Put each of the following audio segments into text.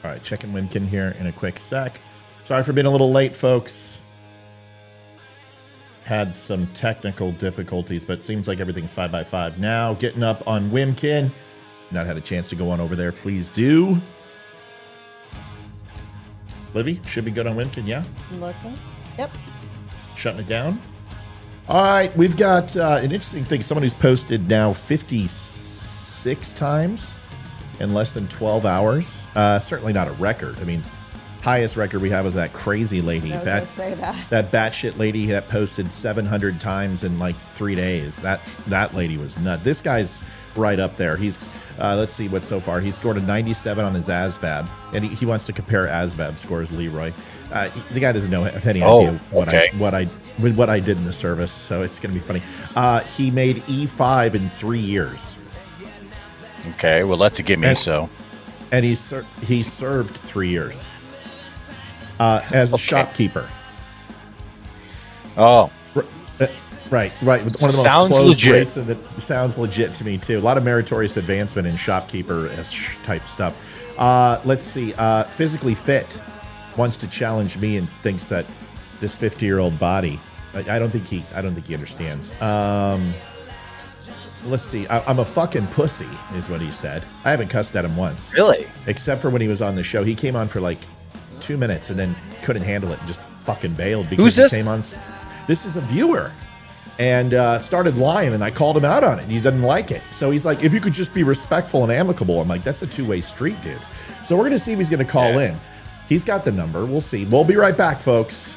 All right, checking Wimkin here in a quick sec. Sorry for being a little late, folks. Had some technical difficulties, but it seems like everything's 5x5 now. Getting up on Wimkin. Not had a chance to go on over there. Please do. Livy, should be good on Wimkin, yeah? Looking. Yep. Shutting it down. All right, we've got an interesting thing. Someone who's posted now 56 times in less than 12 hours. Certainly not a record. I mean, highest record we have is that crazy lady. I was going to say that. That batshit lady that posted 700 times in like 3 days. That lady was nuts. This guy's right up there. He's, let's see what so far. He scored a 97 on his ASVAB, and he wants to compare ASVAB scores, Leroy. The guy doesn't have any idea what I did in the service, so it's going to be funny. He made E5 in 3 years. Okay, well, that's a gimme, so. And he served 3 years as a shopkeeper. Oh. Right. One of the most sounds closed legit. rates, and that sounds legit to me, too. A lot of meritorious advancement in shopkeeper-ish type stuff. Let's see. Physically fit. Wants to challenge me and thinks that this 50-year-old body. I don't think he understands. Let's see. I'm a fucking pussy, is what he said. I haven't cussed at him once. Really? Except for when he was on the show. He came on for like 2 minutes and then couldn't handle it and just fucking bailed because Who's this? He came on. This is a viewer. And started lying, and I called him out on it. He doesn't like it. So he's like, if you could just be respectful and amicable. I'm like, that's a two-way street, dude. So we're going to see if he's going to call in. He's got the number. We'll see. We'll be right back, folks.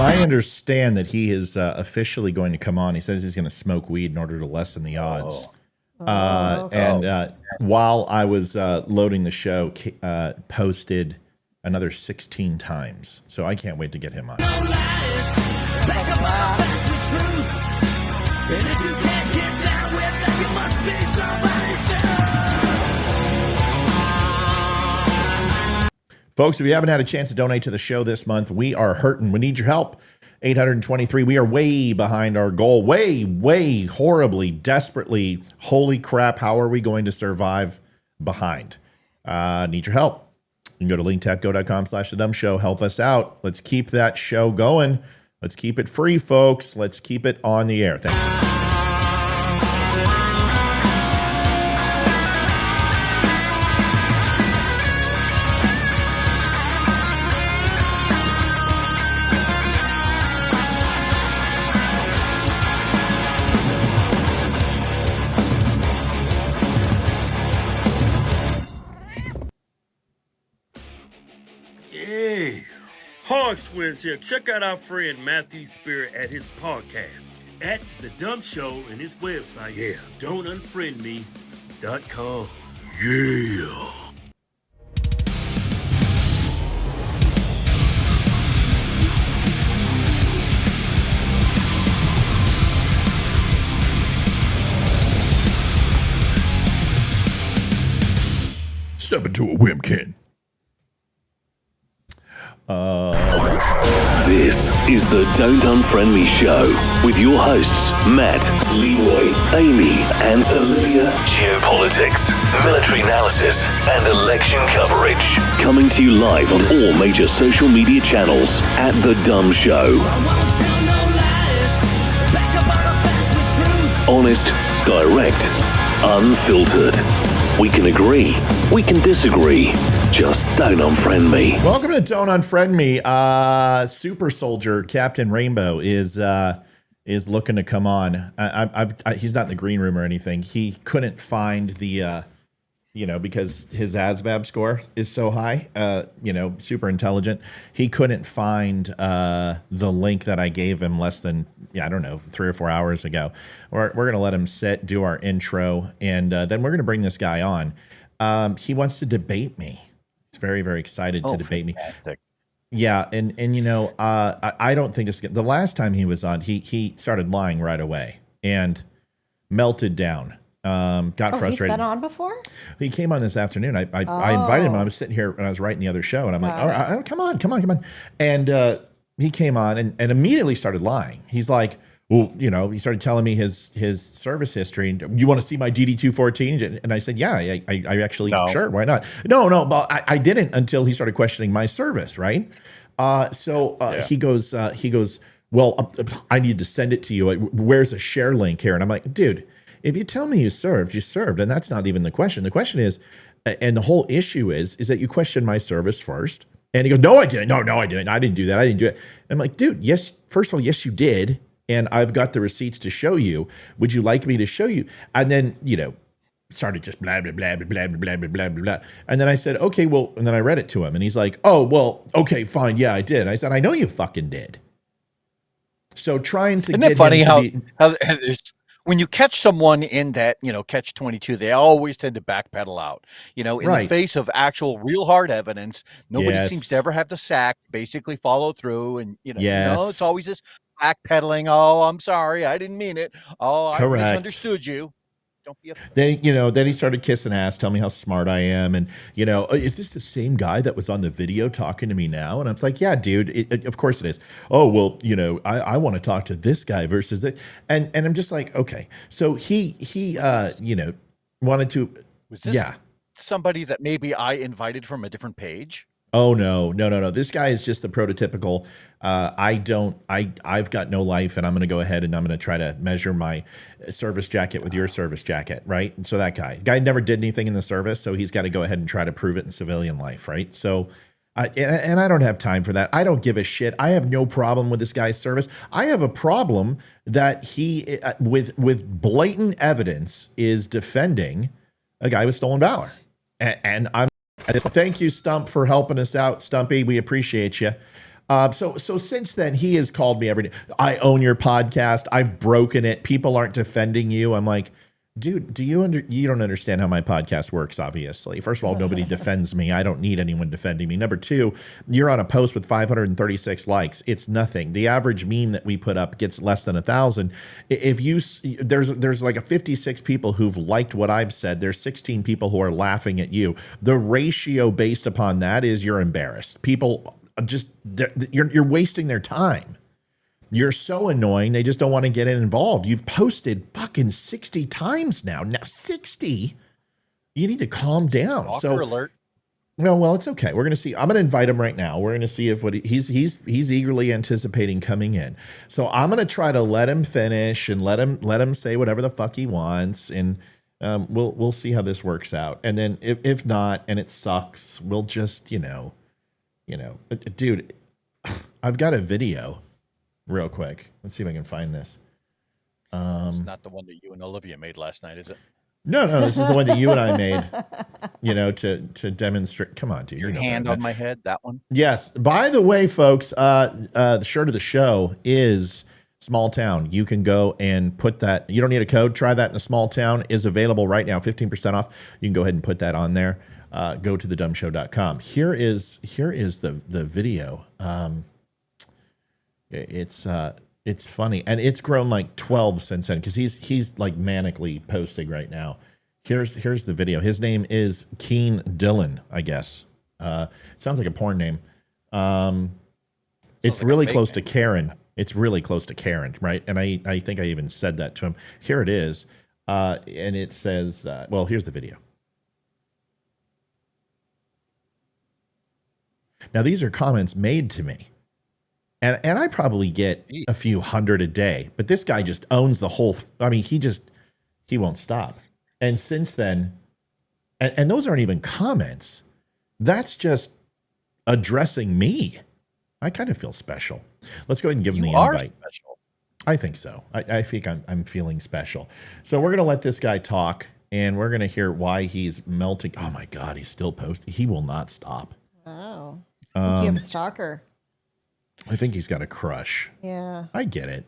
I understand that he is officially going to come on. He says he's going to smoke weed in order to lessen the odds. While I was loading the show, posted another 16 times. So I can't wait to get him on. Folks, if you haven't had a chance to donate to the show this month, we are hurting. We need your help. 823. We are way behind our goal. Way, horribly, desperately. Holy crap, how are we going to survive behind? Need your help. You can go to linktapgo.com/thedumshow. Help us out. Let's keep that show going. Let's keep it free, folks. Let's keep it on the air. Thanks. Twins here. Check out our friend Matthew Spirit at his podcast at The Dumb Show and his website. Yeah, don'tunfriendme.com. Yeah. Step into a Wimkin. This is the Don't Unfriend Me Show with your hosts, Matt, Leroy, Amy, and Olivia. Geopolitics, military analysis, and election coverage. Coming to you live on all major social media channels at The DUM Show. Honest, direct, unfiltered. We can agree, we can disagree. Just don't unfriend me. Welcome to Don't Unfriend Me. Super Soldier Captain Rainbow is looking to come on. He's not in the green room or anything. He couldn't find the, because his ASVAB score is so high. Super intelligent. He couldn't find the link that I gave him less than 3 or 4 hours ago. We're gonna let him sit, do our intro, and then we're gonna bring this guy on. He wants to debate me. He's very, very excited to debate fantastic. me. Yeah, and I don't think it's the last time he was on. He started lying right away and melted down. Got frustrated. He's been on before? He came on this afternoon. I invited him, and I was sitting here and I was writing the other show, and I'm like, all right, come on. And he came on and immediately started lying. He's like, well, he started telling me his service history. And you want to see my DD-214? And I said, yeah, I actually, sure, why not? No, but I didn't until he started questioning my service, right? He goes, well, I need to send it to you. Where's a share link here? And I'm like, dude, if you tell me you served, and that's not even the question. The question is, and the whole issue is that you question my service first. And he goes, no, I didn't. No, I didn't. I didn't do that. I didn't do it. And I'm like, dude, yes. First of all, yes, you did. And I've got the receipts to show you. Would you like me to show you? And then, started just blah, blah, blah, blah, blah, blah, blah, blah, blah, blah. And then I said, okay, well, and then I read it to him. And he's like, oh, well, okay, fine. Yeah, I did. And I said, I know you fucking did. So trying to Isn't get it funny him how there's, when you catch someone in that, catch 22, they always tend to backpedal out, in the face of actual real hard evidence. Nobody seems to ever have the sack, basically follow through. And, it's always this backpedaling. Oh, I'm sorry. I didn't mean it. Oh, Correct. I misunderstood you. Don't be a then he started kissing ass, tell me how smart I am. And, is this the same guy that was on the video talking to me now? And I was like, yeah, dude, of course it is. Oh, well, I want to talk to this guy versus that. And I'm just like, okay. So he wanted to, Was this somebody that maybe I invited from a different page? Oh, no. This guy is just the prototypical, I've got no life, and I'm going to go ahead and I'm going to try to measure my service jacket with your service jacket, right? And so that guy never did anything in the service, so he's got to go ahead and try to prove it in civilian life, right? So, and I don't have time for that. I don't give a shit. I have no problem with this guy's service. I have a problem that he, with blatant evidence, is defending a guy with stolen valor. And thank you, Stump, for helping us out, Stumpy. We appreciate you. So since then, he has called me every day. I own your podcast. I've broken it. People aren't defending you. I'm like, dude, you don't understand how my podcast works, obviously. First of all, nobody defends me. I don't need anyone defending me. Number two, you're on a post with 536 likes. It's nothing. The average meme that we put up gets less than 1,000. There's like a 56 people who've liked what I've said. There's 16 people who are laughing at you. The ratio based upon that is you're embarrassed. People you're wasting their time. You're so annoying. They just don't want to get involved. You've posted fucking 60 times now. Now 60. You need to calm down. Stalker alert. Well, it's okay. We're gonna see. I'm gonna invite him right now. We're gonna see if he's eagerly anticipating coming in. So I'm gonna try to let him finish and let him say whatever the fuck he wants, and we'll see how this works out. And then if not, and it sucks, we'll just dude, I've got a video. Real quick. Let's see if I can find this. It's not the one that you and Olivia made last night, is it? No, this is the one that you and I made, to demonstrate. Come on, dude. Your hand on my head, that one? Yes. By the way, folks, the shirt of the show is Small Town. You can go and put that. You don't need a code. Try that in a Small Town. Is available right now, 15% off. You can go ahead and put that on there. Go to thedumshow.com. Here is the video. It's funny, and it's grown like 12 since then because he's like manically posting right now. Here's the video. His name is Keen Dillon, I guess. Sounds like a porn name. it's really close to Karen. It's really close to Karen, right? And I think I even said that to him. Here it is. And it says, well, here's the video. Now, these are comments made to me. And I probably get a few hundred a day. But this guy just owns the whole. He won't stop. And since then, and those aren't even comments. That's just addressing me. I kind of feel special. Let's go ahead and give him the invite. Special. I think so. I think I'm feeling special. So we're going to let this guy talk, and we're going to hear why he's melting. Oh, my God. He's still posting. He will not stop. Oh. I think you have a stalker. I think he's got a crush. Yeah. I get it.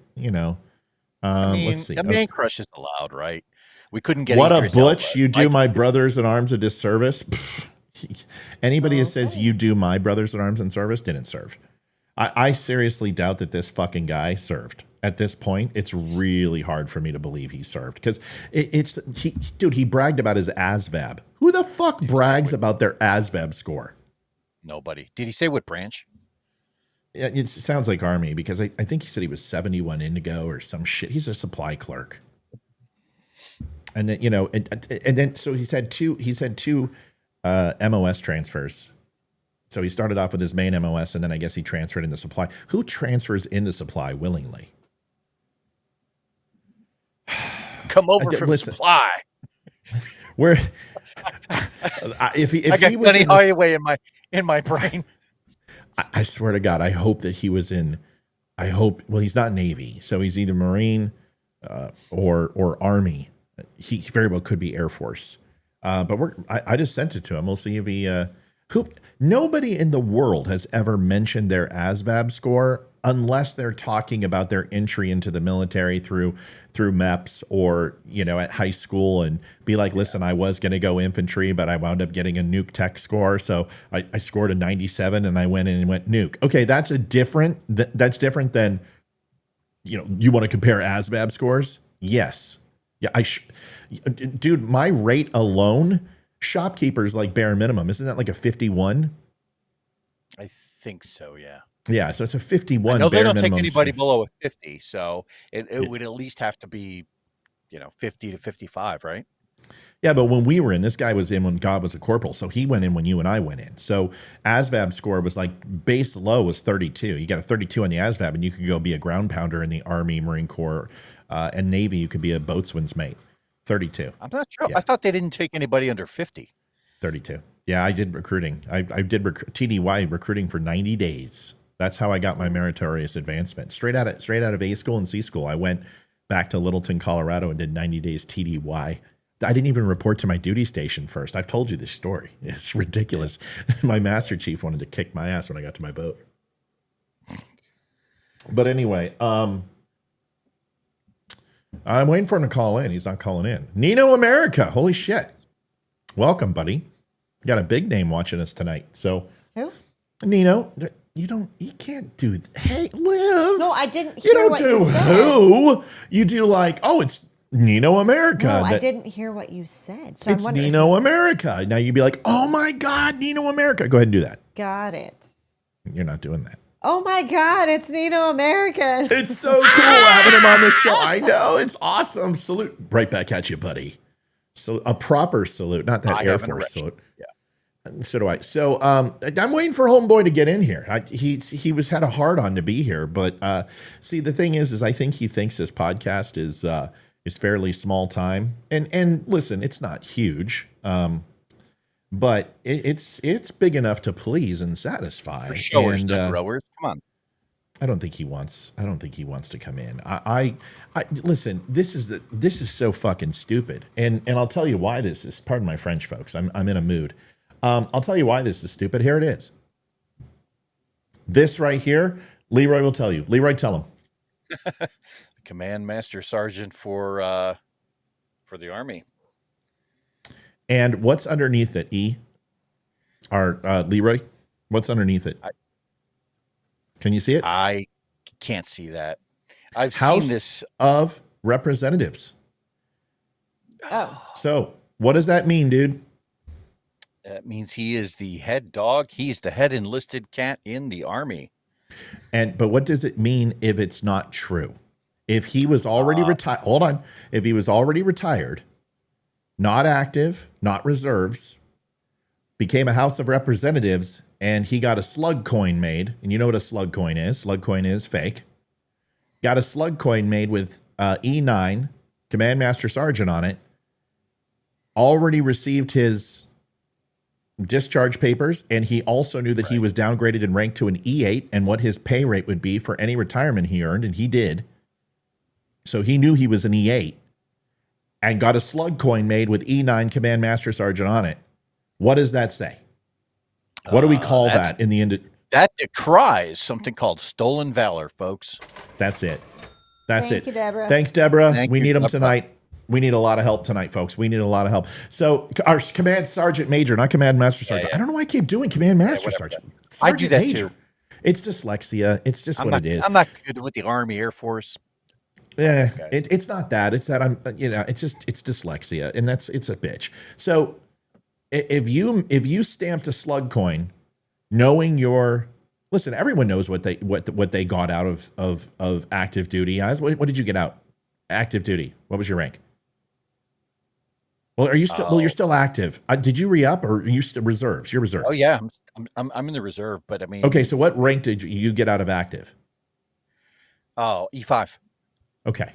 Let's see. A man crush is allowed, right? We couldn't get what a butch. You do my brothers in arms a disservice. Anybody who says you do my brothers in arms in service didn't serve. I seriously doubt that this fucking guy served. At this point, it's really hard for me to believe he served because he bragged about his ASVAB. Who the fuck brags about their ASVAB score? Nobody. Did he say what branch? It sounds like Army because I think he said he was 71 Indigo or some shit. He's a supply clerk. And then, and then so he's had two MOS transfers. So he started off with his main MOS, and then I guess he transferred into supply. Who transfers into supply willingly? Come over from supply. Where if I got Bunny Highway in my brain. I swear to God, I hope that he was in. Well, he's not Navy, so he's either Marine or Army. He very well could be Air Force. But I just sent it to him. We'll see if he. Nobody in the world has ever mentioned their ASVAB score unless they're talking about their entry into the military through MEPS or at high school and be like, listen, I was going to go infantry, but I wound up getting a nuke tech score, so I scored a 97 and I went in and went nuke. Okay, that's different than you want to compare ASVAB scores? Yes, yeah, dude, my rate alone. Shopkeepers like bare minimum. Isn't that like a 51? I think so, yeah. Yeah, so it's a 51. I know they don't take minimum anybody below a 50, so it would at least have to be, 50 to 55, right? Yeah, but when we were in, this guy was in when God was a corporal, so he went in when you and I went in. So ASVAB score was like base low was 32. You got a 32 on the ASVAB, and you could go be a ground pounder in the Army, Marine Corps, and Navy. You could be a boatswain's mate. 32. I'm not sure. Yeah. I thought they didn't take anybody under 50. 32. Yeah, I did recruiting. I did TDY recruiting for 90 days. That's how I got my meritorious advancement. Straight out of A school and C school, I went back to Littleton, Colorado, and did 90 days TDY. I didn't even report to my duty station first. I've told you this story. It's ridiculous. My master chief wanted to kick my ass when I got to my boat. But anyway, I'm waiting for him to call in. He's not calling in. Nino America. Holy shit. Welcome, buddy. You got a big name watching us tonight. So, who? Nino, you can't do, hey, Liv. No, I didn't hear what you said. You don't do who. You do like, it's Nino America. No, I didn't hear what you said. So it's Nino America. Now you'd be like, oh my God, Nino America. Go ahead and do that. Got it. You're not doing that. Oh my God, it's Nino American. It's so cool having him on the show. I know. It's awesome. Salute. Right back at you, buddy. So a proper salute, not that Air Force salute. Yeah. So do I. So I'm waiting for Homeboy to get in here. He had a hard on to be here, but see, the thing is I think he thinks this podcast is fairly small time. And listen, it's not huge. But it's big enough to please and satisfy. For showers, not growers. Come on. I don't think he wants to come in. I listen. This is so fucking stupid. And I'll tell you why this is. Pardon my French, folks. I'm in a mood. I'll tell you why this is stupid. Here it is. This right here, Leroy will tell you. Leroy, tell him. Command Master Sergeant for the Army. And what's underneath it, E? Leroy, what's underneath it? Can you see it? I can't see that. I've House seen this of Representatives. Oh. So what does that mean, dude? That means he is the head dog. He's the head enlisted cat in the Army. But what does it mean if it's not true? If he was already retired, hold on. If he was already retired, not active, not reserves, became a House of Representatives, and he got a slug coin made, and you know what a slug coin is. Slug coin is fake. Got a slug coin made with E9, Command Master Sergeant on it, already received his discharge papers, and he also knew that he was downgraded and ranked to an E8 and what his pay rate would be for any retirement he earned, and he did. So he knew he was an E8 and got a slug coin made with E9 Command Master Sergeant on it. What does that say? What do we call that in the end? That decries something called stolen valor, folks. That's it. That's it. Thank you, Deborah. Thanks, Deborah. Thank we you, need them Deborah. tonight. We need a lot of help tonight, folks. We need a lot of help. So our Command Sergeant Major, not Command Master Sergeant. yeah. I don't know why I keep doing Command Master Sergeant. I do Sergeant that Major. too. It's dyslexia. It's just what it is. I'm not good with the Army, Air Force. Yeah, Okay. it's not that. It's that it's dyslexia, and it's a bitch. So if you stamped a slug coin, knowing listen, everyone knows what they got out of active duty. What did you get out? Active duty. What was your rank? Well, are you still? Well, you're still active. Did you re-up, or are you still reserves? You're reserves. Oh yeah, I'm in the reserve, but I mean, Okay, so what rank did you get out of active? oh, E5. Okay,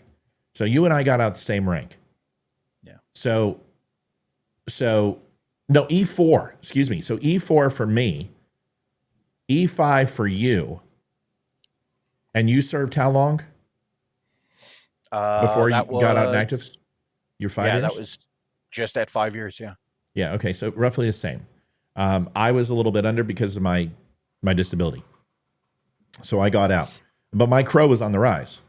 so you and I got out the same rank. Yeah. So no, E4. Excuse me. So E4 for me, E5 for you, and you served how long before you got out and active? You're 5 years. Yeah, that was just at 5 years. Yeah. Yeah. Okay. So roughly the same. I was a little bit under because of my disability. So I got out, but my crow was on the rise.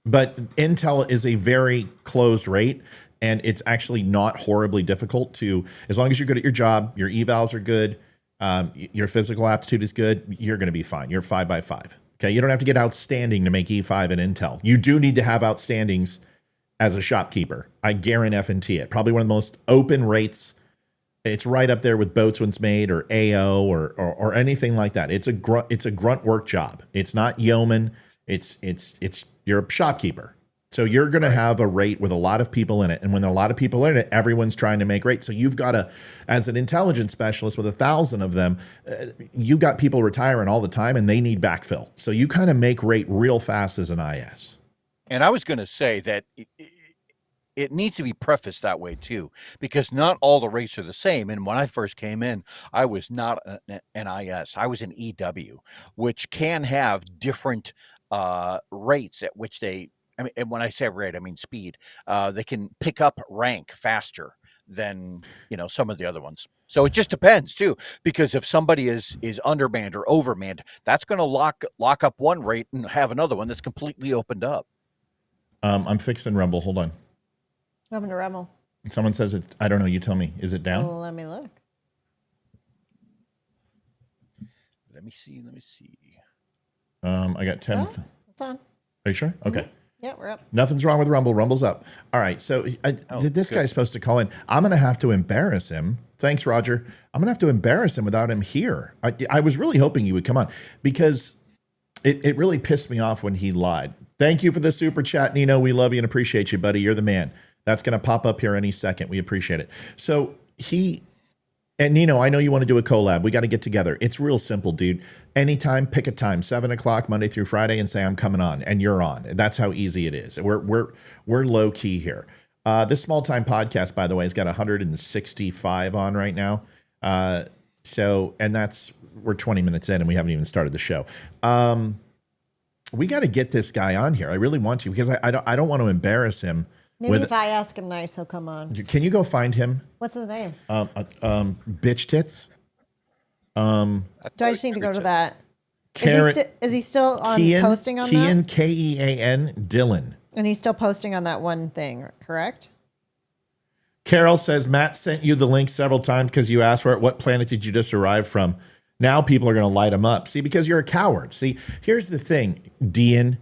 But Intel is a very closed rate, and it's actually not horribly difficult to, as long as you're good at your job, your evals are good, your physical aptitude is good, you're going to be fine. You're 5 by 5. Okay. You don't have to get outstanding to make E5 in Intel. You do need to have outstandings as a shopkeeper. I guarantee it. Probably one of the most open rates. It's right up there with Boatswain's Mate or AO or anything like that. It's a grunt work job. It's not yeoman. It's you're a shopkeeper. So you're going to have a rate with a lot of people in it. And when there are a lot of people in it, everyone's trying to make rates. So you've got to, as an intelligence specialist with 1,000 of them, you got people retiring all the time and they need backfill. So you kind of make rate real fast as an IS. And I was going to say that it needs to be prefaced that way too, because not all the rates are the same. And when I first came in, I was not an IS. I was an EW, which can have different rates at which they, I mean, and when I say rate, I mean speed. They can pick up rank faster than, some of the other ones. So it just depends too, because if somebody is undermanned or overmanned, that's going to lock up one rate and have another one that's completely opened up. I'm fixing Rumble. Hold on. Welcome to Rumble. Someone says it's, I don't know. You tell me. Is it down? Well, let me look. Let me see. I got 10. Oh, it's on. Are you sure? Okay. Yeah, we're up. Nothing's wrong with Rumble. Rumble's up. All right. So this good. guy's supposed to call in. I'm going to have to embarrass him. Thanks, Roger. I'm going to have to embarrass him without him here. I was really hoping you would come on because it really pissed me off when he lied. Thank you for the super chat, Nino. We love you and appreciate you, buddy. You're the man. That's going to pop up here any second. We appreciate it. So and Nino, I know you want to do a collab. We got to get together. It's real simple, dude. Anytime, pick a time, 7:00 Monday through Friday, and say I'm coming on, and you're on. That's how easy it is. We're low key here. This small time podcast, by the way, has got 165 on right now. We're 20 minutes in, and we haven't even started the show. We got to get this guy on here. I really want to because I don't want to embarrass him. Maybe if I ask him nice, he'll come on. Can you go find him? What's his name? Bitch tits. Do I just need to go to that? Karen, is he still on posting on Kean, that? Kean Dylan. And he's still posting on that one thing, correct? Carol says, Matt sent you the link several times because you asked for it. What planet did you just arrive from? Now people are going to light him up. See, because you're a coward. See, here's the thing, Dean.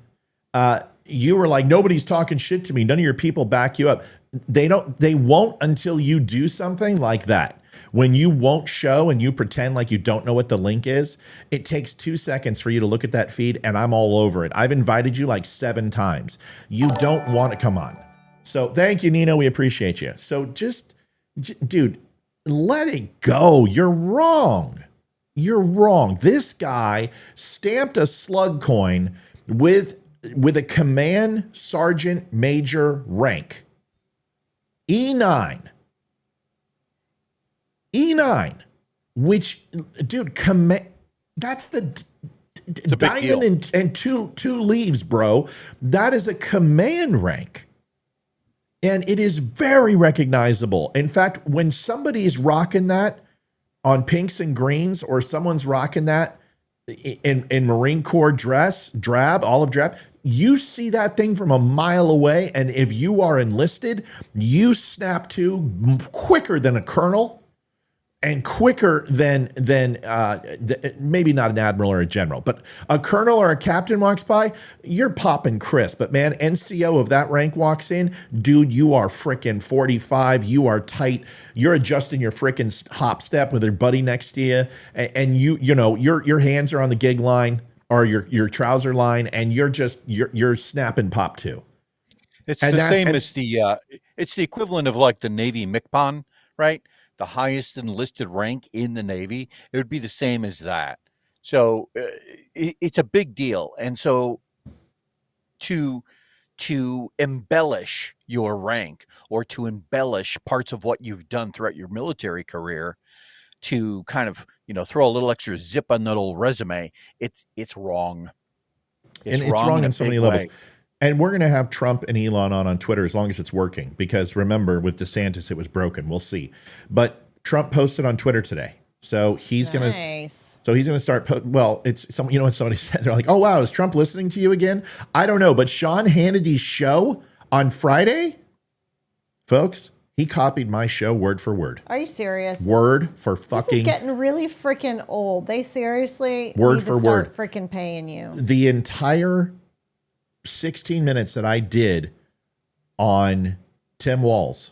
You were like, nobody's talking shit to me. None of your people back you up. they won't until you do something like that. When you won't show and you pretend like you don't know what the link is, it takes 2 seconds for you to look at that feed and I'm all over it. I've invited you like 7 times. You don't want to come on. So thank you, Nino. We appreciate you. So dude, let it go. You're wrong. You're wrong. This guy stamped a slug coin with a command sergeant major rank. E9, which, dude, that's the diamond and two leaves, bro. That is a command rank. And it is very recognizable. In fact, when somebody is rocking that on pinks and greens, or someone's rocking that in Marine Corps dress, olive drab, you see that thing from a mile away. And if you are enlisted, you snap to quicker than a colonel and quicker than maybe not an admiral or a general, but a colonel or a captain walks by, you're popping crisp. But man, NCO of that rank walks in, dude, you are freaking 45. You are tight. You're adjusting your freaking hop step with your buddy next to you, and you know your hands are on the gig line or your trouser line, and you're snapping pop too. It's the same as it's the equivalent of like the Navy MCPON, right? The highest enlisted rank in the Navy, it would be the same as that. So it's a big deal. And so to embellish your rank, or to embellish parts of what you've done throughout your military career, to kind of, throw a little extra zip on that old resume, it's wrong. It's wrong in so many levels. And we're going to have Trump and Elon on Twitter as long as it's working, because remember, with DeSantis, it was broken. We'll see. But Trump posted on Twitter today. So he's going to start. Somebody said, they're like, oh, wow, is Trump listening to you again? I don't know. But Sean Hannity's show on Friday, folks, he copied my show word for word. Are you serious? Word for fucking. This is getting really freaking old. They seriously word need for to start word freaking paying you. The entire 16 minutes that I did on Tim Walz,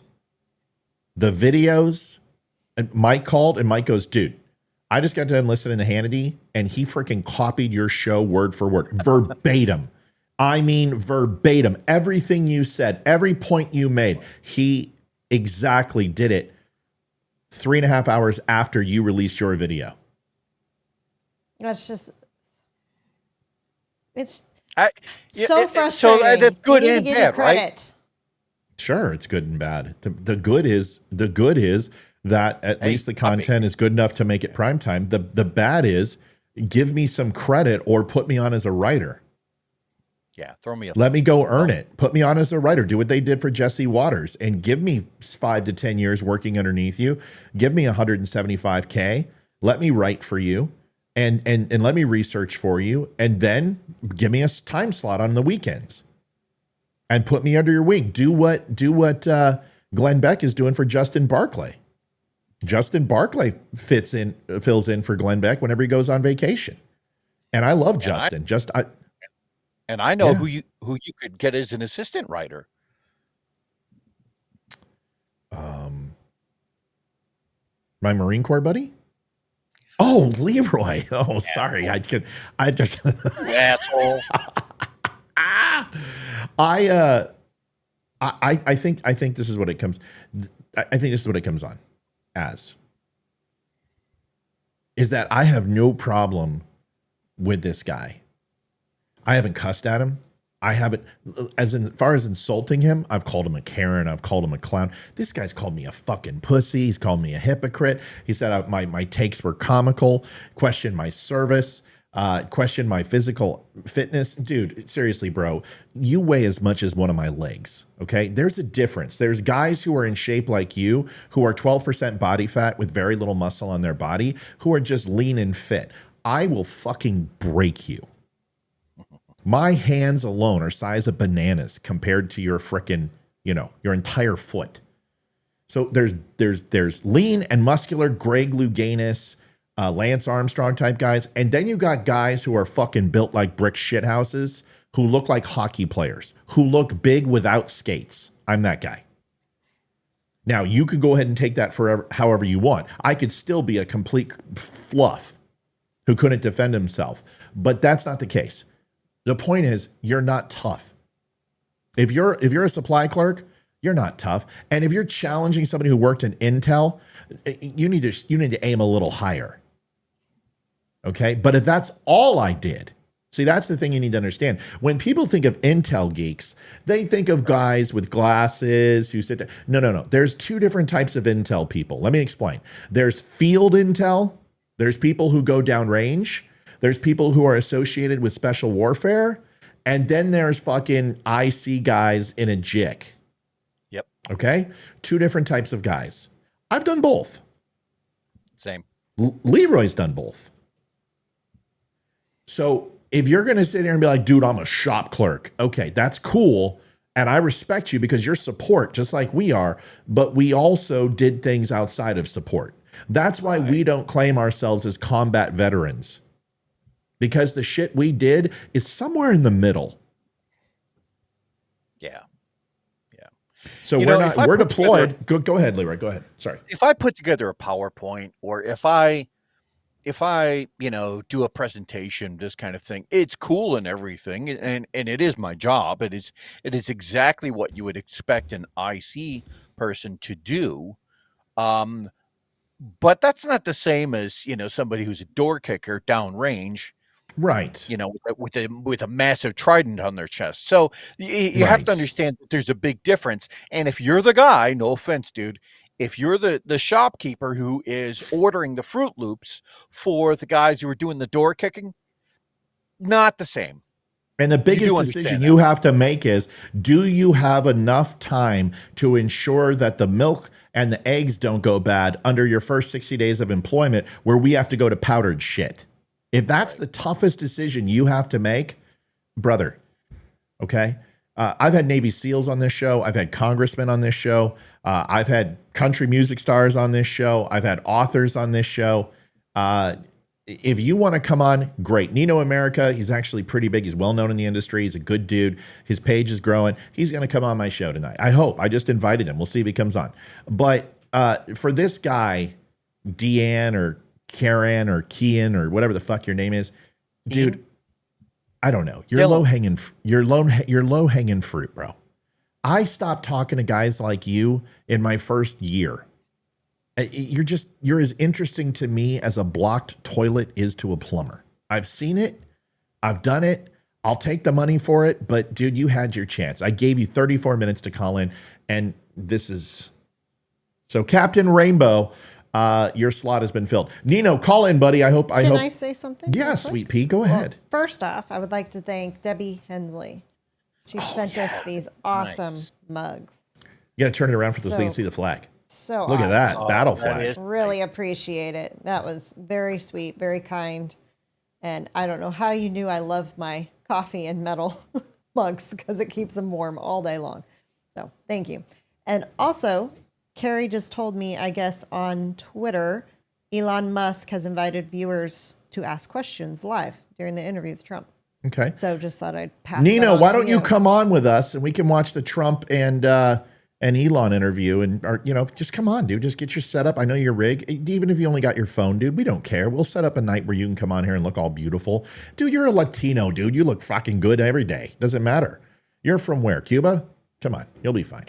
the videos, and Mike called and Mike goes, dude, I just got done listening to Hannity and he freaking copied your show word for word, verbatim. I mean, verbatim. Everything you said, every point you made, he exactly did it 3.5 hours after you released your video. That's just, it's so frustrating. So that's good you and need to give bad, you credit. right? Sure, it's good and bad. The good is that at least the content is good enough to make it primetime. The bad is give me some credit or put me on as a writer. Yeah, throw me. Let me go earn it. Put me on as a writer. Do what they did for Jesse Waters and give me 5 to 10 years working underneath you. Give me $175K. Let me write for you. And let me research for you, and then give me a time slot on the weekends, and put me under your wing. Do what Glenn Beck is doing for Justin Barclay. Justin Barclay fills in for Glenn Beck whenever he goes on vacation, and I love Justin. I know who you could get as an assistant writer. My Marine Corps buddy. Oh, Leroy. Oh, sorry. I just asshole. I think this is what it comes. I think this is what it comes on as. Is that I have no problem with this guy. I haven't cussed at him. I haven't, as far as insulting him, I've called him a Karen. I've called him a clown. This guy's called me a fucking pussy. He's called me a hypocrite. He said my takes were comical, questioned my service, questioned my physical fitness. Dude, seriously, bro, you weigh as much as one of my legs, okay? There's a difference. There's guys who are in shape like you, who are 12% body fat with very little muscle on their body, who are just lean and fit. I will fucking break you. My hands alone are size of bananas compared to your frickin', your entire foot. So there's lean and muscular Greg Louganis, Lance Armstrong type guys, and then you got guys who are fucking built like brick shithouses, who look like hockey players, who look big without skates. I'm that guy. Now, you could go ahead and take that forever, however you want. I could still be a complete fluff who couldn't defend himself, but that's not the case. The point is, you're not tough. If you're a supply clerk, you're not tough. And if you're challenging somebody who worked in Intel, you need to aim a little higher. Okay? But if that's all I did, see, that's the thing you need to understand. When people think of Intel geeks, they think of guys with glasses who sit there. No. There's two different types of Intel people. Let me explain. There's field Intel. There's people who go downrange. There's people who are associated with special warfare. And then there's fucking IC guys in a JIC. Yep. Okay? Two different types of guys. I've done both. Same. Leroy's done both. So if you're going to sit here and be like, dude, I'm a shop clerk. Okay, that's cool. And I respect you because you're support just like we are. But we also did things outside of support. That's why we don't claim ourselves as combat veterans. Because the shit we did is somewhere in the middle. Yeah. So we're deployed. Go ahead, Leroy. Go ahead. Sorry. If I put together a PowerPoint or if I, do a presentation, this kind of thing, it's cool and everything. And it is my job. It is exactly what you would expect an IC person to do. But that's not the same as, somebody who's a door kicker downrange. Right. With a massive trident on their chest. So you have to understand that there's a big difference. And if you're the guy, no offense, dude, if you're the shopkeeper who is ordering the Fruit Loops for the guys who are doing the door kicking, not the same. And the biggest decision you have to make is, do you have enough time to ensure that the milk and the eggs don't go bad under your first 60 days of employment where we have to go to powdered shit? If that's the toughest decision you have to make, brother, okay? I've had Navy SEALs on this show. I've had congressmen on this show. I've had country music stars on this show. I've had authors on this show. If you want to come on, great. Nino America, he's actually pretty big. He's well-known in the industry. He's a good dude. His page is growing. He's going to come on my show tonight. I hope. I just invited him. We'll see if he comes on. But for this guy, Deanne or Karen or Kian or whatever the fuck your name is, dude, I don't know. You're low hanging fruit, bro. I stopped talking to guys like you in my first year. You're as interesting to me as a blocked toilet is to a plumber. I've seen it. I've done it. I'll take the money for it. But dude, you had your chance. I gave you 34 minutes to call in, and this is so Captain Rainbow. Your slot has been filled. Nino, call in, buddy. Can I say something? Yeah, sweet pea. Go ahead. First off, I would like to thank Debbie Hensley. She sent us these awesome mugs. You got to turn it around so you can see the flag. So look awesome. at that battle flag. Really appreciate it. That was very sweet, very kind. And I don't know how you knew I love my coffee and metal mugs because it keeps them warm all day long. So thank you. And also, Carrie just told me, I guess, on Twitter, Elon Musk has invited viewers to ask questions live during the interview with Trump. Okay. So just thought I'd pass Nino, why don't you come on with us and we can watch the Trump and Elon interview just come on, dude. Just get your setup. I know your rig. Even if you only got your phone, dude, we don't care. We'll set up a night where you can come on here and look all beautiful. Dude, you're a Latino, dude. You look fucking good every day. Doesn't matter. You're from where? Cuba? Come on. You'll be fine.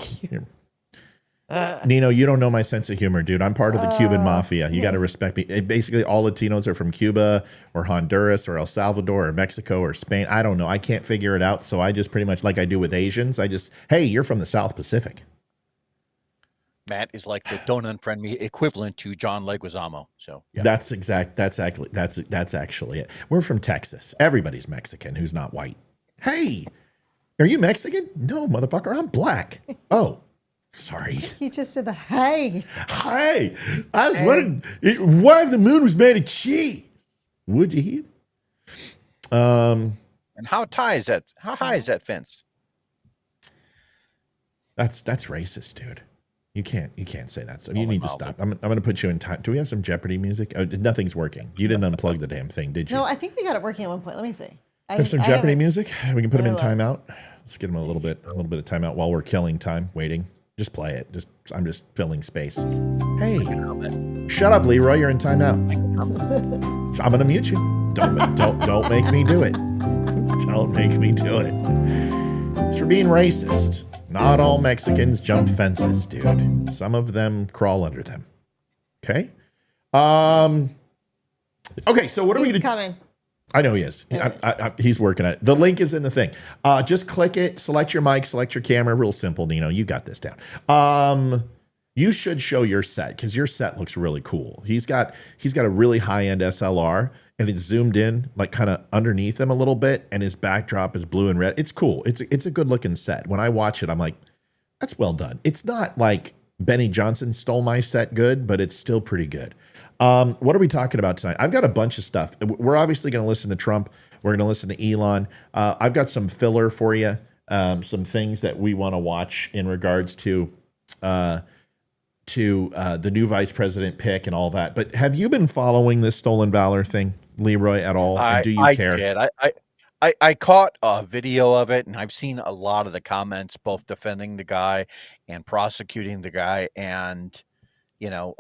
Nino, you don't know my sense of humor, dude. I'm part of the Cuban mafia. You got to respect me. Basically, all Latinos are from Cuba or Honduras or El Salvador or Mexico or Spain. I don't know. I can't figure it out. So I just pretty much, like I do with Asians, hey, you're from the South Pacific. Matt is like the don't unfriend me equivalent to John Leguizamo. So yeah. That's actually it. We're from Texas. Everybody's Mexican who's not white. Hey, are you Mexican? No, motherfucker, I'm black. Oh. Sorry. He just did the hey. Hi. I was wondering why the moon was made of cheese. Would you hear? And how high is that? How high is that fence? That's racist, dude. You can't say that. So you need to stop. I'm going to put you in time. Do we have some Jeopardy music? Oh, nothing's working. You didn't unplug the damn thing, did you? No, I think we got it working at one point. Let me see. Have some Jeopardy music. We can put them in timeout. Let's get them a little bit of timeout while we're killing time waiting. Just play it. I'm just filling space. Hey, shut up, Leroy. You're in timeout. I'm gonna mute you. Don't make me do it. Don't make me do it. It's for being racist. Not all Mexicans jump fences, dude. Some of them crawl under them. Okay. Okay. So what are we gonna? Coming. I know he is. He's working on it. The link is in the thing. Just click it, select your mic, select your camera. Real simple, Nino. You got this down. You should show your set because your set looks really cool. He's got a really high-end SLR and it's zoomed in like kind of underneath him a little bit, and his backdrop is blue and red. It's cool. It's a good-looking set. When I watch it, I'm like, that's well done. It's not like Benny Johnson stole my set good, but it's still pretty good. What are we talking about tonight? I've got a bunch of stuff. We're obviously going to listen to Trump. We're going to listen to Elon. I've got some filler for you, some things that we want to watch in regards to the new vice president pick and all that. But have you been following this stolen valor thing, Leroy, at all? And do you care? Did. I caught a video of it, and I've seen a lot of the comments, both defending the guy and prosecuting the guy. And, you know,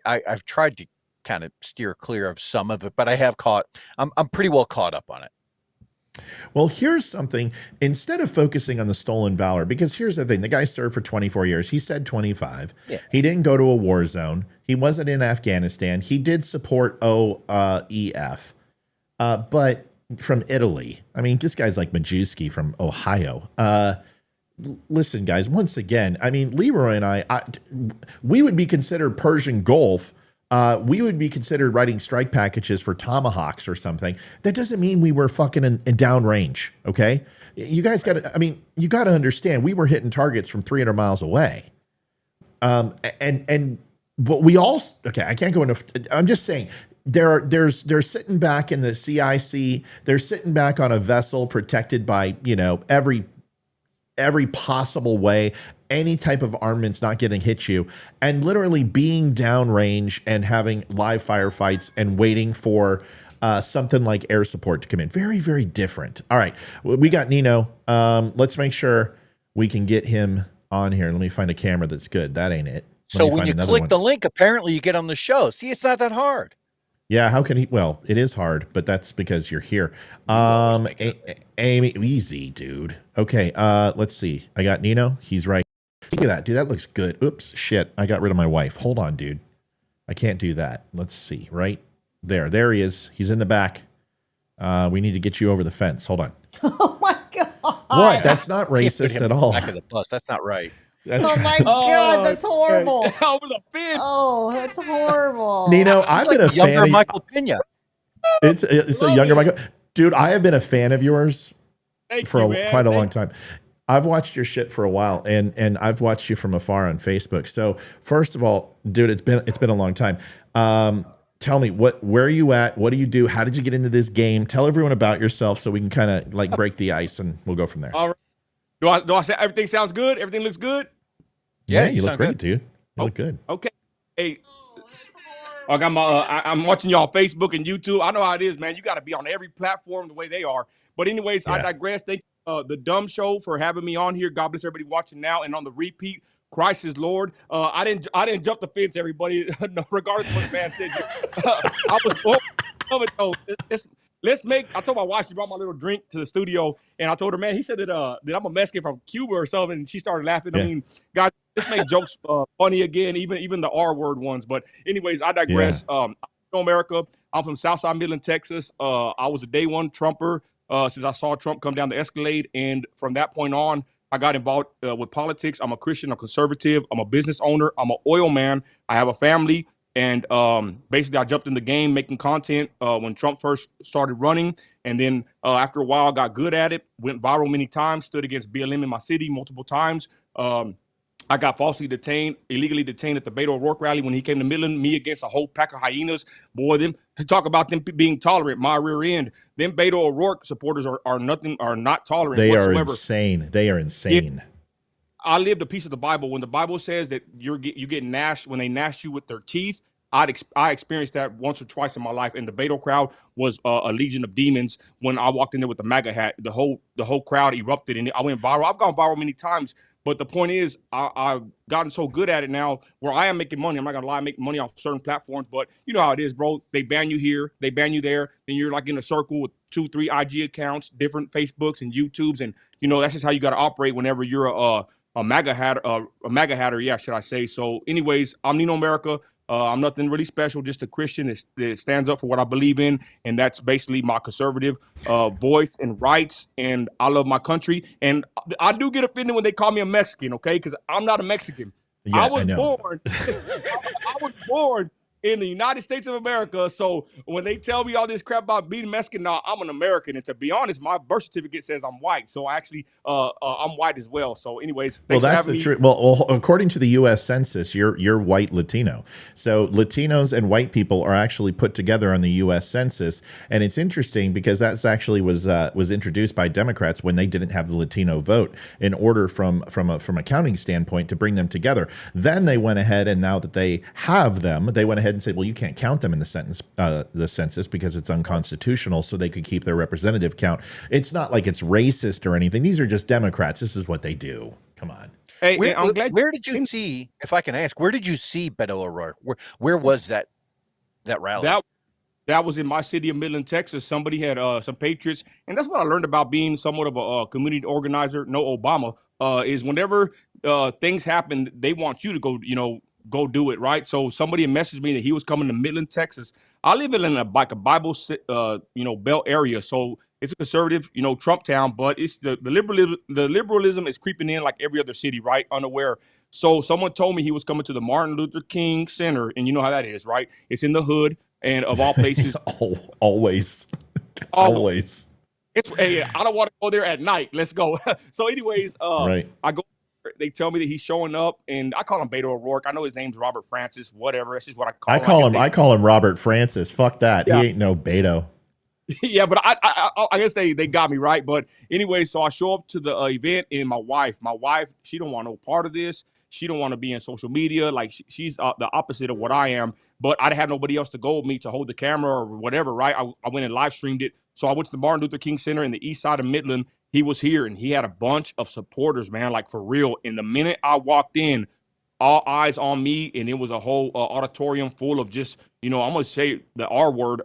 I've tried to kind of steer clear of some of it, but I'm pretty well caught up on it. Well, here's something. Instead of focusing on the stolen valor, because here's the thing. The guy served for 24 years. He said 25. Yeah. He didn't go to a war zone. He wasn't in Afghanistan. He did support OEF, but from Italy. I mean, this guy's like Majewski from Ohio. Listen, guys, once again, I mean, Leroy and I, we would be considered Persian Gulf. We would be considered writing strike packages for Tomahawks or something. That doesn't mean we were fucking in downrange, okay? You guys got to, I mean, you got to understand, we were hitting targets from 300 miles away. But we all, okay, I can't go into, I'm just saying, they're sitting back in the CIC, they're sitting back on a vessel protected by, you know, every possible way, any type of armament's not getting hit you, and literally being downrange and having live firefights and waiting for something like air support to come in. Very, very different. All right, we got Nino. Let's make sure we can get him on here. Let me find a camera that's good. That ain't it. So when you click the link, apparently you get on the show. See, it's not that hard. Yeah, how can he? Well, it is hard, but that's because you're here. Amy, easy, dude. Okay, let's see. I got Nino. He's right. Look at that, dude. That looks good. Oops, shit. I got rid of my wife. Hold on, dude. I can't do that. Let's see. Right there. There he is. He's in the back. We need to get you over the fence. Hold on. Oh my God. What? That's not racist at all. Back of the bus. That's not right. Oh my God, that's horrible. Over the fence. Oh, that's horrible. Nino, I've been a fan of Michael Pena. It's a younger Michael. Dude, I have been a fan of yours for quite a long time. I've watched your shit for a while, and I've watched you from afar on Facebook. So first of all, dude, it's been a long time. Tell me where are you at? What do you do? How did you get into this game? Tell everyone about yourself so we can kind of like break the ice, and we'll go from there. All right. Do I say everything sounds good? Everything looks good? Yeah, you look great, dude. You look good. Okay. Hey, I got my. I'm watching y'all Facebook and YouTube. I know how it is, man. You got to be on every platform the way they are. But anyways, I digress. Thank you, the DUM Show, for having me on here. God bless everybody watching now and on the repeat. Christ is Lord. I didn't jump the fence, everybody. No, regardless of what the man said. I was born of it though. I told my wife, she brought my little drink to the studio, and I told her, man, he said that I'm a Mexican from Cuba or something, and she started laughing. Yeah. I mean, guys, let's make jokes funny again, even the R word ones. But anyways, I digress. Yeah. I'm from America. I'm from Southside Midland, Texas. I was a day one Trumper since I saw Trump come down the Escalade, and from that point on, I got involved with politics. I'm a Christian, I'm conservative, I'm a business owner, I'm an oil man, I have a family. And basically, I jumped in the game making content when Trump first started running. And then after a while, I got good at it, went viral many times, stood against BLM in my city multiple times. I got illegally detained at the Beto O'Rourke rally when he came to Midland, me against a whole pack of hyenas. Boy, them talk about them being tolerant, my rear end. Them Beto O'Rourke supporters are not tolerant whatsoever. Are insane. They are insane. Yeah. I lived a piece of the Bible. When the Bible says that you get gnashed, when they gnash you with their teeth, I experienced that once or twice in my life. And the Beto crowd was a legion of demons. When I walked in there with the MAGA hat, the whole crowd erupted, and I went viral. I've gone viral many times, But the point is, I've gotten so good at it now where I am making money. I'm not gonna lie, I'm making money off certain platforms, but you know how it is, bro. They ban you here, they ban you there, then you're like in a circle with 2-3 IG accounts, different Facebooks and YouTubes, and you know that's just how you got to operate whenever you're a MAGA hatter, yeah, should I say? So, anyways, I'm Nino America. I'm nothing really special, just a Christian that stands up for what I believe in, and that's basically my conservative voice and rights, and I love my country. And I do get offended when they call me a Mexican, okay? Because I'm not a Mexican. Yeah, I was born. I was born in the United States of America. So when they tell me all this crap about being Mexican, now I'm an American. And to be honest, my birth certificate says I'm white. So actually, I'm white as well. So anyways, well, that's the truth. Well, according to the U.S. Census, you're white Latino. So Latinos and white people are actually put together on the U.S. Census, and it's interesting because that's actually was introduced by Democrats when they didn't have the Latino vote in order from a counting standpoint to bring them together. Then they went ahead, and now that they have them, they went ahead and said, well, you can't count them in the census because it's unconstitutional, so they could keep their representative count. It's not like it's racist or anything. These are just Democrats. This is what they do. Come on. Hey, where did you see, if I can ask, where did you see Beto O'Rourke? Where was that rally? That was in my city of Midland, Texas. Somebody had some patriots, and that's what I learned about being somewhat of a community organizer. No Obama is whenever things happen, they want you to go do it, right? So somebody messaged me that he was coming to Midland, Texas. I live in a Bible Belt area, so it's a conservative, Trump town, but it's the liberalism is creeping in like every other city, right? Unaware. So someone told me he was coming to the Martin Luther King Center, and you know how that is, right? It's in the hood, and of all places, always. It's hey, I don't want to go there at night. Let's go. So, anyways, right. I go. They tell me that he's showing up, and I call him Beto O'Rourke. I know his name's Robert Francis, whatever. That's just what I call him. I call him Robert Francis. Fuck that. Yeah. He ain't no Beto. Yeah, but I guess they got me right. But anyway, so I show up to the event, and my wife, she don't want no part of this. She don't want to be in social media. Like she's the opposite of what I am. But I had nobody else to go with me to hold the camera or whatever, right? I went and live streamed it. So I went to the Martin Luther King Center in the east side of Midland. He was here, and he had a bunch of supporters, man, like for real. And the minute I walked in, all eyes on me, and it was a whole auditorium full of just, I'm going to say the R word,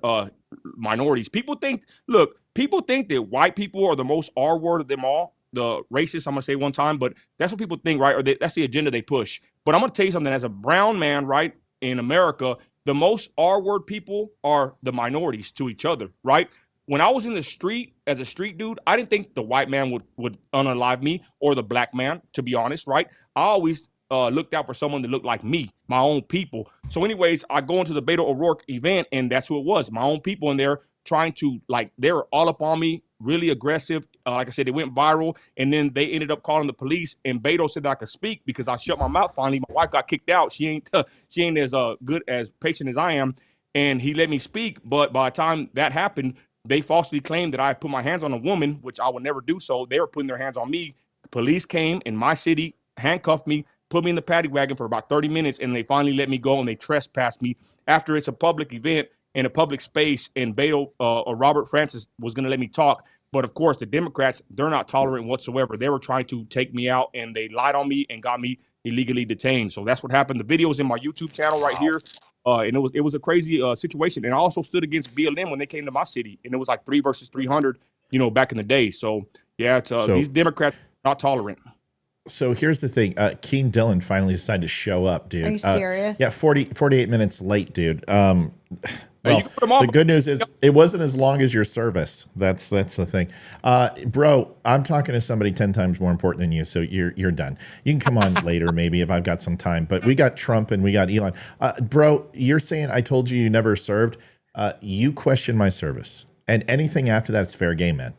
minorities. People think that white people are the most R word of them all, the racist, I'm going to say one time, but that's what people think, right? Or that's the agenda they push. But I'm going to tell you something, as a brown man, right, in America, the most R word people are the minorities to each other, right? When I was in the street as a street dude, I didn't think the white man would unalive me or the black man, to be honest, right? I always looked out for someone that looked like me, my own people. So anyways, I go into the Beto O'Rourke event, and that's who it was, my own people in there trying to, they were all up on me, really aggressive. Like I said, it went viral, and then they ended up calling the police, and Beto said that I could speak because I shut my mouth finally. My wife got kicked out. She ain't as good as patient as I am, and he let me speak. But by the time that happened, they falsely claimed that I put my hands on a woman, which I would never do so. They were putting their hands on me. The police came in my city, handcuffed me, put me in the paddy wagon for about 30 minutes, and they finally let me go, and they trespassed me after it's a public event in a public space, and Beto or Robert Francis was going to let me talk. But, of course, the Democrats, they're not tolerant whatsoever. They were trying to take me out, and they lied on me and got me illegally detained. So that's what happened. The video is in my YouTube channel right here. And it was a crazy situation. And I also stood against BLM when they came to my city, and it was like 3 versus 300, back in the day. So yeah, these Democrats are not tolerant. So here's the thing. Keen Dillon finally decided to show up, dude. Are you serious? Yeah, 48 minutes late, dude. Well, the good news is it wasn't as long as your service. That's the thing. Bro, I'm talking to somebody 10 times more important than you, so you're done. You can come on later maybe if I've got some time. But we got Trump and we got Elon. Bro, you're saying I told you never served. You question my service. And anything after that, it's fair game, man.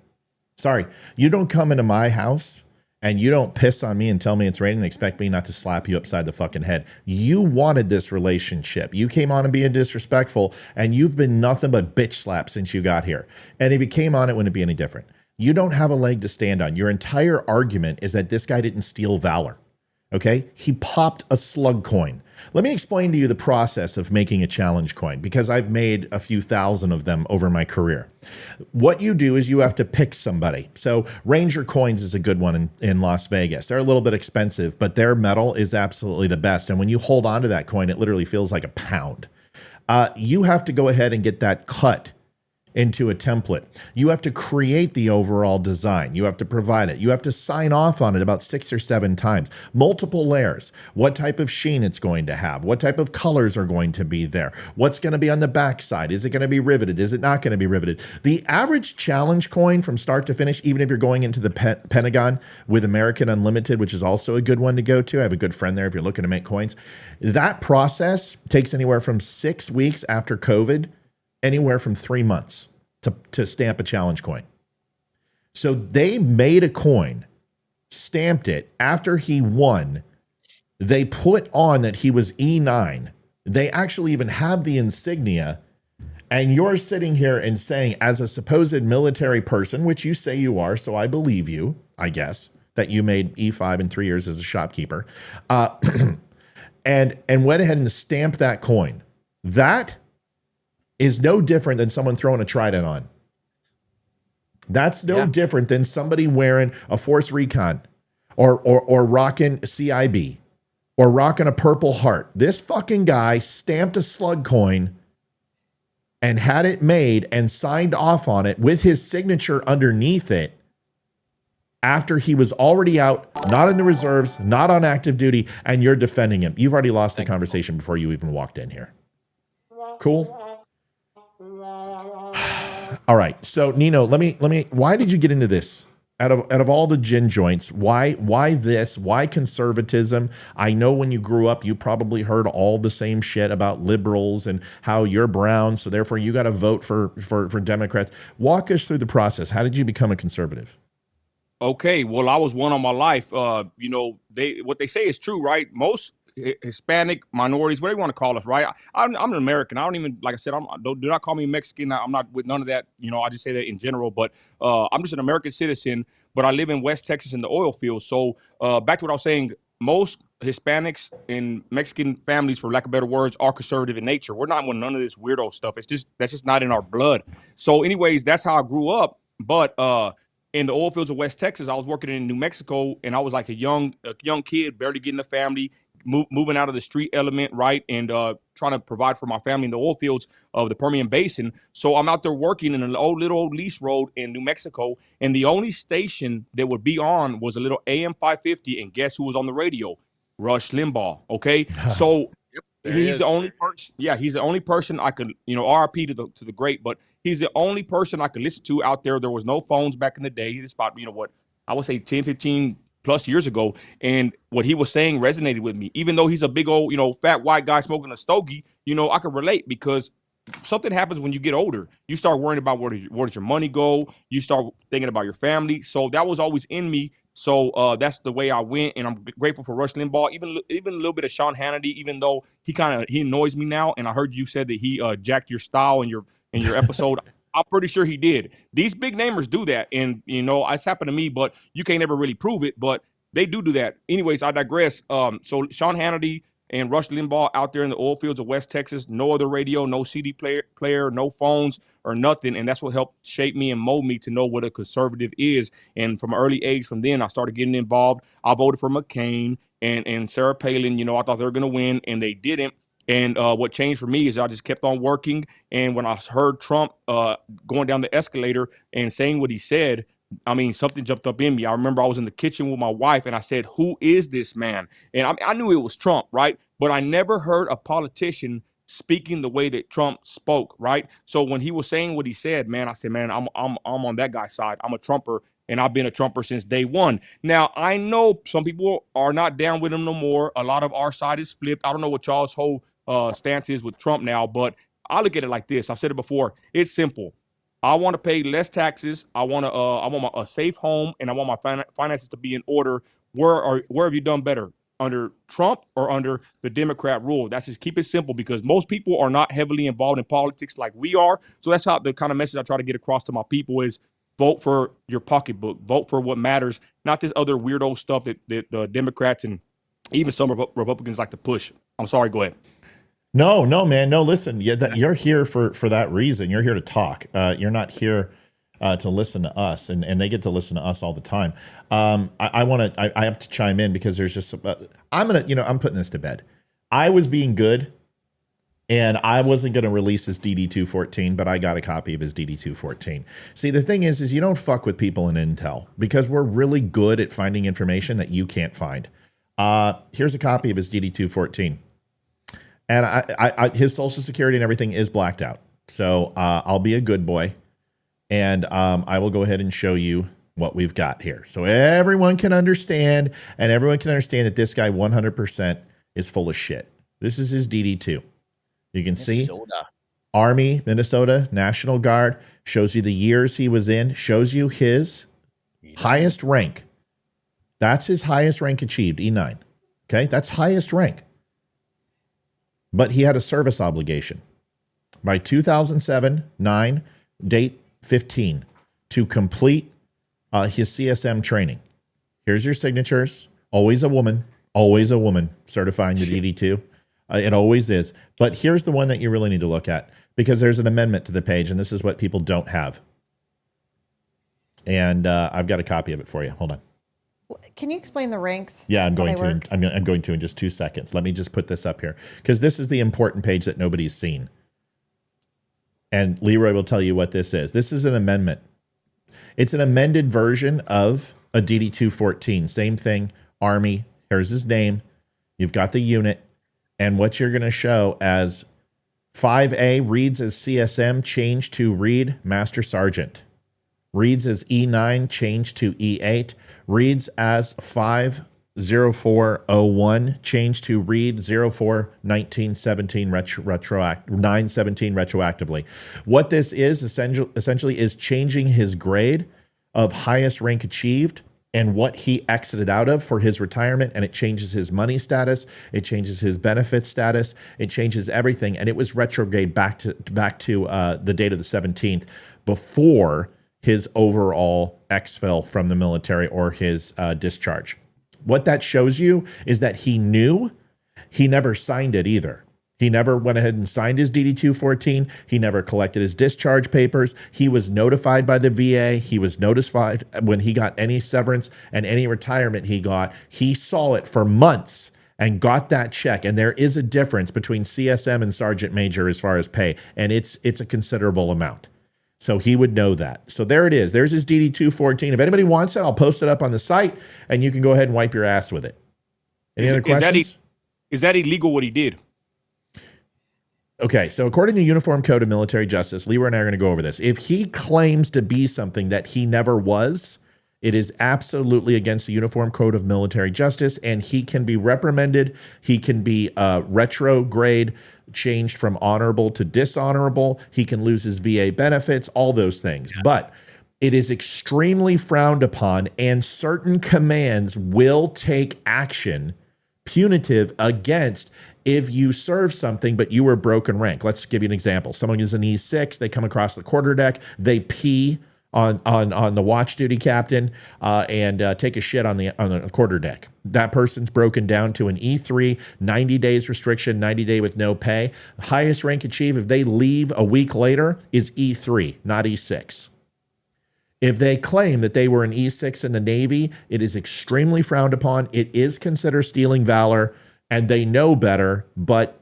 Sorry. You don't come into my house and you don't piss on me and tell me it's raining and expect me not to slap you upside the fucking head. You wanted this relationship. You came on and being disrespectful, and you've been nothing but bitch slap since you got here. And if you came on, it wouldn't be any different. You don't have a leg to stand on. Your entire argument is that this guy didn't steal valor. Okay? He popped a slug coin. Let me explain to you the process of making a challenge coin, because I've made a few thousand of them over my career. What you do is you have to pick somebody. So Ranger Coins is a good one in Las Vegas. They're a little bit expensive, but their metal is absolutely the best. And when you hold on to that coin, it literally feels like a pound. You have to go ahead and get that cut into a template. You have to create the overall design. You have to provide it. You have to sign off on it about 6 or 7 times. Multiple layers. What type of sheen it's going to have. What type of colors are going to be there. What's going to be on the back side. Is it going to be riveted? Is it not going to be riveted? The average challenge coin from start to finish, even if you're going into the Pentagon with American Unlimited, which is also a good one to go to. I have a good friend there if you're looking to make coins. That process takes anywhere from 6 weeks after COVID, anywhere from 3 months to stamp a challenge coin. So they made a coin, stamped it. After he won, they put on that he was E9. They actually even have the insignia. And you're sitting here and saying, as a supposed military person, which you say you are, so I believe you, I guess, that you made E5 in 3 years as a shopkeeper, and went ahead and stamped that coin. That is no different than someone throwing a trident on. That's no different than somebody wearing a Force Recon or rocking CIB or rocking a Purple Heart. This fucking guy stamped a slug coin and had it made and signed off on it with his signature underneath it after he was already out, not in the reserves, not on active duty, and you're defending him. You've already lost the conversation before you even walked in here. Cool? All right. So Nino, let me, why did you get into this? Out of all the gin joints, why this? Why conservatism? I know when you grew up, you probably heard all the same shit about liberals and how you're brown, so therefore you got to vote for Democrats. Walk us through the process. How did you become a conservative? Okay, well, I was one all my life. You know, what they say is true, right? Most Hispanic minorities, whatever you want to call us, right? I'm an American. I don't even, like I said, do not call me Mexican. I'm not with none of that. You know, I just say that in general. But I'm just an American citizen. But I live in West Texas in the oil fields. So back to what I was saying, most Hispanics and Mexican families, for lack of better words, are conservative in nature. We're not with none of this weirdo stuff. That's just not in our blood. So, anyways, that's how I grew up. But in the oil fields of West Texas, I was working in New Mexico, and I was like a young kid, barely getting a family. Moving out of the street element, right, and trying to provide for my family in the oil fields of the Permian Basin. So I'm out there working in an little lease road in New Mexico, and the only station that would be on was a little AM 550, and guess who was on the radio? Rush Limbaugh, okay? So he's the only person, he's the only person I could, you know, RIP to the great, but he's the only person I could listen to out there. There was no phones back in the day. It's about, you know what, I would say 10, 15 plus years ago, and what he was saying resonated with me. Even though he's a big old, you know, fat white guy smoking a stogie, you know, I could relate, because something happens when you get older. You start worrying about where does your money go. You start thinking about your family. So that was always in me. So that's the way I went, and I'm grateful for Rush Limbaugh, even a little bit of Sean Hannity, even though he annoys me now. And I heard you said that he jacked your style in your episode. I'm pretty sure he did. These big namers do that, and you know it's happened to me, but you can't ever really prove it. But they do that. Anyways, I digress. So Sean Hannity and Rush Limbaugh out there in the oil fields of West Texas, no other radio, no CD player, no phones or nothing, and that's what helped shape me and mold me to know what a conservative is. And from an early age, from then I started getting involved. I voted for McCain and Sarah Palin. You know, I thought they were going to win, and they didn't. And what changed for me is I just kept on working. And when I heard Trump going down the escalator and saying what he said, I mean, something jumped up in me. I remember I was in the kitchen with my wife, and I said, who is this man? And I knew it was Trump, right? But I never heard a politician speaking the way that Trump spoke, right? So when he was saying what he said, man, I said, man, I'm on that guy's side. I'm a Trumper, and I've been a Trumper since day one. Now, I know some people are not down with him no more. A lot of our side is flipped. I don't know what y'all's whole stance is with Trump now, but I look at it like this. I've said it before. It's simple. I want to pay less taxes. I want a safe home, and I want my finances to be in order. Where have you done better? Under Trump or under the Democrat rule? That's just keep it simple, because most people are not heavily involved in politics like we are. So that's how the kind of message I try to get across to my people is vote for your pocketbook, vote for what matters, not this other weirdo stuff that the Democrats and even some Republicans like to push. I'm sorry. Go ahead. No, man. No, listen. You're here for that reason. You're here to talk. You're not here to listen to us, and they get to listen to us all the time. I have to chime in because there's just I'm putting this to bed. I was being good, and I wasn't going to release his DD-214, but I got a copy of his DD-214. See, the thing is you don't fuck with people in Intel because we're really good at finding information that you can't find. Here's a copy of his DD-214. And his social security and everything is blacked out. So I'll be a good boy. And I will go ahead and show you what we've got here. So everyone can understand, and everyone can understand that this guy 100% is full of shit. This is his DD2. You can see Army, Minnesota, National Guard, shows you the years he was in, shows you his highest rank. That's his highest rank achieved, E9. Okay, that's highest rank. But he had a service obligation by 2007-9, date 15, to complete his CSM training. Here's your signatures. Always a woman certifying the DD2. It always is. But here's the one that you really need to look at because there's an amendment to the page, and this is what people don't have. And I've got a copy of it for you. Hold on. Can you explain the ranks? Yeah, I'm going to in just 2 seconds. Let me just put this up here because this is the important page that nobody's seen. And Leroy will tell you what this is. This is an amendment. It's an amended version of a DD-214. Same thing, Army. Here's his name. You've got the unit. And what you're going to show as 5A reads as CSM, changed to read Master Sergeant. Reads as E9, changed to E8. Reads as 50401, changed to read 041917 917 retroactively. What this is essentially is changing his grade of highest rank achieved and what he exited out of for his retirement, and it changes his money status, it changes his benefit status, it changes everything, and it was retrograde back to the date of the 17th before his overall exfil from the military or his discharge. What that shows you is that he knew, he never signed it either. He never went ahead and signed his DD-214. He never collected his discharge papers. He was notified by the VA. He was notified when he got any severance and any retirement he got. He saw it for months and got that check. And there is a difference between CSM and Sergeant Major as far as pay, and it's a considerable amount. So he would know that. So there it is. There's his DD-214. If anybody wants it, I'll post it up on the site, and you can go ahead and wipe your ass with it. Any other questions? Is that illegal what he did? Okay, so according to Uniform Code of Military Justice, Leroy and I are going to go over this. If he claims to be something that he never was, it is absolutely against the Uniform Code of Military Justice, and he can be reprimanded. He can be retrograde, changed from honorable to dishonorable. He can lose his VA benefits, all those things. Yeah. But it is extremely frowned upon, and certain commands will take action punitive against if you serve something but you were broken rank. Let's give you an example. Someone is an E6, they come across the quarterdeck, they pee on the watch duty captain and take a shit on the quarterdeck. That person's broken down to an E3, 90 days restriction, 90 day with no pay. Highest rank achieved if they leave a week later is E3, not E6. If they claim that they were an E6 in the Navy, it is extremely frowned upon. It is considered stealing valor, and they know better, but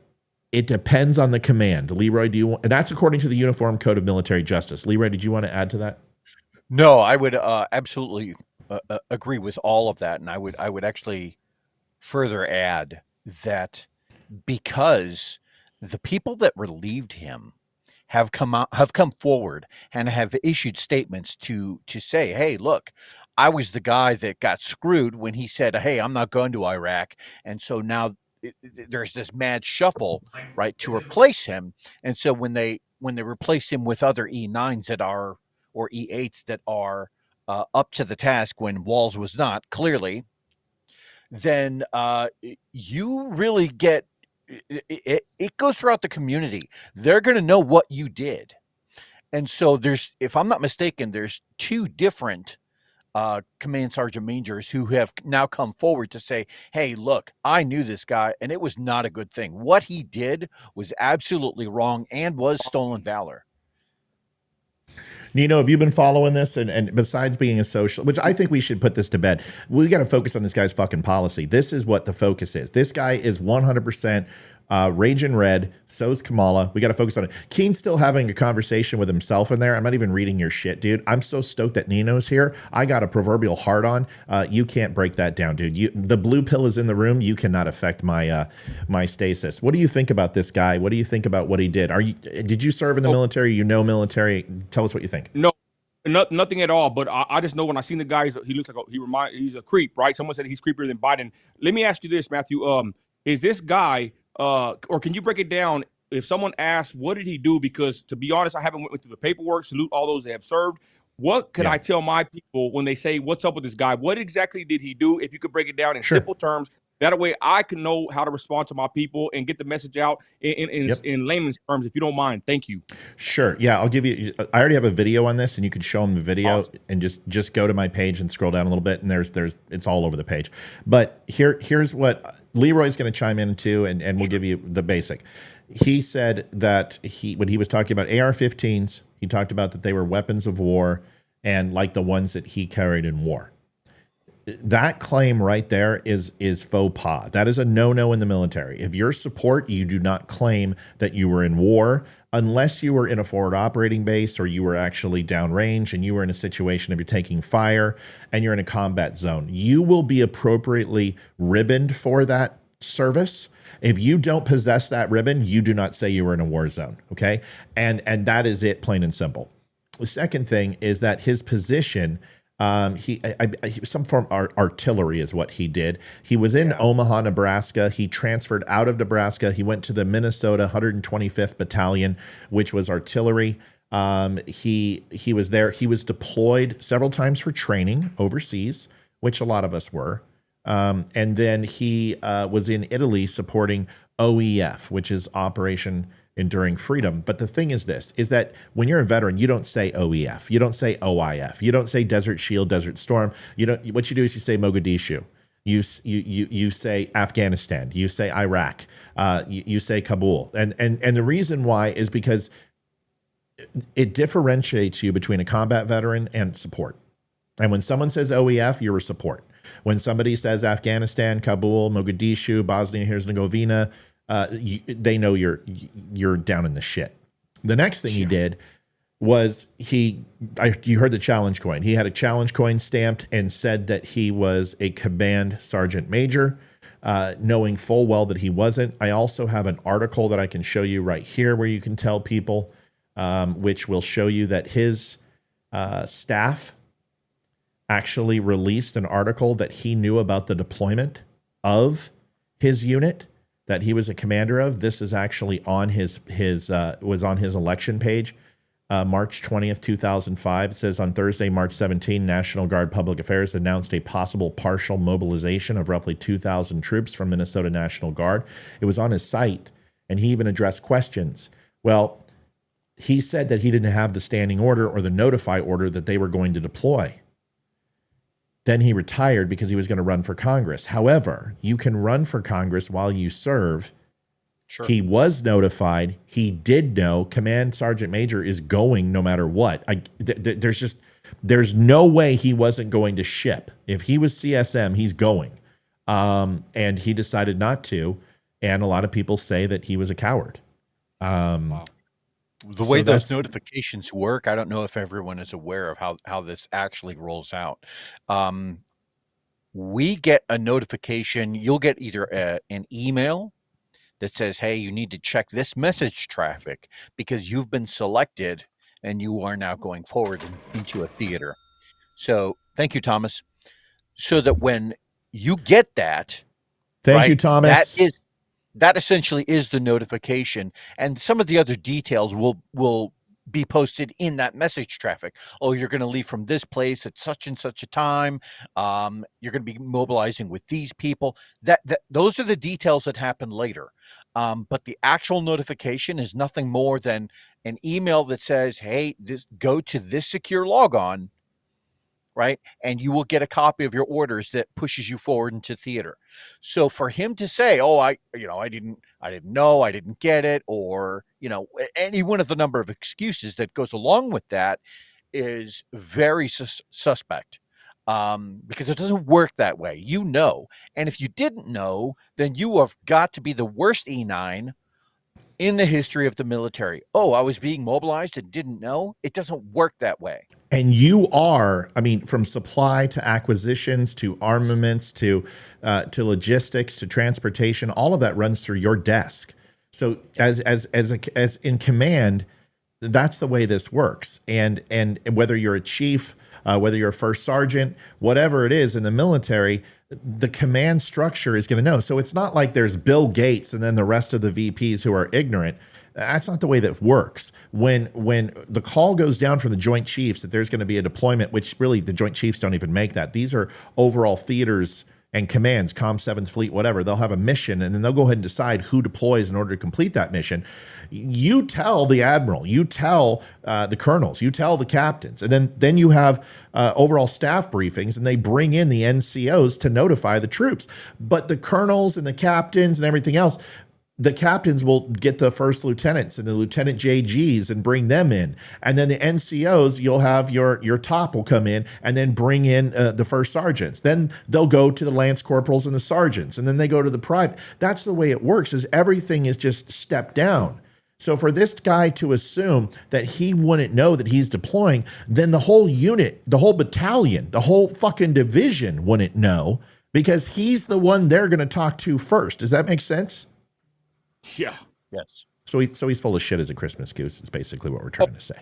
it depends on the command. Leroy, and that's according to the Uniform Code of Military Justice. Leroy, did you want to add to that? No, I would absolutely agree with all of that, and I would actually further add that because the people that relieved him have come forward and have issued statements to say, hey, look, I was the guy that got screwed when he said, hey, I'm not going to Iraq. And so now there's this mad shuffle, right, to replace him. And so when they replace him with other E9s that are, or E8s that are up to the task when Walls was not, clearly, then you really get, it goes throughout the community. They're going to know what you did. And so there's, if I'm not mistaken, there's two different command sergeant majors who have now come forward to say, hey, look, I knew this guy and it was not a good thing. What he did was absolutely wrong and was stolen valor. Nino, have you been following this? And besides being a social, which I think we should put this to bed, we got to focus on this guy's fucking policy. This is what the focus is. This guy is 100% raging red. So's Kamala. We got to focus on it. Keen's still having a conversation with himself in there. I'm not even reading your shit, dude. I'm so stoked that Nino's here. I got a proverbial heart on. You can't break that down, dude. The blue pill is in the room. You cannot affect my my stasis. What do you think about this guy? What do you think about what he did? Did you serve in the military? You know military. Tell us what you think. No, nothing at all. But I just know when I seen the guy, he looks like he's a creep, right? Someone said he's creepier than Biden. Let me ask you this, Matthew. Is this guy, or can you break it down? If someone asks, what did he do? Because to be honest, I haven't went through the paperwork. Salute all those that have served. What could I tell my people when they say, what's up with this guy? What exactly did he do? If you could break it down in simple terms, that way I can know how to respond to my people and get the message out in layman's terms, if you don't mind. Thank you. Sure. Yeah, I'll give you, I already have a video on this and you can show them the video and just go to my page and scroll down a little bit and there's it's all over the page. But here's what Leroy's going to chime in too and we'll give you the basic. He said that when he was talking about AR-15s, he talked about that they were weapons of war and like the ones that he carried in war. That claim right there is faux pas. That is a no-no in the military. If you're support, you do not claim that you were in war unless you were in a forward operating base or you were actually downrange and you were in a situation of you're taking fire and you're in a combat zone. You will be appropriately ribboned for that service. If you don't possess that ribbon, you do not say you were in a war zone, okay? And that is it, plain and simple. The second thing is that his position, he some form of artillery is what he did. He was in Omaha, Nebraska. He transferred out of Nebraska. He went to the Minnesota 125th Battalion, which was artillery. He was there. He was deployed several times for training overseas, which a lot of us were. And then he was in Italy supporting OEF, which is Operation Enduring Freedom. But the thing is this, is that when you're a veteran, you don't say OEF, you don't say OIF, you don't say Desert Shield, Desert Storm. What you do is you say Mogadishu. You say Afghanistan, you say Iraq, you say Kabul. And the reason why is because it differentiates you between a combat veteran and support. And when someone says OEF, you're a support. When somebody says Afghanistan, Kabul, Mogadishu, Bosnia, Herzegovina, they know you're down in the shit. The next thing he did was you heard the challenge coin. He had a challenge coin stamped and said that he was a command sergeant major, knowing full well that he wasn't. I also have an article that I can show you right here where you can tell people, which will show you that his staff actually released an article that he knew about the deployment of his unit that he was a commander of. This is actually on his was on his election page, March 20th, 2005. It says on Thursday, March 17, National Guard Public Affairs announced a possible partial mobilization of roughly 2,000 troops from Minnesota National Guard. It was on his site, and he even addressed questions. Well, he said that he didn't have the standing order or the notify order that they were going to deploy. Then he retired because he was going to run for Congress. However, you can run for Congress while you serve. Sure. He was notified. He did know. Command Sergeant Major is going no matter what. There's no way he wasn't going to ship. If he was CSM, he's going. And he decided not to. And a lot of people say that he was a coward. Wow. The way those notifications work, I don't know if everyone is aware of how this actually rolls out. We get a notification. You'll get either an email that says, hey, you need to check this message traffic because you've been selected and you are now going forward into a theater. So thank you, Thomas. So that when you get that, thank you, Thomas. That essentially is the notification, and some of the other details will be posted in that message traffic. Oh, you're going to leave from this place at such and such a time. You're going to be mobilizing with these people. Those are the details that happen later. But the actual notification is nothing more than an email that says, hey, go to this secure logon right? And you will get a copy of your orders that pushes you forward into theater. So for him to say, "Oh, I didn't know, I didn't get it," or any one of the number of excuses that goes along with that is very suspect, because it doesn't work that way, and if you didn't know, then you have got to be the worst E9 in the history of the military. Oh, I was being mobilized and didn't know. It doesn't work that way. And you are, I mean, from supply to acquisitions to armaments to logistics to transportation, all of that runs through your desk. So as in command, that's the way this works. And whether you're a chief, whether you're a first sergeant, whatever it is in the military, the command structure is going to know. So it's not like there's Bill Gates and then the rest of the VPs who are ignorant. That's not the way that works. When the call goes down from the Joint Chiefs that there's going to be a deployment, which really the Joint Chiefs don't even make that. These are overall theaters and commands, Com 7's fleet, whatever. They'll have a mission, and then they'll go ahead and decide who deploys in order to complete that mission. You tell the admiral, you tell the colonels, you tell the captains, and then you have overall staff briefings, and they bring in the NCOs to notify the troops. But the colonels and the captains and everything else, the captains will get the first lieutenants and the lieutenant JGs and bring them in. And then the NCOs, you'll have your top will come in and then bring in the first sergeants. Then they'll go to the lance corporals and the sergeants. And then they go to the private. That's the way it works, is everything is just stepped down. So for this guy to assume that he wouldn't know that he's deploying, then the whole unit, the whole battalion, the whole fucking division wouldn't know, because he's the one they're going to talk to first. Does that make sense? Yeah. Yes. So he's full of shit as a Christmas goose is basically what we're trying to say.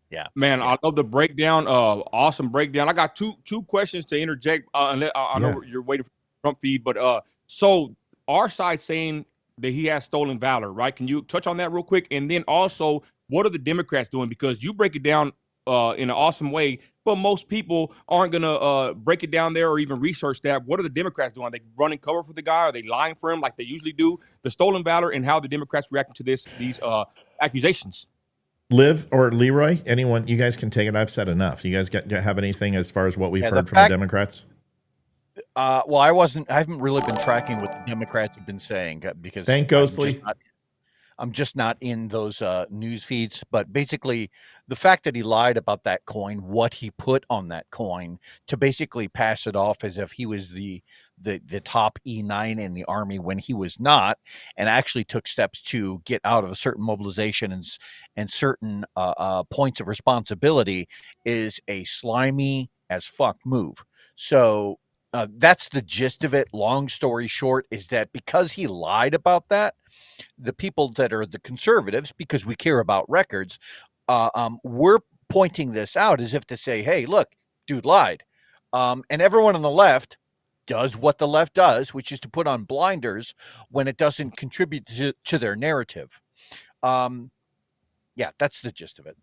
Yeah. Man, I love the breakdown. Awesome breakdown. I got two questions to interject. I know you're waiting for the Trump feed, but so our side saying that he has stolen valor, right? Can you touch on that real quick? And then also, what are the Democrats doing? Because you break it down in an awesome way, but most people aren't gonna break it down there or even research that. What are the Democrats doing? Are they running cover for the guy? Are they lying for him like they usually do? The stolen valor and how the Democrats reacting to these accusations. Liv or Leroy, anyone, you guys can take it. I've said enough. You guys have anything as far as what we've heard from the Democrats? Well, I haven't really been tracking what the Democrats have been saying, because thank Ghostly. I'm just not in those news feeds. But basically, the fact that he lied about that coin, what he put on that coin, to basically pass it off as if he was the top E9 in the Army when he was not, and actually took steps to get out of a certain mobilization and certain points of responsibility, is a slimy as fuck move. So that's the gist of it. Long story short is that because he lied about that, the people that are the conservatives, because we care about records, we're pointing this out as if to say, hey, look, dude lied. And everyone on the left does what the left does, which is to put on blinders when it doesn't contribute to their narrative. Yeah, that's the gist of it.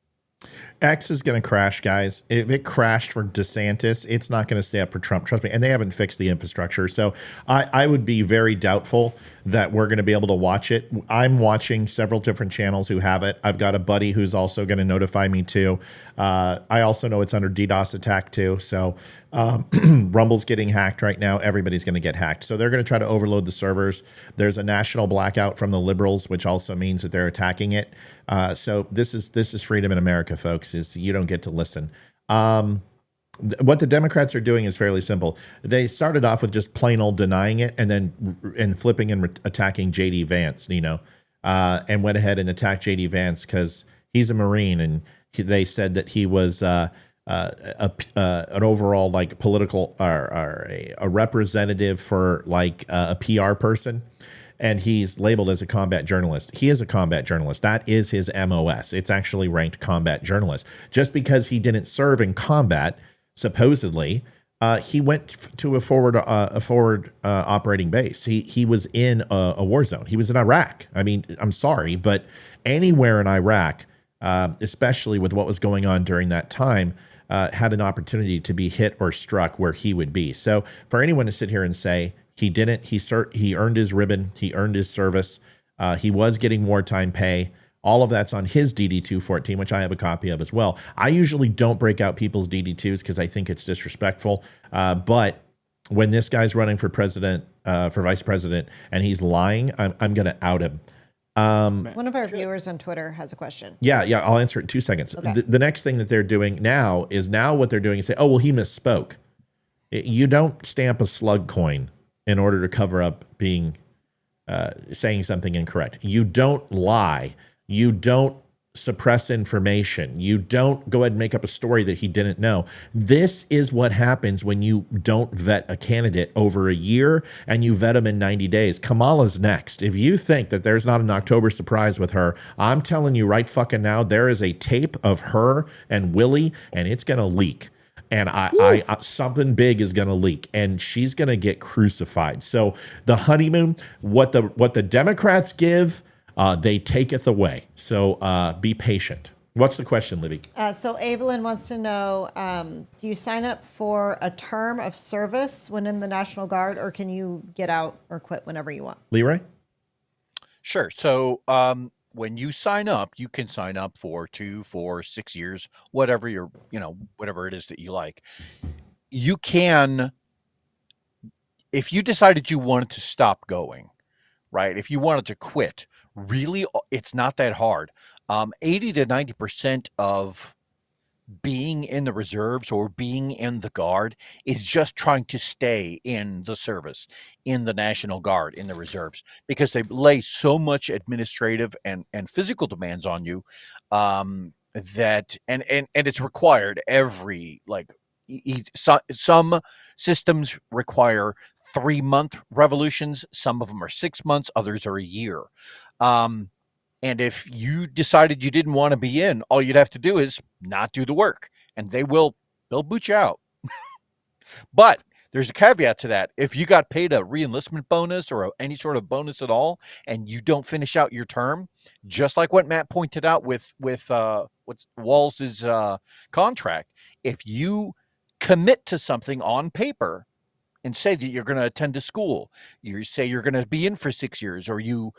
X is going to crash, guys. If it crashed for DeSantis, it's not going to stay up for Trump. Trust me. And they haven't fixed the infrastructure. So I would be very doubtful that we're going to be able to watch it. I'm watching several different channels who have it. I've got a buddy who's also going to notify me too. I also know it's under DDoS attack too. So Rumble's getting hacked right now. Everybody's going to get hacked. So they're going to try to overload the servers. There's a national blackout from the liberals, which also means that they're attacking it. So this is freedom in America, folks, is you don't get to listen. What the Democrats are doing is fairly simple. They started off with just plain old denying it and flipping and attacking JD Vance, and went ahead and attacked JD Vance because he's a Marine, and they said that he was an overall like political or a representative for like a PR person. And he's labeled as a combat journalist. He is a combat journalist. That is his MOS. It's actually ranked combat journalist. Just because he didn't serve in combat, supposedly, he went to a forward operating base. He was in a war zone. He was in Iraq. I mean, I'm sorry, but anywhere in Iraq, especially with what was going on during that time, had an opportunity to be hit or struck where he would be. So for anyone to sit here and say he didn't, he earned his ribbon, he earned his service, he was getting wartime pay, All of that's on his DD-214, which I have a copy of as well. I usually don't break out people's DD-2s because I think it's disrespectful. But when this guy's running for president, for vice president, and he's lying, I'm going to out him. One of our viewers on Twitter has a question. Yeah, I'll answer it in 2 seconds. Okay. The next thing that they're doing now what they're doing is say, oh, well, he misspoke. You don't stamp a slug coin in order to cover up being saying something incorrect. You don't lie. You don't suppress information. You don't go ahead and make up a story that he didn't know. This is what happens when you don't vet a candidate over a year and you vet them in 90 days. Kamala's next. If you think that there's not an October surprise with her, I'm telling you right fucking now, there is a tape of her and Willie, and it's going to leak. And I something big is going to leak, and she's going to get crucified. So the honeymoon, what the Democrats give, they taketh away. So be patient. What's the question, Livy? So Evelyn wants to know, do you sign up for a term of service when in the National Guard, or can you get out or quit whenever you want? Leroy? Sure. So when you sign up, you can sign up for 2, 4, 6 years, whatever whatever it is that you like. You can, if you decided you wanted to stop going, right? If you wanted to quit, really, it's not that hard. 80 to 90% of being in the reserves or being in the Guard is just trying to stay in the service, in the National Guard, in the reserves, because they lay so much administrative and physical demands on you that and it's required every some systems require 3-month revolutions, some of them are 6 months, others are a year. And if you decided you didn't want to be in, all you'd have to do is not do the work, and they'll boot you out. But there's a caveat to that. If you got paid a re-enlistment bonus or any sort of bonus at all, and you don't finish out your term, just like what Matt pointed out with what's Walz's contract, if you commit to something on paper and say that you're going to attend a school, you say you're going to be in for 6 years, or you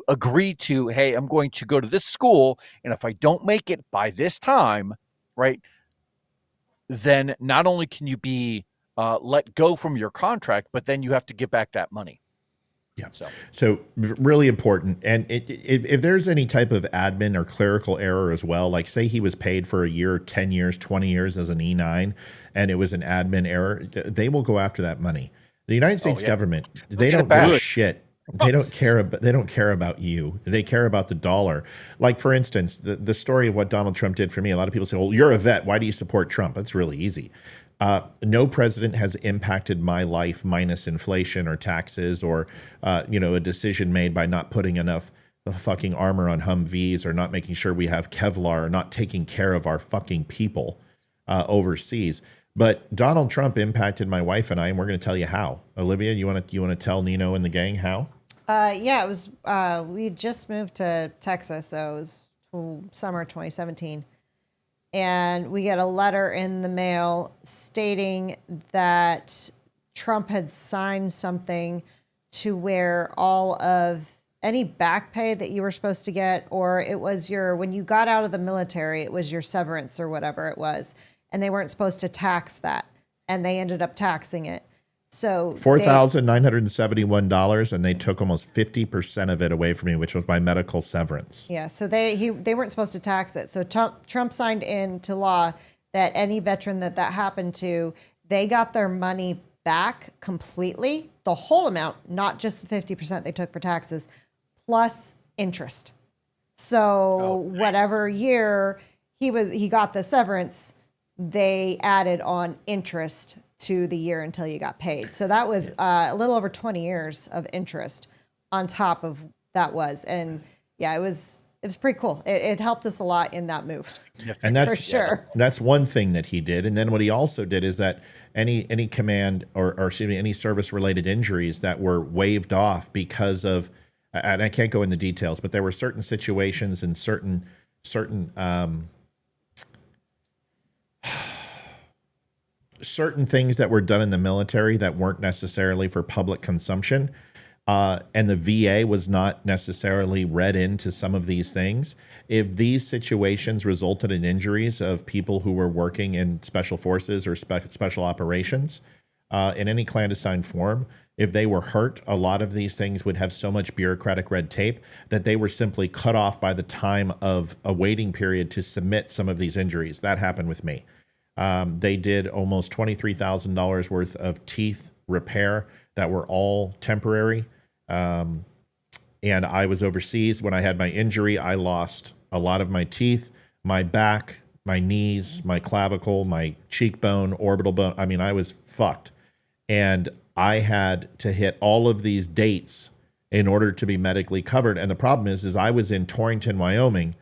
agree to, hey, I'm going to go to this school, and if I don't make it by this time, right, then not only can you be let go from your contract, but then you have to give back that money. Yeah. So really important. And if there's any type of admin or clerical error as well, like say he was paid for a year, 10 years, 20 years as an E9, and it was an admin error, they will go after that money. The United States government, they don't give a shit. They don't care about you. They care about the dollar. Like, for instance, the story of what Donald Trump did for me. A lot of people say, well, you're a vet. Why do you support Trump? That's really easy. No president has impacted my life minus inflation or taxes or, a decision made by not putting enough fucking armor on Humvees or not making sure we have Kevlar or not taking care of our fucking people overseas. But Donald Trump impacted my wife and I, and we're going to tell you how. Olivia, you want to tell Nino and the gang how? Yeah, it was. We just moved to Texas, so it was summer 2017, and we get a letter in the mail stating that Trump had signed something to where all of any back pay that you were supposed to get, or it was when you got out of the military, it was your severance or whatever it was, and they weren't supposed to tax that, and they ended up taxing it. So $4,971, and they took almost 50% of it away from me, which was my medical severance. Yeah, so they weren't supposed to tax it. So Trump signed into law that any veteran that happened to, they got their money back completely, the whole amount, not just the 50% they took for taxes, plus interest. So whatever year he got the severance, they added on interest to the year until you got paid. So that was a little over 20 years of interest on top of that was. And yeah, it was pretty cool. It helped us a lot in that move. And that's for sure. That's one thing that he did. And then what he also did is that any command or excuse me, any service related injuries that were waived off because of, and I can't go into details, but there were certain situations and certain certain things that were done in the military that weren't necessarily for public consumption. and the VA was not necessarily read into some of these things, if these situations resulted in injuries of people who were working in special forces or special operations in any clandestine form, if they were hurt, a lot of these things would have so much bureaucratic red tape that they were simply cut off by the time of a waiting period to submit some of these injuries. That happened with me. They did almost $23,000 worth of teeth repair that were all temporary. And I was overseas when I had my injury. I lost a lot of my teeth, my back, my knees, my clavicle, my cheekbone, orbital bone. I mean, I was fucked. And I had to hit all of these dates in order to be medically covered. And the problem is I was in Torrington, Wyoming,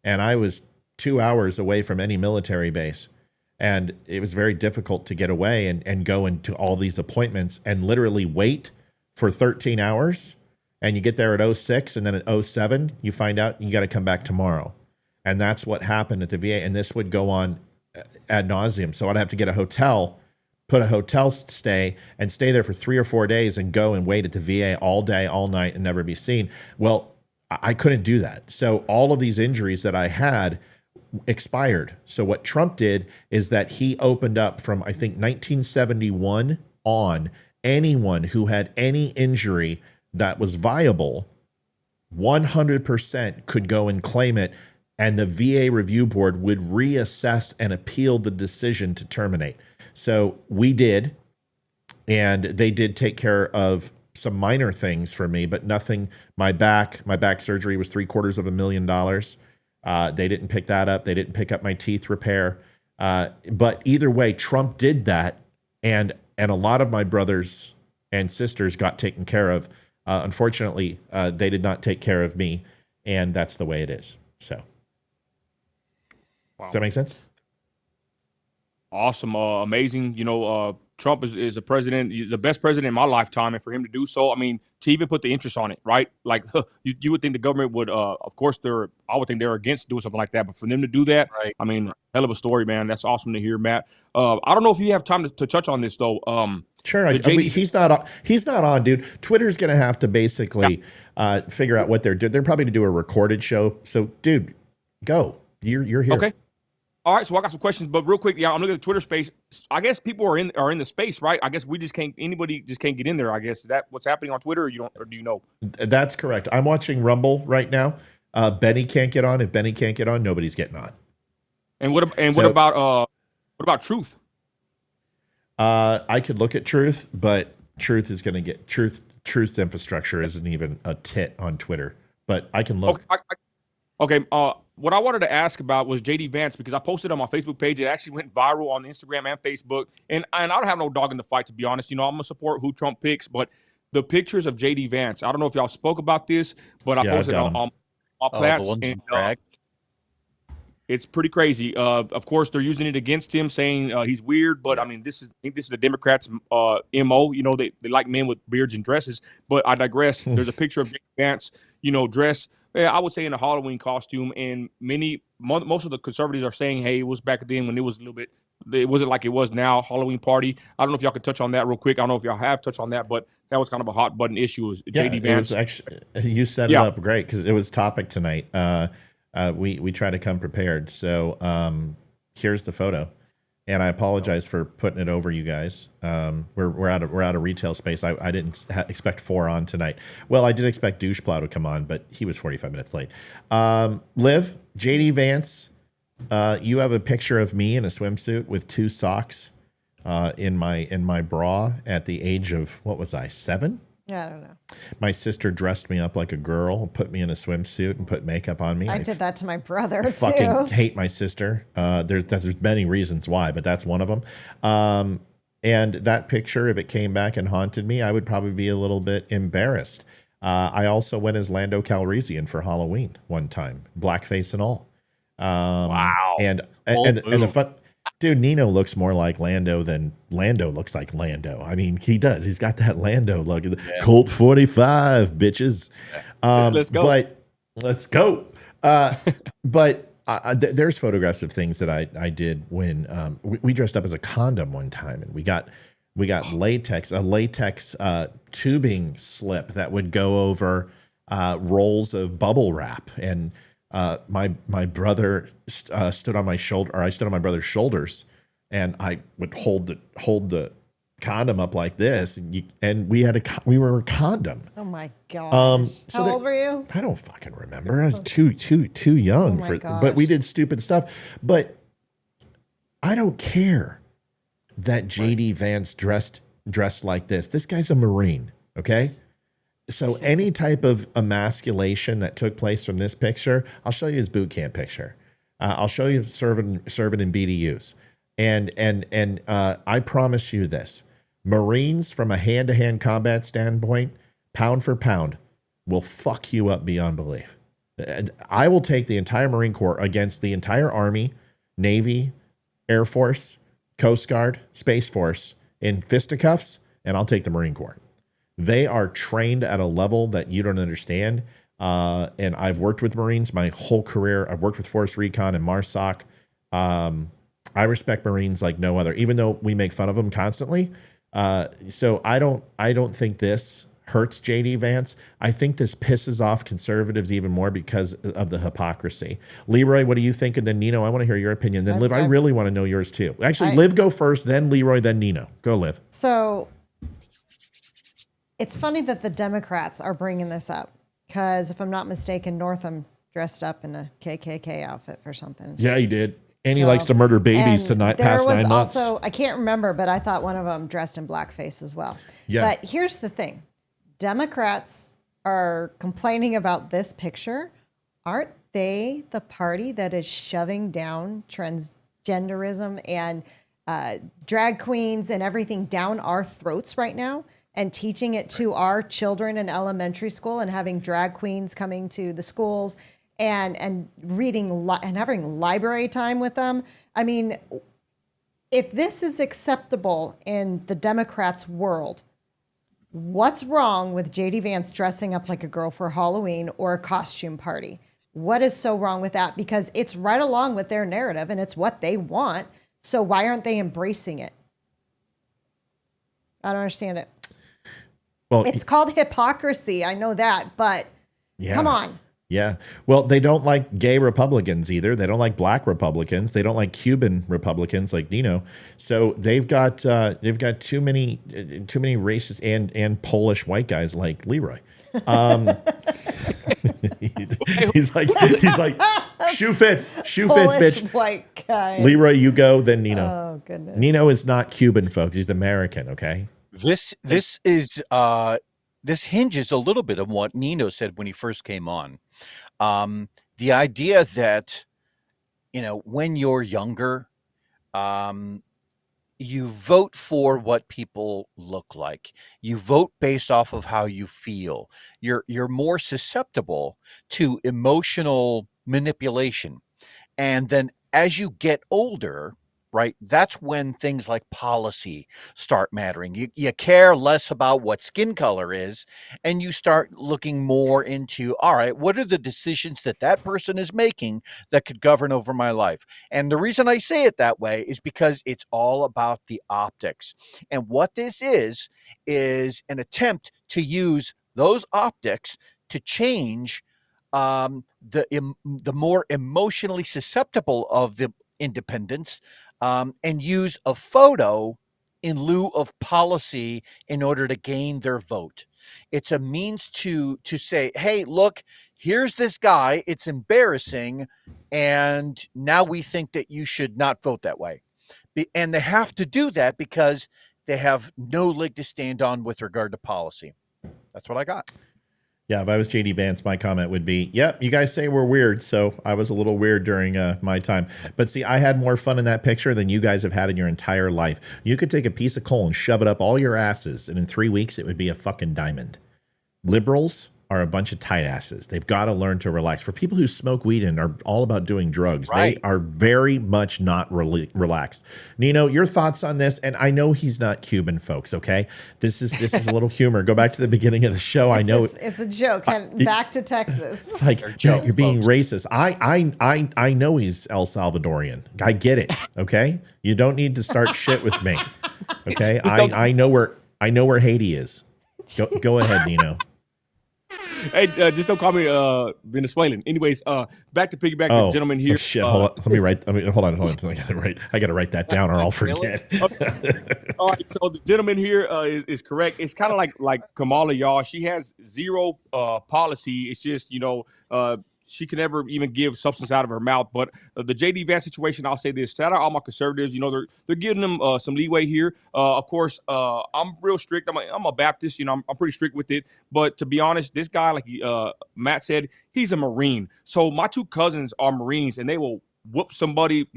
and I was 2 hours away from any military base. And it was very difficult to get away and go into all these appointments and literally wait for 13 hours. And you get there at 06, and then at 07, you find out you got to come back tomorrow. And that's what happened at the VA. And this would go on ad nauseum. So I'd have to get a hotel, put a hotel stay, and stay there for 3 or 4 days and go and wait at the VA all day, all night, and never be seen. Well, I couldn't do that. So all of these injuries that I had expired. So what Trump did is that he opened up from, I think, 1971 on, anyone who had any injury that was viable, 100% could go and claim it, and the VA review board would reassess and appeal the decision to terminate. So we did, and they did take care of some minor things for me, but nothing. My back surgery was $750,000. They didn't pick that up. They didn't pick up my teeth repair. But either way, Trump did that, and a lot of my brothers and sisters got taken care of. Unfortunately, they did not take care of me, and that's the way it is. So, Does that make sense? Awesome, amazing. Trump is a president, the best president in my lifetime, and for him to do so, I mean, to even put the interest on it, right? Like, you would think the government would, of course, I would think they're against doing something like that, but for them to do that, right. I mean, hell of a story, man. That's awesome to hear, Matt. I don't know if you have time to touch on this though. Sure, he's not on, dude. Twitter's gonna have to basically figure out what they're doing. They're probably gonna do a recorded show. So, dude, go. You're here. Okay. All right, so I got some questions, but real quick, yeah, I'm looking at the Twitter space. I guess people are in the space, right? I guess anybody just can't get in there. I guess, is that what's happening on Twitter, or do you know? That's correct. I'm watching Rumble right now. Benny can't get on. If Benny can't get on, nobody's getting on. And what about Truth? I could look at Truth, but Truth is going to get Truth's infrastructure isn't even a tit on Twitter. But I can look. Okay. What I wanted to ask about was JD Vance, because I posted on my Facebook page. It actually went viral on Instagram and Facebook. And I don't have no dog in the fight, to be honest. I'm going to support who Trump picks. But the pictures of JD Vance, I don't know if y'all spoke about this, but I posted on my plats. It's pretty crazy. Of course, they're using it against him, saying he's weird. But, I mean, I think this is the Democrats' MO. They like men with beards and dresses. But I digress. There's a picture of JD Vance, dressed, I would say, in a Halloween costume, and most of the conservatives are saying, hey, it was back then when it was it wasn't like it was now, Halloween party. I don't know if y'all could touch on that real quick. I don't know if y'all have touched on that, but that was kind of a hot button issue. JD Vance. It was actually, you set it up great, because it was topic tonight. We try to come prepared. So here's the photo. And I apologize for putting it over you guys. We're out of retail space. I didn't expect 4 on tonight. Well, I did expect Doucheplow to come on, but he was 45 minutes late. Liv, JD Vance, you have a picture of me in a swimsuit with 2 socks in my bra at the age of, what was I, 7? Yeah, I don't know. My sister dressed me up like a girl, put me in a swimsuit, and put makeup on me. I did that to my brother, too. Fucking hate my sister. There's many reasons why, but that's one of them. And that picture, if it came back and haunted me, I would probably be a little bit embarrassed. I also went as Lando Calrissian for Halloween one time, blackface and all. Wow. And the fun. Dude, Nino looks more like Lando than Lando looks like Lando. I mean, he does. He's got that Lando look. Yeah. Colt 45, bitches. Let's go. But let's go. But there's photographs of things that I did when we dressed up as a condom one time, and we got We got a latex tubing slip that would go over rolls of bubble wrap. And my brother stood on my shoulder, or I stood on my brother's shoulders, and I would hold the condom up like this, and we were a condom. Oh my gosh. So How old were you? I don't fucking remember. I was too young but we did stupid stuff. But I don't care that JD Vance dressed like this. This guy's a Marine, okay? So any type of emasculation that took place from this picture, I'll show you his boot camp picture. I'll show you serving in BDUs. And I promise you this. Marines, from a hand-to-hand combat standpoint, pound for pound, will fuck you up beyond belief. I will take the entire Marine Corps against the entire Army, Navy, Air Force, Coast Guard, Space Force in fisticuffs, and I'll take the Marine Corps. They are trained at a level that you don't understand. And I've worked with Marines my whole career. I've worked with Force Recon and MARSOC. I respect Marines like no other, even though we make fun of them constantly. So I don't think this hurts JD Vance. I think this pisses off conservatives even more because of the hypocrisy. Leroy, what do you think? And then Nino, I want to hear your opinion. Then Liv, I really want to know yours too. Actually, Liv, go first, then Leroy, then Nino. Go, Liv. So it's funny that the Democrats are bringing this up because, if I'm not mistaken, Northam dressed up in a KKK outfit for something. Yeah, he did. And he likes to murder babies tonight past 9 months. Also, I can't remember, but I thought one of them dressed in blackface as well. Yeah. But here's the thing. Democrats are complaining about this picture. Aren't they the party that is shoving down transgenderism and drag queens and everything down our throats right now and teaching it to our children in elementary school and having drag queens coming to the schools and reading and having library time with them? I mean, if this is acceptable in the Democrats' world, what's wrong with JD Vance dressing up like a girl for Halloween or a costume party? What is so wrong with that? Because it's right along with their narrative and it's what they want. So why aren't they embracing it? I don't understand it. Well, it's called hypocrisy. I know that, but come on. Yeah. Well, they don't like gay Republicans either. They don't like black Republicans. They don't like Cuban Republicans like Nino. So they've got too many racist and Polish white guys like Leroy. He's like shoe fits, bitch. White guy. Leroy, you go, then Nino. Oh goodness. Nino is not Cuban, folks. He's American. Okay. This hinges a little bit on what Nino said when he first came on. The idea that, when you're younger, you vote for what people look like. You vote based off of how you feel. You're more susceptible to emotional manipulation. And then as you get older, right, that's when things like policy start mattering. You care less about what skin color is, and you start looking more into, all right, what are the decisions that person is making that could govern over my life? And the reason I say it that way is because it's all about the optics. And what this is an attempt to use those optics to change the more emotionally susceptible of the independents, and use a photo in lieu of policy in order to gain their vote. It's a means to say, hey, look, here's this guy. It's embarrassing. And now we think that you should not vote that way. And they have to do that because they have no leg to stand on with regard to policy. That's what I got. Yeah, if I was JD Vance, my comment would be, yep, you guys say we're weird, so I was a little weird during my time. But see, I had more fun in that picture than you guys have had in your entire life. You could take a piece of coal and shove it up all your asses, and in 3 weeks, it would be a fucking diamond. Liberals are a bunch of tight asses. They've got to learn to relax. For people who smoke weed and are all about doing drugs, right, they are very much not relaxed. Nino, your thoughts on this? And I know he's not Cuban, folks. Okay, this is a little humor. Go back to the beginning of the show. I know it's a joke. Back to Texas. It's like you're being racist. I know he's El Salvadorian. I get it. Okay, you don't need to start shit with me. Okay, I know where Haiti is. Go ahead, Nino. Hey, just don't call me Venezuelan. Anyways, back to piggyback the gentleman here. Oh shit! Hold on. Hold on. I gotta write that down, or I'll forget. All right, so the gentleman here is correct. It's kind of like Kamala, y'all. She has zero policy. It's just she can never even give substance out of her mouth. But the JD Vance situation, I'll say this: shout out all my conservatives. They're giving them some leeway here. Of course, I'm real strict. I'm a Baptist. I'm pretty strict with it. But to be honest, this guy, like Matt said, he's a Marine. So my two cousins are Marines, and they will whoop somebody.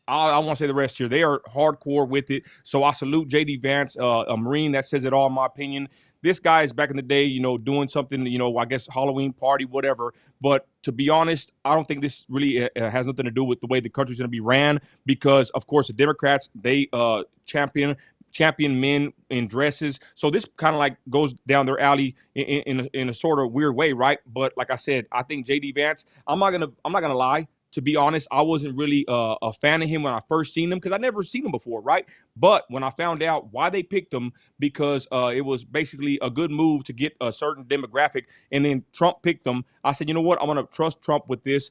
I won't say the rest here. They are hardcore with it. So I salute JD Vance, a Marine. That says it all, in my opinion. This guy is back in the day, doing something, I guess Halloween party, whatever. But to be honest, I don't think this really has nothing to do with the way the country's going to be ran, because, of course, the Democrats, they champion men in dresses. So this kind of like goes down their alley in a sort of weird way, right? But like I said, I think JD Vance, I'm not gonna lie. To be honest, I wasn't really a fan of him when I first seen him, because I never seen him before, right? But when I found out why they picked him, because it was basically a good move to get a certain demographic, and then Trump picked him, I said, you know what? I'm going to trust Trump with this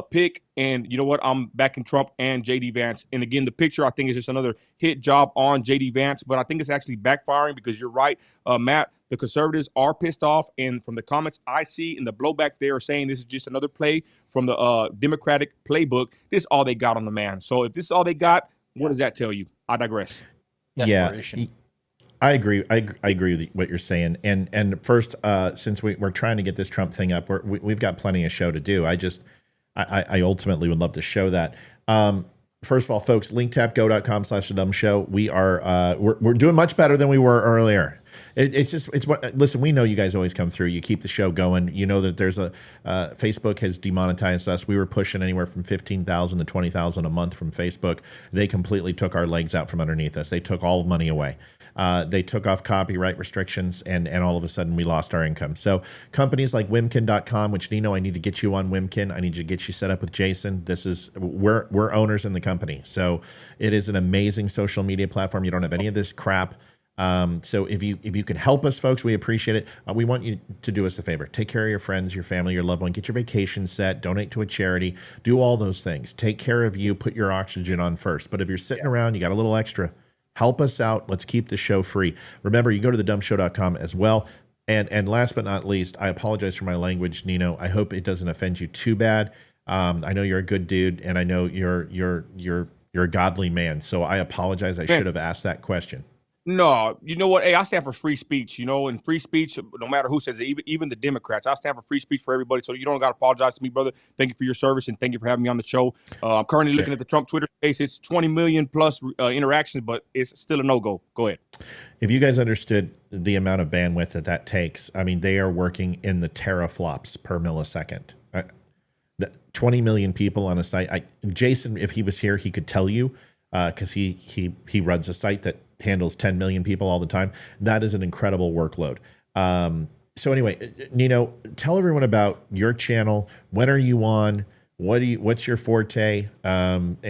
pick, and you know what? I'm backing Trump and JD Vance. And again, the picture, I think, is just another hit job on JD Vance, but I think it's actually backfiring, because you're right, Matt. The conservatives are pissed off, and from the comments I see and the blowback, they are saying this is just another play from the Democratic playbook. This is all they got on the man. So if this is all they got, what does that tell you? I digress. Yeah, I agree. I agree with what you're saying. And first, since we're trying to get this Trump thing up, we've got plenty of show to do. I ultimately would love to show that. First of all, folks, linktapgo.com/thedumbshow. We're doing much better than we were earlier. Listen, we know you guys always come through. You keep the show going. You know that there's Facebook has demonetized us. We were pushing anywhere from 15,000 to 20,000 a month from Facebook. They completely took our legs out from underneath us. They took all the money away. They took off copyright restrictions, and all of a sudden we lost our income. So companies like Wimkin.com, which, Nino, I need to get you on Wimkin. I need to get you set up with Jason. We're owners in the company. So it is an amazing social media platform. You don't have any of this crap. So if you can help us, folks, we appreciate it. We want you to do us a favor. Take care of your friends, your family, your loved one. Get your vacation set. Donate to a charity. Do all those things. Take care of you. Put your oxygen on first. But if you're sitting around, you got a little extra, help us out. Let's keep the show free. Remember, you go to thedumbshow.com as well. And last but not least, I apologize for my language, Nino. I hope it doesn't offend you too bad. I know you're a good dude, and I know you're a godly man. So I apologize. I should have asked that question. No, you know what? Hey, I stand for free speech, and free speech, no matter who says it, even the Democrats. I stand for free speech for everybody. So you don't got to apologize to me, brother. Thank you for your service, and thank you for having me on the show. I'm currently looking at the Trump Twitter space. It's 20 million plus interactions, but it's still a no-go. Go ahead. If you guys understood the amount of bandwidth that takes, I mean, they are working in the teraflops per millisecond. 20 million people on a site. Jason, if he was here, he could tell you, because he runs a site that handles 10 million people all the time. That is an incredible workload. So anyway, Nino, tell everyone about your channel. When are you on? What's your forte? And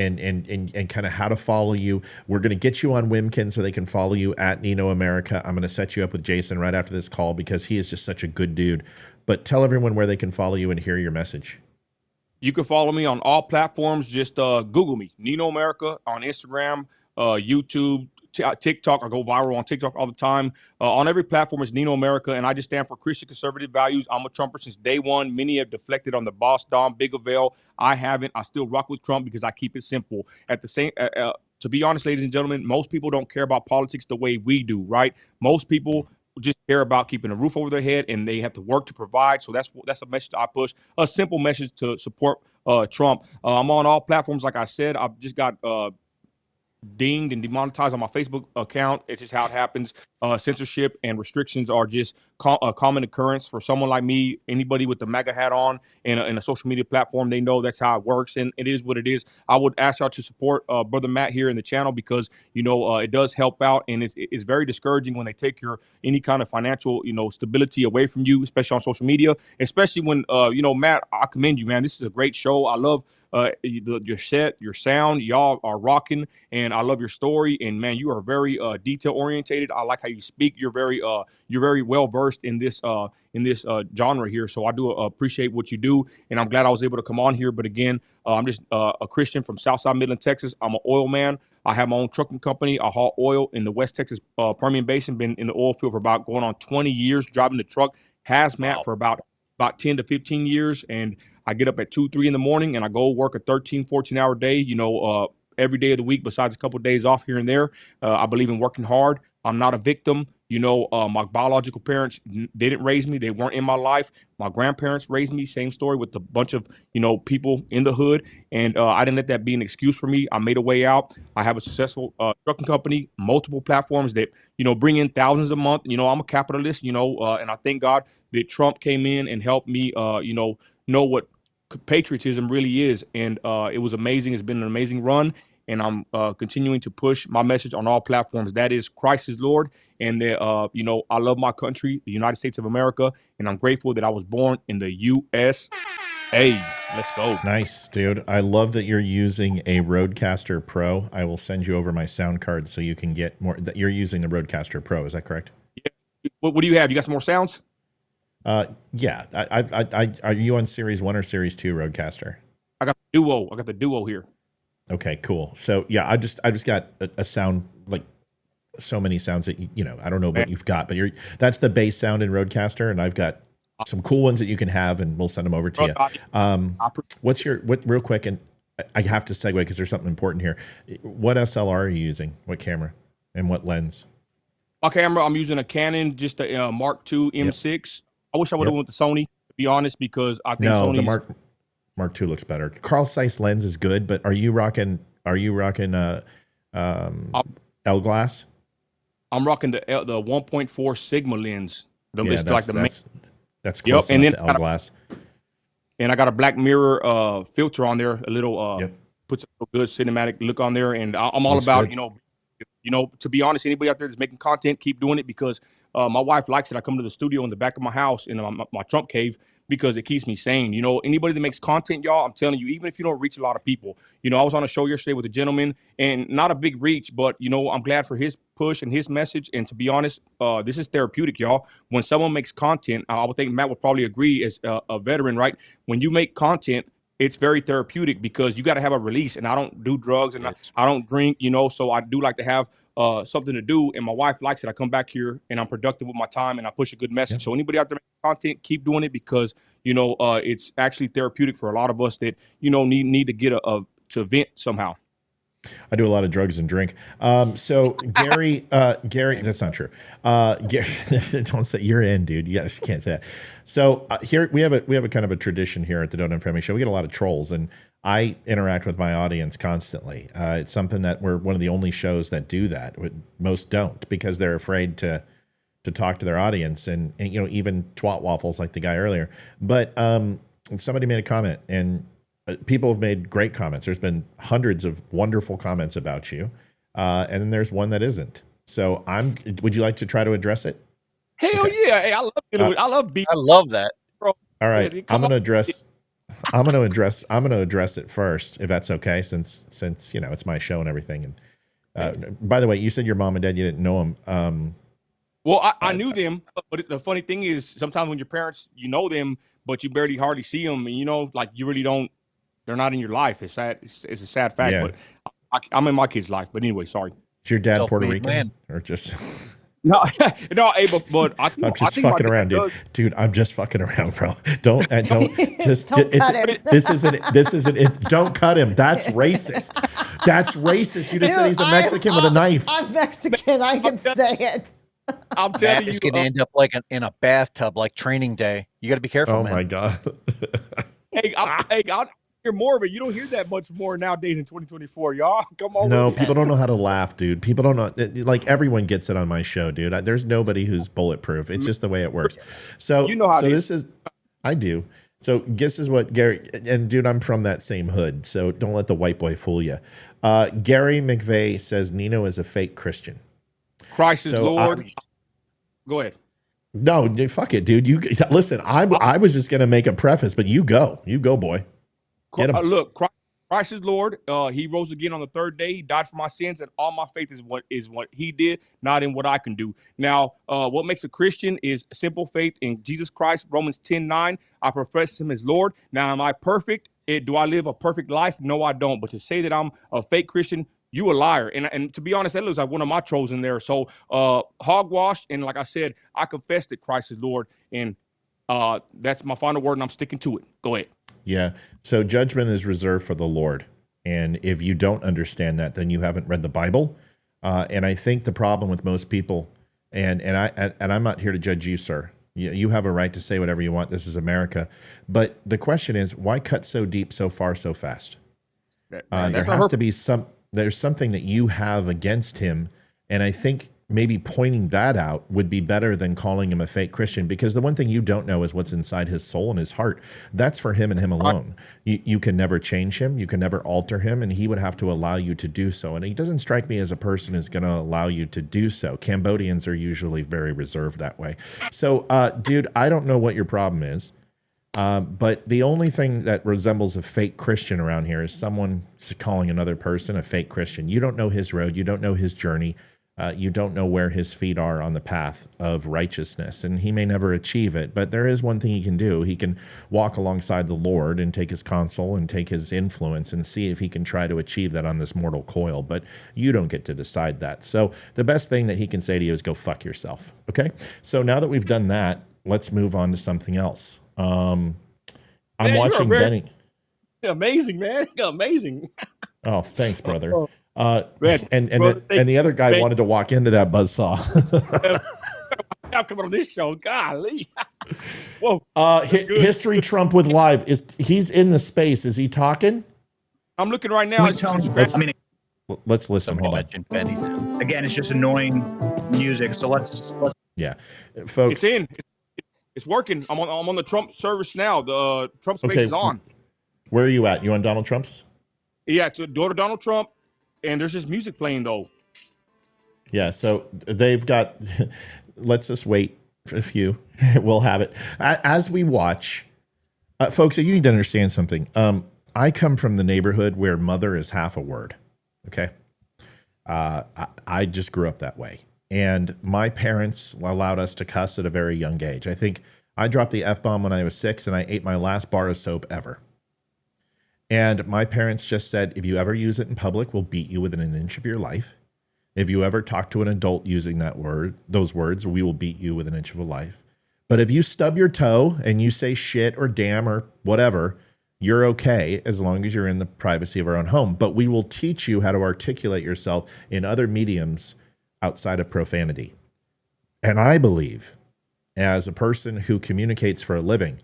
kind of how to follow you. We're going to get you on Wimkin so they can follow you at Nino America. I'm going to set you up with Jason right after this call, because he is just such a good dude. But tell everyone where they can follow you and hear your message. You can follow me on all platforms. Just Google me, Nino America, on Instagram, YouTube, TikTok. I go viral on TikTok all the time. On every platform is Nino America, and I just stand for Christian conservative values. I'm a Trumper since day one. Many have deflected on the boss Dom Bigavale. I haven't. I still rock with Trump because I keep it simple. At the same, to be honest, ladies and gentlemen, most people don't care about politics the way we do, right? Most people just care about keeping a roof over their head, and they have to work to provide. So that's a message I push. A simple message to support Trump. I'm on all platforms, like I said. I've just got dinged and demonetized on my Facebook account. It's just how it happens. Censorship and restrictions are just a common occurrence for someone like me. Anybody with the MAGA hat on in a social media platform, they know that's how it works, and it is what it is. I would ask y'all to support Brother Matt here in the channel, because it does help out, and it's very discouraging when they take any kind of financial stability away from you, especially on social media. Especially when Matt, I commend you, man. This is a great show. I love your set, your sound, y'all are rocking, and I love your story. And man, you are very detail orientated. I like how you speak. You're very well versed in this genre here. So I do appreciate what you do, and I'm glad I was able to come on here. But again, I'm just a Christian from Southside Midland, Texas. I'm an oil man. I have my own trucking company. I haul oil in the West Texas Permian Basin. Been in the oil field for about going on 20 years, driving the truck hazmat for about 10 to 15 years. And I get up at 2, 3 in the morning and I go work a 13, 14-hour day, every day of the week besides a couple of days off here and there. I believe in working hard. I'm not a victim. My biological parents didn't raise me. They weren't in my life. My grandparents raised me. Same story with a bunch of, people in the hood. And I didn't let that be an excuse for me. I made a way out. I have a successful trucking company, multiple platforms that, bring in thousands a month. I'm a capitalist, and I thank God that Trump came in and helped me, know what patriotism really is. And it was amazing. It's been an amazing run. And I'm continuing to push my message on all platforms. That is Christ is Lord. And, I love my country, the United States of America. And I'm grateful that I was born in the USA. Let's go. Nice, dude. I love that you're using a Rodecaster Pro. I will send you over my sound card so you can get more. You're using the Rodecaster Pro. Is that correct? Yeah. What do you have? You got some more sounds? Yeah. Are you on Series 1 or Series 2 Rodecaster? I got the Duo. I got the Duo here. Okay, cool. So yeah, I just got a sound, like so many sounds that I don't know what you've got, but that's the bass sound in Rodecaster, and I've got some cool ones that you can have, and we'll send them over to you. What real quick, and I have to segue because there's something important here. What SLR are you using? What camera and what lens? My camera, I'm using a Canon, just a Mark II M6. Yep. I wish I would have went with the Sony, to be honest, because I think the Mark II looks better. Carl Zeiss lens is good, but are you rocking L glass? I'm rocking the 1.4 Sigma lens. That's close enough to L glass. And I got a black mirror filter on there, a little puts a good cinematic look on there. And I'm all about to be honest, anybody out there that's making content, keep doing it, because my wife likes it. I come to the studio in the back of my house in my Trump cave because it keeps me sane. Anybody that makes content, y'all, I'm telling you, even if you don't reach a lot of people, I was on a show yesterday with a gentleman, and not a big reach, but I'm glad for his push and his message. And to be honest, this is therapeutic, y'all. When someone makes content, I would think Matt would probably agree as a veteran, right? When you make content, it's very therapeutic because you got to have a release. And I don't do drugs and I don't drink, so I do like to have something to do, and my wife likes it. I come back here and I'm productive with my time and I push a good message. So anybody out there making content, keep doing it, because it's actually therapeutic for a lot of us that need to get to vent somehow. I do a lot of drugs and drink. So Gary, that's not true. Gary, don't say you're in, dude. You can't say that. So here we have a kind of a tradition here at the Don't Family Show. We get a lot of trolls, and I interact with my audience constantly. It's something that we're one of the only shows that do that. Most don't, because they're afraid to talk to their audience, and even twat waffles like the guy earlier. But somebody made a comment, and people have made great comments. There's been hundreds of wonderful comments about you, and then there's one that isn't. So would you like to try to address it? Hell yeah! Hey, I love being. I love that, bro. All right, I'm going to address it first, if that's okay, since it's my show and everything. And by the way, you said your mom and dad, you didn't know them. Well, I knew them, but the funny thing is, sometimes when your parents, you know them, but you hardly see them, and you really don't. They're not in your life. It's sad. It's a sad fact, but I'm in my kid's life. But anyway, sorry. Is your dad Puerto Rican or just? No. Hey, but I'm just fucking around, dude. Dude, I'm just fucking around, bro. Don't just. Don't cut him. This isn't it. Don't cut him. That's racist. That's racist. You just said he's a Mexican with a knife. I'm Mexican. I can say it. I'm telling you, it's gonna end up like in a bathtub, like Training Day. You got to be careful. Oh man. my god. I'll hear more of it. You don't hear that much more nowadays in 2024, y'all. Come on. No, people don't know how to laugh, dude. People don't know. Like, everyone gets it on my show, dude. There's nobody who's bulletproof. It's just the way it works. So I do. So this is what Gary, and dude, I'm from that same hood. So don't let the white boy fool you. Gary McVeigh says Nino is a fake Christian. Christ is Lord. Go ahead. No, fuck it, dude. You listen. I was just gonna make a preface, but you go, boy. Get him. Look, Christ Christ is Lord. He rose again on the third day. He died for my sins, and all my faith is what he did, not in what I can do. Now, what makes a Christian is simple faith in Jesus Christ. Romans 10:9. I profess him as Lord. Now, am I perfect? Do I live a perfect life? No, I don't. But to say that I'm a fake Christian, you a liar. And to be honest, that looks like one of my trolls in there. So hogwash. And like I said, I confess that Christ is Lord. And that's my final word, and I'm sticking to it. Go ahead. Yeah. So judgment is reserved for the Lord. And if you don't understand that, then you haven't read the Bible. And I think the problem with most people, and I'm not here to judge you, sir. You have a right to say whatever you want. This is America. But the question is, why cut so deep, so far, so fast? There has to be there's something that you have against him. And I think maybe pointing that out would be better than calling him a fake Christian, because the one thing you don't know is what's inside his soul and his heart. That's for him and him alone. You can never change him. You can never alter him, and he would have to allow you to do so. And he doesn't strike me as a person who's going to allow you to do so. Cambodians are usually very reserved that way. So, dude, I don't know what your problem is. But the only thing that resembles a fake Christian around here is someone calling another person a fake Christian. You don't know his road. You don't know his journey. You don't know where his feet are on the path of righteousness, and he may never achieve it. But there is one thing he can do. He can walk alongside the Lord and take his counsel and take his influence and see if he can try to achieve that on this mortal coil. But you don't get to decide that. So the best thing that he can say to you is go fuck yourself. Okay? So now that we've done that, let's move on to something else. I'm watching Benny. Amazing, man. Amazing. Oh, thanks, brother. And the other guy wanted to walk into that buzzsaw. Now coming on this show, golly. Whoa. History Trump with live he's in the space. Is he talking? I'm looking right now. Let's listen. Hold on. Again, it's just annoying music. So let's. Yeah, folks. It's in. It's working. I'm on the Trump service now. The Trump space is on. Where are you at? You on Donald Trump's? Yeah, it's a door to Donald Trump. And there's just music playing, though. Yeah, so they've got, let's just wait for a few. We'll have it. As we watch, folks, you need to understand something. I come from the neighborhood where mother is half a word, okay? I just grew up that way. And my parents allowed us to cuss at a very young age. I think I dropped the F-bomb when I was 6, and I ate my last bar of soap ever. And my parents just said, if you ever use it in public, we'll beat you within an inch of your life. If you ever talk to an adult using those words, we will beat you within an inch of a life. But if you stub your toe and you say shit or damn or whatever, you're okay as long as you're in the privacy of our own home. But we will teach you how to articulate yourself in other mediums outside of profanity. And I believe, as a person who communicates for a living,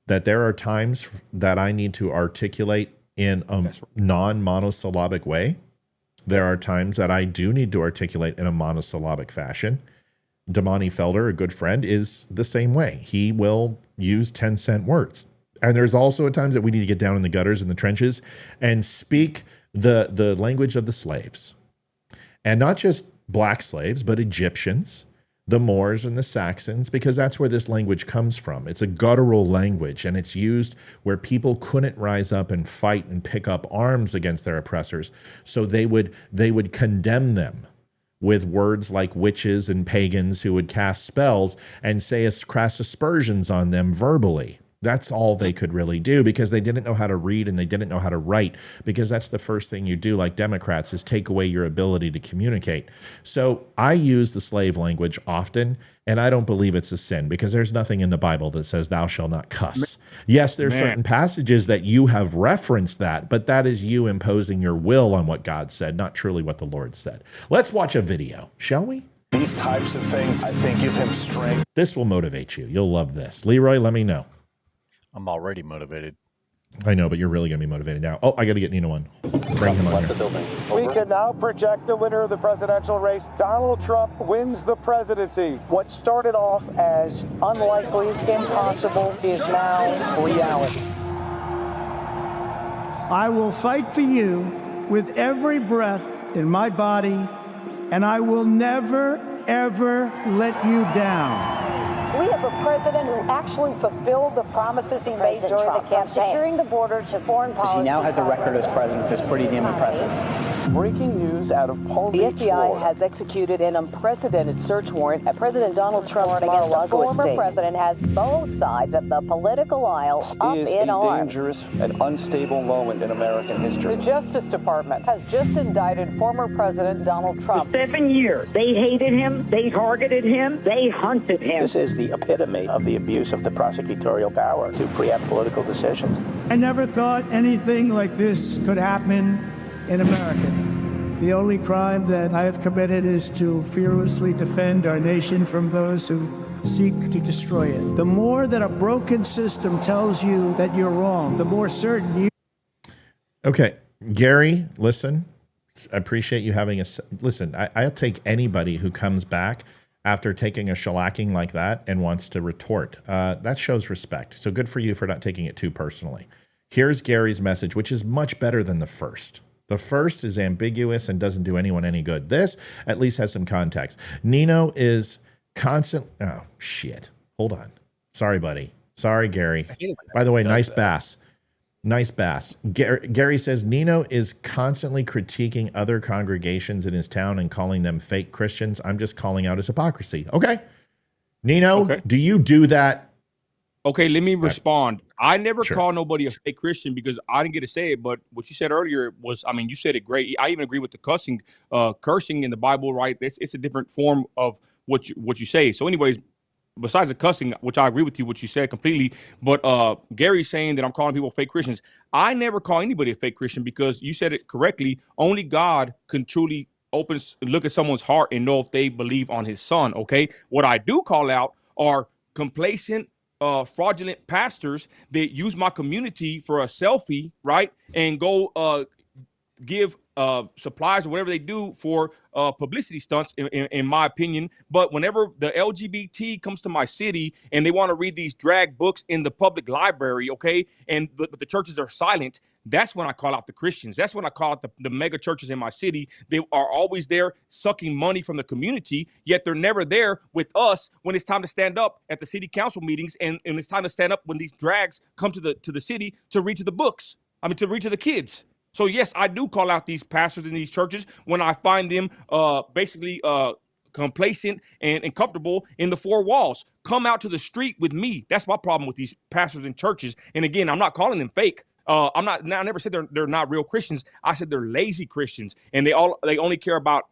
that there are times that I need to articulate in a non-monosyllabic way. There are times that I do need to articulate in a monosyllabic fashion. Damani Felder, a good friend, is the same way. He will use 10-cent words. And there's also at times that we need to get down in the gutters and the trenches and speak the language of the slaves. And not just black slaves, but Egyptians, the Moors and the Saxons, because that's where this language comes from. It's a guttural language, and it's used where people couldn't rise up and fight and pick up arms against their oppressors. So they would condemn them with words like witches and pagans who would cast spells and say crass aspersions on them verbally. That's all they could really do, because they didn't know how to read and they didn't know how to write, because that's the first thing you do, like Democrats, is take away your ability to communicate. So I use the slave language often, and I don't believe it's a sin, because there's nothing in the Bible that says thou shalt not cuss. Yes, there's certain passages that you have referenced that, but that is you imposing your will on what God said, not truly what the Lord said. Let's watch a video, shall we? These types of things, I think, give him strength. This will motivate you. You'll love this. Leroy, let me know. I'm already motivated. I know, but you're really going to be motivated now. Oh, I got to get Nino on. Bring him on here. We can now project the winner of the presidential race. Donald Trump wins the presidency. What started off as unlikely, impossible, is now reality. I will fight for you with every breath in my body, and I will never, ever let you down. We have a president who actually fulfilled the promises he made during the campaign, securing the border to foreign policy. He now has a record as president that's pretty damn impressive. Breaking news out of Palm The Beach, FBI Florida. has executed an unprecedented search warrant at President Donald Trump's Mar-a-Lago estate. The former president has both sides of the political aisle up This is in a arms. dangerous and unstable moment in American history. The Justice Department has just indicted former President Donald Trump. For 7 years, they hated him, they targeted him, they hunted him. This is the epitome of the abuse of the prosecutorial power to preempt political decisions. I never thought anything like this could happen in America. The only crime that I have committed is to fearlessly defend our nation from those who seek to destroy it. The more that a broken system tells you that you're wrong, the more certain you... Okay, Gary, listen, I appreciate you having listen, I'll take anybody who comes back after taking a shellacking like that and wants to retort. That shows respect. So good for you for not taking it too personally. Here's Gary's message, which is much better than the first. The first is ambiguous and doesn't do anyone any good. This at least has some context. Nino is constant. Oh, shit. Hold on. Sorry, buddy. Sorry, Gary. By the way, nice bass. Nice bass. Gary says Nino is constantly critiquing other congregations in his town and calling them fake Christians. I'm just calling out his hypocrisy. Okay. Nino, do you do that? Okay, let me respond. I never call nobody a fake Christian because I didn't get to say it, but what you said earlier was, I mean, you said it great. I even agree with the cursing in the Bible, right? It's a different form of what you say. So anyways, besides the cussing, which I agree with you, what you said completely, but Gary's saying that I'm calling people fake Christians. I never call anybody a fake Christian because you said it correctly. Only God can truly look at someone's heart and know if they believe on his son, okay? What I do call out are complacent, fraudulent pastors that use my community for a selfie, right? And go give supplies or whatever they do for publicity stunts, in my opinion. But whenever the LGBT comes to my city and they want to read these drag books in the public library, okay, and the churches are silent, that's when I call out the Christians. That's when I call out the mega churches in my city. They are always there sucking money from the community, yet they're never there with us when it's time to stand up at the city council meetings and it's time to stand up when these drags come to the city to read to the books. I mean, to read to the kids. So yes, I do call out these pastors in these churches when I find them basically complacent and comfortable in the four walls. Come out to the street with me. That's my problem with these pastors in churches. And again, I'm not calling them fake. I never said they're not real Christians. I said they're lazy Christians, and they only care about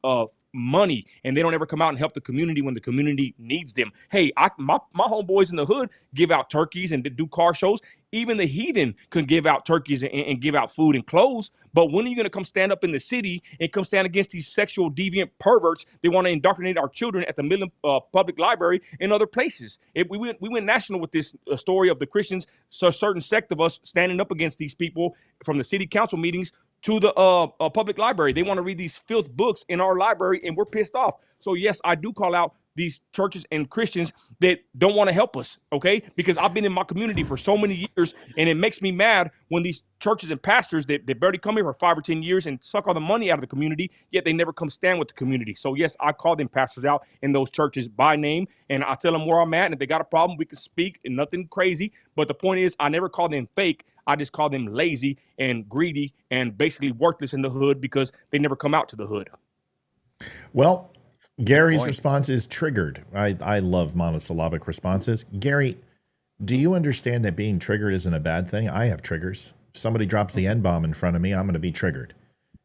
money, and they don't ever come out and help the community when the community needs them. Hey, my homeboys in the hood give out turkeys and do car shows. Even the heathen can give out turkeys and give out food and clothes. But when are you going to come stand up in the city and come stand against these sexual deviant perverts? They want to indoctrinate our children at the Midland Public Library and other places. We went national with this story of the Christians, so a certain sect of us standing up against these people from the city council meetings to the public library. They want to read these filth books in our library, and we're pissed off. So yes, I do call out these churches and Christians that don't want to help us, okay? Because I've been in my community for so many years, and it makes me mad when these churches and pastors they barely come here for 5 or 10 years and suck all the money out of the community, yet they never come stand with the community. So yes, I call them pastors out in those churches by name, and I tell them where I'm at, and if they got a problem, we can speak, and nothing crazy. But the point is, I never call them fake. I just call them lazy and greedy and basically worthless in the hood because they never come out to the hood. Well, Gary's response is triggered. I love monosyllabic responses. Gary, do you understand that being triggered isn't a bad thing? I have triggers. If somebody drops the N-bomb in front of me, I'm going to be triggered.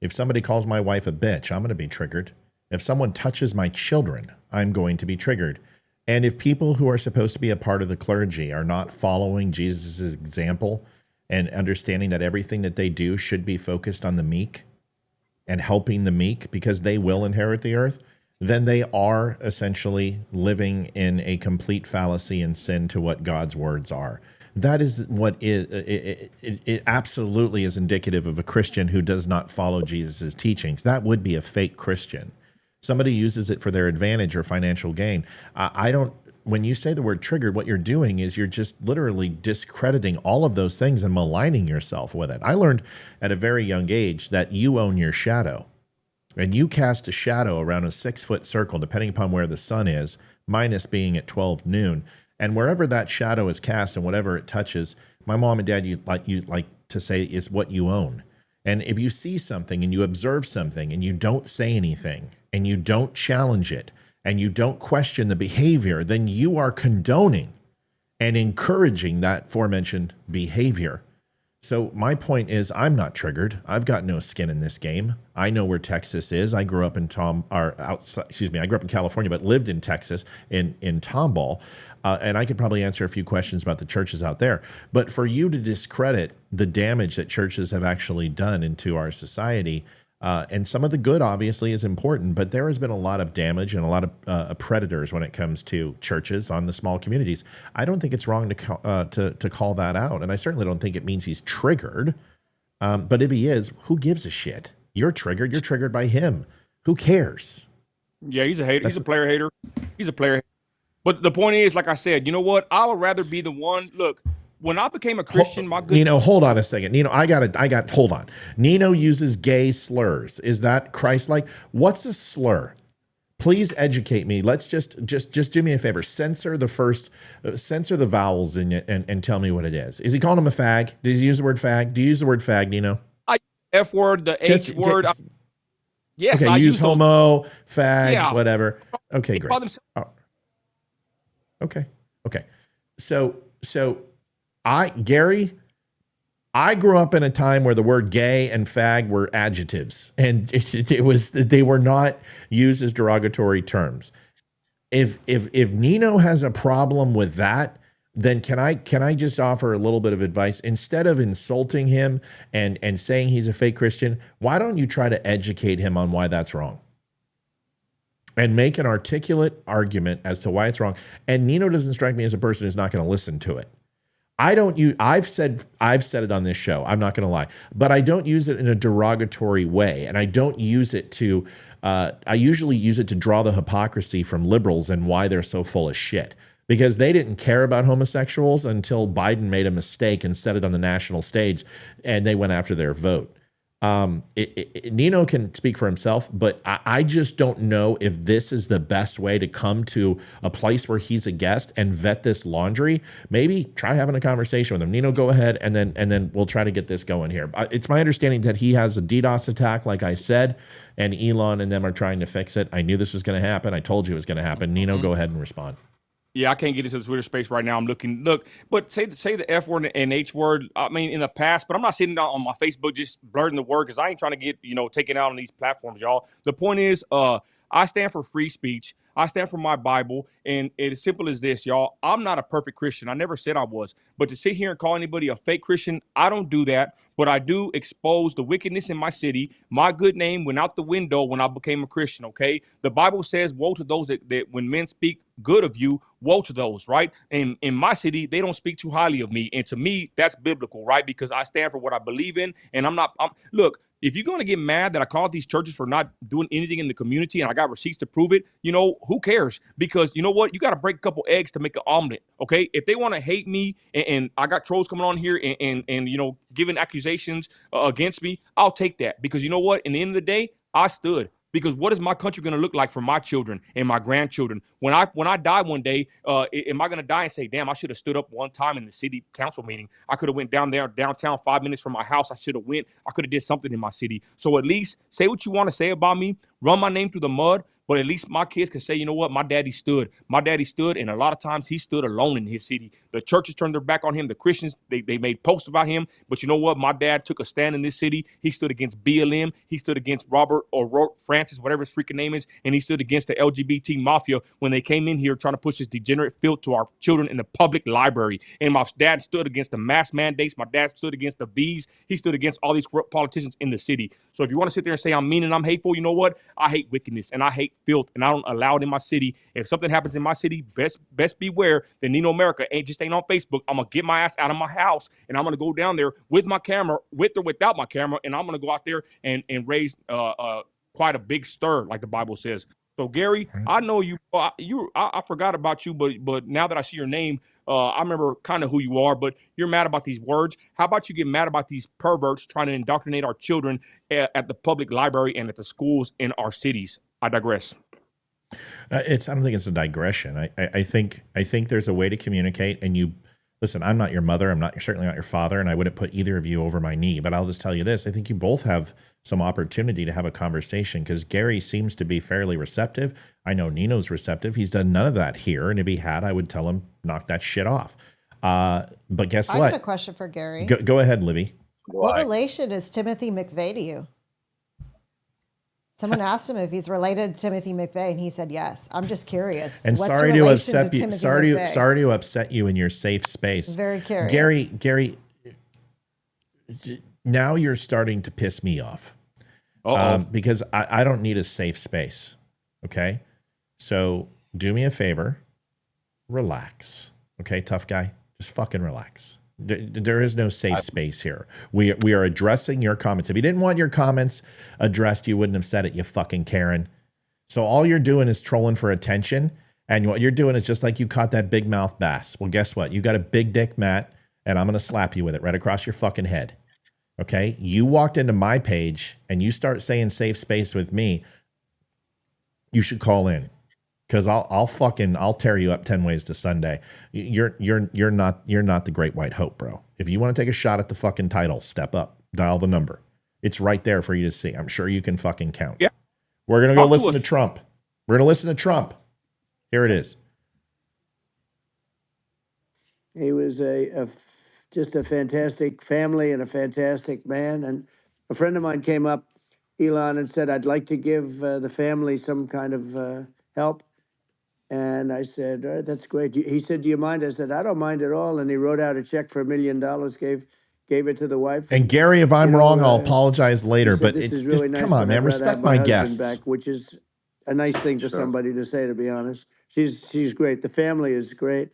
If somebody calls my wife a bitch, I'm going to be triggered. If someone touches my children, I'm going to be triggered. And if people who are supposed to be a part of the clergy are not following Jesus' example and understanding that everything that they do should be focused on the meek and helping the meek because they will inherit the earth, then they are essentially living in a complete fallacy and sin to what God's words are. That is what it absolutely is indicative of a Christian who does not follow Jesus's teachings. That would be a fake Christian. Somebody uses it for their advantage or financial gain. When you say the word triggered, what you're doing is you're just literally discrediting all of those things and maligning yourself with it. I learned at a very young age that you own your shadow. And you cast a shadow around a 6-foot circle, depending upon where the sun is, minus being at 12 noon. And wherever that shadow is cast and whatever it touches, my mom and dad, you like to say, is what you own. And if you see something and you observe something and you don't say anything and you don't challenge it and you don't question the behavior, then you are condoning and encouraging that aforementioned behavior. So my point is, I'm not triggered. I've got no skin in this game. I know where Texas is. I grew up in I grew up in California, but lived in Texas in Tomball. And I could probably answer a few questions about the churches out there. But for you to discredit the damage that churches have actually done into our society, and some of the good obviously is important, but there has been a lot of damage and a lot of predators when it comes to churches on the small communities. I don't think it's wrong to call that out, and I certainly don't think it means he's triggered. But if he is, who gives a shit? You're triggered. You're triggered by him. Who cares? Yeah, he's a hater. He's a player hater. He's a player. But the point is, like I said, you know what? I would rather be the one. Look. When I became a Christian, Nino, hold on a second. Nino, hold on. Nino uses gay slurs. Is that Christ-like? What's a slur? Please educate me. Let's just do me a favor. Censor the vowels in it and tell me what it is. Is he calling him a fag? Does he use the word fag? Do you use the word fag, Nino? F word, the H word. Yes. Okay, I use homo, fag, yeah. whatever. Okay, great. Oh. Okay. So Gary, I grew up in a time where the word gay and fag were adjectives, and they were not used as derogatory terms. If Nino has a problem with that, then can I just offer a little bit of advice? Instead of insulting him and saying he's a fake Christian, why don't you try to educate him on why that's wrong? And make an articulate argument as to why it's wrong. And Nino doesn't strike me as a person who's not going to listen to it. I've said it on this show, I'm not going to lie, but I don't use it in a derogatory way. And I don't use it to, I usually use it to draw the hypocrisy from liberals and why they're so full of shit. Because they didn't care about homosexuals until Biden made a mistake and said it on the national stage, and they went after their vote. Nino can speak for himself, but I just don't know if this is the best way to come to a place where he's a guest and vet this laundry. Maybe try having a conversation with him. Nino, go ahead, and then we'll try to get this going here. It's my understanding that he has a DDoS attack, like I said, and Elon and them are trying to fix it. I knew this was going to happen. I told you it was going to happen. Nino, go ahead and respond. Yeah, I can't get into the Twitter space right now. I'm looking. Look, but say the F word and H word. I mean, in the past, but I'm not sitting down on my Facebook just blurting the word because I ain't trying to get taken out on these platforms, y'all. The point is, I stand for free speech. I stand for my Bible, and it's as simple as this, y'all. I'm not a perfect Christian. I never said I was. But to sit here and call anybody a fake Christian, I don't do that. But I do expose the wickedness in my city. My good name went out the window when I became a Christian, okay? The Bible says, woe to those that when men speak good of you, woe to those, right? And in my city, they don't speak too highly of me. And to me, that's biblical, right? Because I stand for what I believe in. And look, if you're going to get mad that I called these churches for not doing anything in the community and I got receipts to prove it, who cares? Because you know what? You got to break a couple eggs to make an omelet, okay? If they want to hate me and I got trolls coming on here and giving accusations against me, I'll take that. Because you know what? In the end of the day, I stood. Because what is my country going to look like for my children and my grandchildren? When I die one day, am I going to die and say, damn, I should have stood up one time in the city council meeting. I could have went downtown 5 minutes from my house. I should have went. I could have did something in my city. So at least say what you want to say about me. Run my name through the mud. But at least my kids can say, you know what, my daddy stood. My daddy stood, and a lot of times he stood alone in his city. The churches turned their back on him. The Christians, they made posts about him. But you know what? My dad took a stand in this city. He stood against BLM. He stood against Robert O'Rourke Francis, whatever his freaking name is. And he stood against the LGBT mafia when they came in here trying to push this degenerate filth to our children in the public library. And my dad stood against the mask mandates. My dad stood against the V's. He stood against all these corrupt politicians in the city. So if you want to sit there and say I'm mean and I'm hateful, you know what? I hate wickedness and I hate filth, and I don't allow it in my city. If something happens in my city, best beware that Nino America ain't on Facebook. I'm gonna get my ass out of my house and I'm gonna go down there with my camera, with or without my camera, and I'm gonna go out there and raise quite a big stir, like the Bible says. So Gary, I know you. I forgot about you, but now that I see your name, I remember kind of who you are. But you're mad about these words. How about you get mad about these perverts trying to indoctrinate our children at the public library and at the schools in our cities? I digress. I don't think it's a digression. I think there's a way to communicate. And you listen. I'm not your mother. I'm certainly not your father, and I wouldn't put either of you over my knee. But I'll just tell you this: I think you both have some opportunity to have a conversation because Gary seems to be fairly receptive. I know Nino's receptive. He's done none of that here, and if he had, I would tell him knock that shit off. But guess what? I got a question for Gary. Go ahead, Livy. What relation is Timothy McVeigh to you? Someone asked him if he's related to Timothy McVeigh, and he said yes. I'm just curious. And What's sorry your to relation upset you. Timothy Sorry McVeigh? to upset you in your safe space. Very curious. Gary, now you're starting to piss me off. Because I don't need a safe space. Okay, so do me a favor, relax. Okay, tough guy, just fucking relax. There is no safe space here. We are addressing your comments. If you didn't want your comments addressed, you wouldn't have said it, you fucking Karen. So all you're doing is trolling for attention. And what you're doing is just like you caught that big mouth bass. Well, guess what? You got a big dick, Matt, and I'm going to slap you with it right across your fucking head. Okay? You walked into my page and you start saying safe space with me. You should call in. Because I'll tear you up 10 ways to Sunday. You're not the great white hope, bro. If you want to take a shot at the fucking title, step up, dial the number. It's right there for you to see. I'm sure you can fucking count. Yeah. We're gonna go listen to Trump. We're gonna listen to Trump. Here it is. He was just a fantastic family and a fantastic man. And a friend of mine came up, Elon, and said, "I'd like to give the family some kind of help." And I said, "All right, that's great." He said, "Do you mind?" I said, "I don't mind at all." And he wrote out a check for $1 million, gave it to the wife. And Gary, if I'm wrong, I'll apologize later. But it's really just, nice, come on, man, respect my guests. Back, which is a nice thing for somebody to say, to be honest. She's great. The family is great.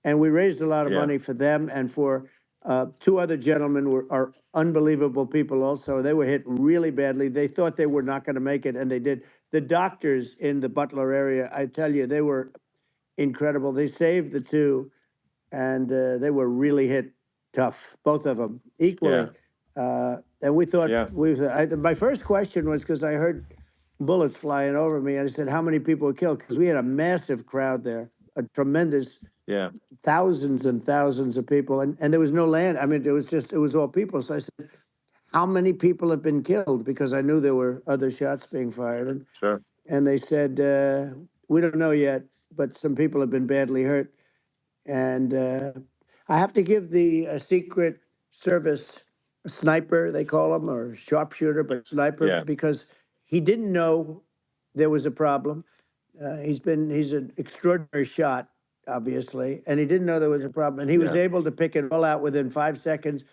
And we raised a lot of money for them and for two other gentlemen are unbelievable people also. They were hit really badly. They thought they were not going to make it, and they did. The doctors in the Butler area, I tell you, they were incredible. They saved the two, and they were really hit tough, both of them, equally. And we thought, my first question was, because I heard bullets flying over me, and I said, how many people were killed? Because we had a massive crowd there, a tremendous thousands and thousands of people, and there was no land. I mean, it was all people. So I said, how many people have been killed? Because I knew there were other shots being fired. And they said, we don't know yet, but some people have been badly hurt. And I have to give the Secret Service sniper, they call him, or sharpshooter, but sniper, because he didn't know there was a problem. He's an extraordinary shot, obviously, and he didn't know there was a problem. And he was able to pick it all out within 5 seconds.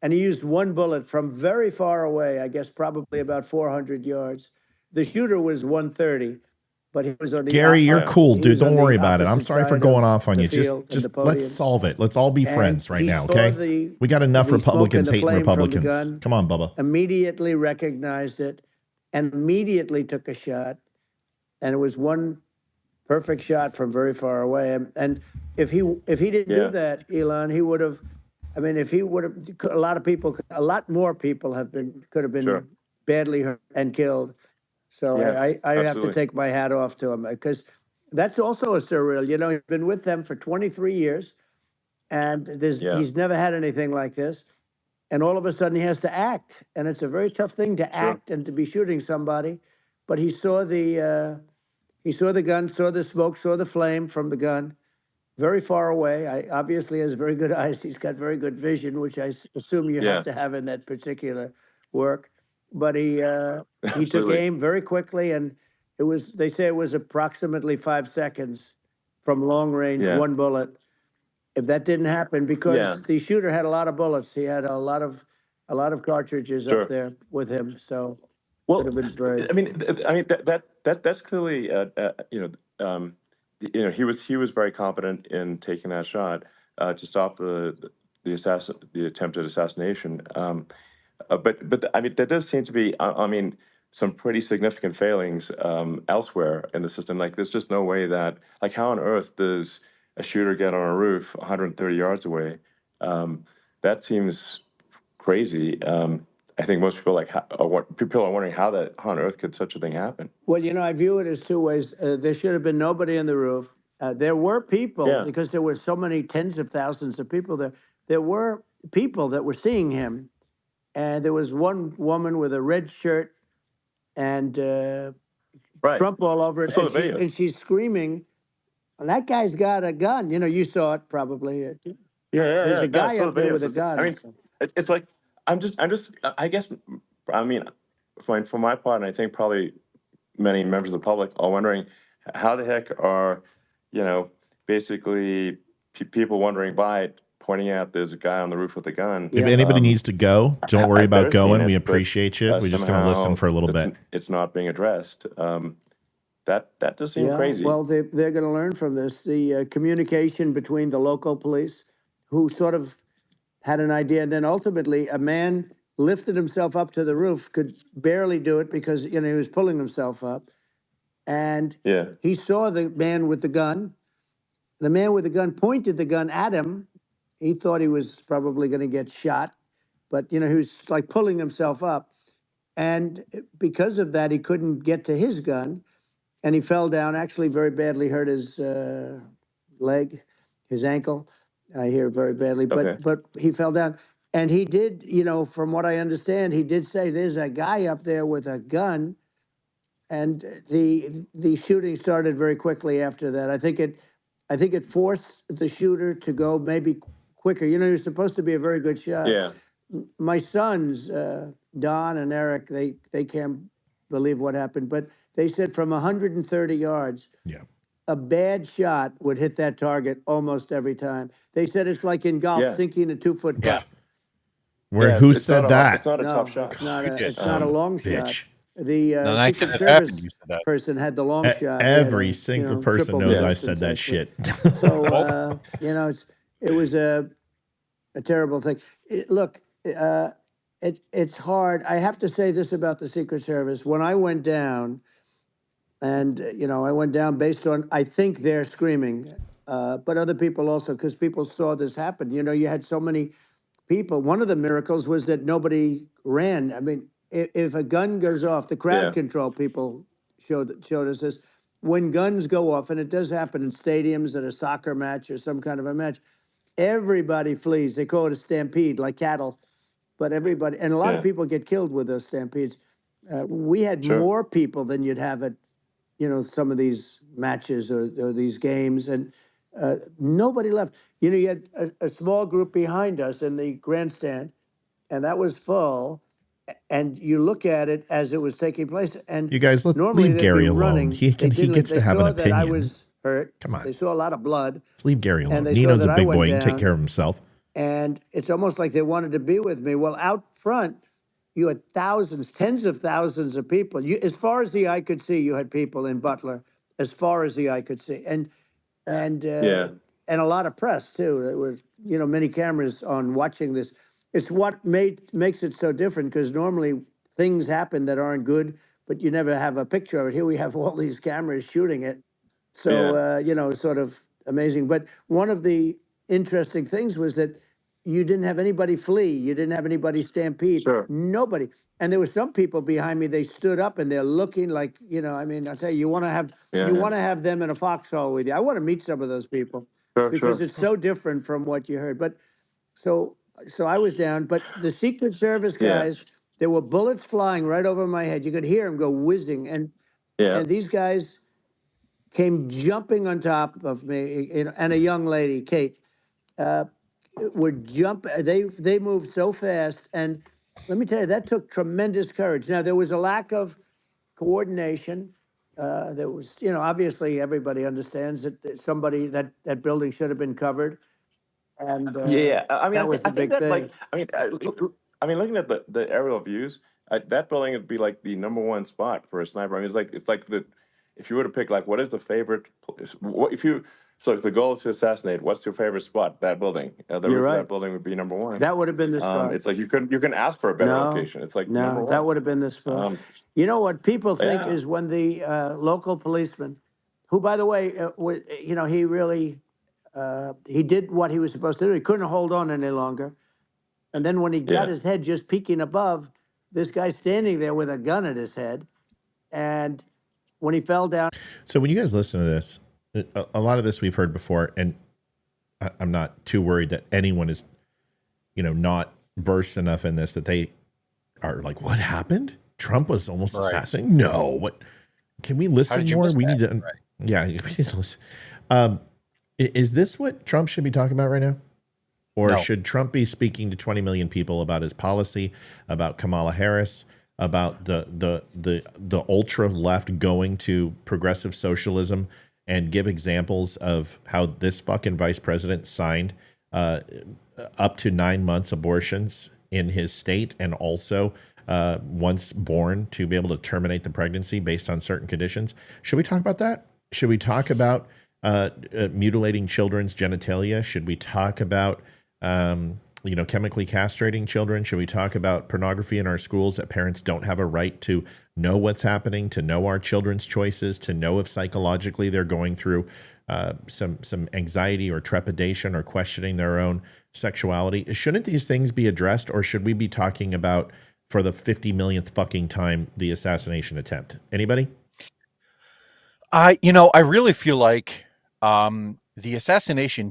And he used one bullet from very far away, I guess probably about 400 yards. The shooter was 130, but he was on the Gary, you're cool, dude. Don't worry about it. I'm sorry for going off on you. Just let's solve it. Let's all be friends right now, okay? We got enough Republicans hating Republicans. Come on, Bubba. Immediately recognized it and immediately took a shot. And it was one perfect shot from very far away. And if he didn't do that, Elon, he would have. I mean, if he would have, a lot more people could have been badly hurt and killed. So I have to take my hat off to him, because that's also a surreal. You know, he's been with them for 23 years, and he's never had anything like this. And all of a sudden he has to act, and it's a very tough thing to act and to be shooting somebody. But he saw the gun, saw the smoke, saw the flame from the gun. Very far away. Obviously has very good eyes. He's got very good vision, which I assume you have to have in that particular work. But he took aim very quickly, and they say it was approximately 5 seconds from long range, one bullet. If that didn't happen, because the shooter had a lot of bullets, he had a lot of cartridges up there with him. So well, could have been very. I mean that's clearly he was very confident in taking that shot to stop the attempted assassination. But I mean, there does seem to be some pretty significant failings elsewhere in the system. Like, there's just no way that, like, how on earth does a shooter get on a roof 130 yards away? That seems crazy. I think most people people are wondering how on earth could such a thing happen. Well, I view it as two ways. There should have been nobody on the roof. There were people because there were so many tens of thousands of people there. There were people that were seeing him, and there was one woman with a red shirt and Trump all over it, and she's screaming. That guy's got a gun. You saw it probably. There's a guy up there with a gun. I mean, it's like I'm just. I guess. I mean, for my part, and I think probably many members of the public are wondering how the heck are, basically people wandering by pointing out there's a guy on the roof with a gun. If anybody needs to go, don't worry about going. We appreciate you. We're just going to listen for a little bit. It's not being addressed. That does seem crazy. Well, they're going to learn from this. The communication between the local police, who sort of had an idea, and then ultimately a man lifted himself up to the roof, could barely do it because he was pulling himself up, and he saw the man with the gun. The man with the gun pointed the gun at him. He thought he was probably going to get shot, but he was like pulling himself up, and because of that, he couldn't get to his gun. And he fell down, actually very badly hurt his leg, his ankle. I hear very badly, but he fell down. And he did, from what I understand, he did say there's a guy up there with a gun. And the shooting started very quickly after that. I think it forced the shooter to go maybe quicker. He was supposed to be a very good shot. Yeah. My sons, Don and Eric, they can't believe what happened, but they said from 130 yards, a bad shot would hit that target almost every time. They said it's like in golf, sinking a 2-foot putt. Who said that? It's not a tough shot. It's not a long shot. The Secret Service person had the long shot. Every single person knows I said that shit. So, it was a terrible thing. Look, it's hard. I have to say this about the Secret Service. When I went down, and, I went down based on, I think they're screaming, but other people also, because people saw this happen. You had so many people. One of the miracles was that nobody ran. I mean, if a gun goes off, the crowd control people showed us this. When guns go off, and it does happen in stadiums at a soccer match or some kind of a match, everybody flees. They call it a stampede, like cattle. But everybody, and a lot of people get killed with those stampedes. We had more people than you'd have at, some of these matches or these games, and nobody left. You had a small group behind us in the grandstand, and that was full. And you look at it as it was taking place, and you guys leave Gary alone. He gets to have an opinion. I was hurt. Come on, they saw a lot of blood. Let's leave Gary alone. Nino's a big boy. He can take care of himself. And it's almost like they wanted to be with me. Well, out front, you had thousands, tens of thousands of people. As far as the eye could see, you had people in Butler, as far as the eye could see. And a lot of press, too. There were, many cameras on watching this. It's what makes it so different, because normally things happen that aren't good, but you never have a picture of it. Here we have all these cameras shooting it. So, sort of amazing. But one of the interesting things was that you didn't have anybody flee. You didn't have anybody stampede. Nobody. And there were some people behind me. They stood up and they're looking like, I'll tell you, you want to have them in a foxhole with you. I want to meet some of those people because it's so different from what you heard. But so I was down. But the Secret Service guys, there were bullets flying right over my head. You could hear them go whizzing, and these guys came jumping on top of me, and a young lady, Kate. They moved so fast, and let me tell you, that took tremendous courage. Now, there was a lack of coordination. There was, obviously everybody understands that somebody, that building should have been covered. And that was the big thing. Looking at the aerial views, that building would be like the #1 spot for a sniper. I mean, it's like if you were to pick, like, what is the favorite place? So if the goal is to assassinate, what's your favorite spot? That building. The roof of that building would be #1. That would have been the spot. It's like you can ask for a better location. It's like #1. That would have been the spot. You know what people think is when the local policeman, who, by the way, he really he did what he was supposed to do. He couldn't hold on any longer. And then when he got his head just peeking above, this guy standing there with a gun at his head. And when he fell down. So when you guys listen to this, a lot of this we've heard before, and I'm not too worried that anyone is, not versed enough in this that they are like, what happened? Trump was almost assassinated? No. What? Can we listen more? We need to. Right. Yeah, we need to listen. Is this what Trump should be talking about right now? Or should Trump be speaking to 20 million people about his policy, about Kamala Harris, about the ultra left going to progressive socialism, and give examples of how this fucking vice president signed up to 9 months abortions in his state, and also once born to be able to terminate the pregnancy based on certain conditions? Should we talk about that? Should we talk about mutilating children's genitalia? Should we talk about chemically castrating children? Should we talk about pornography in our schools, that parents don't have a right to know what's happening, to know our children's choices, to know if psychologically they're going through some anxiety or trepidation or questioning their own sexuality? Shouldn't these things be addressed, or should we be talking about, for the 50 millionth fucking time, the assassination attempt? Anybody? I really feel like the assassination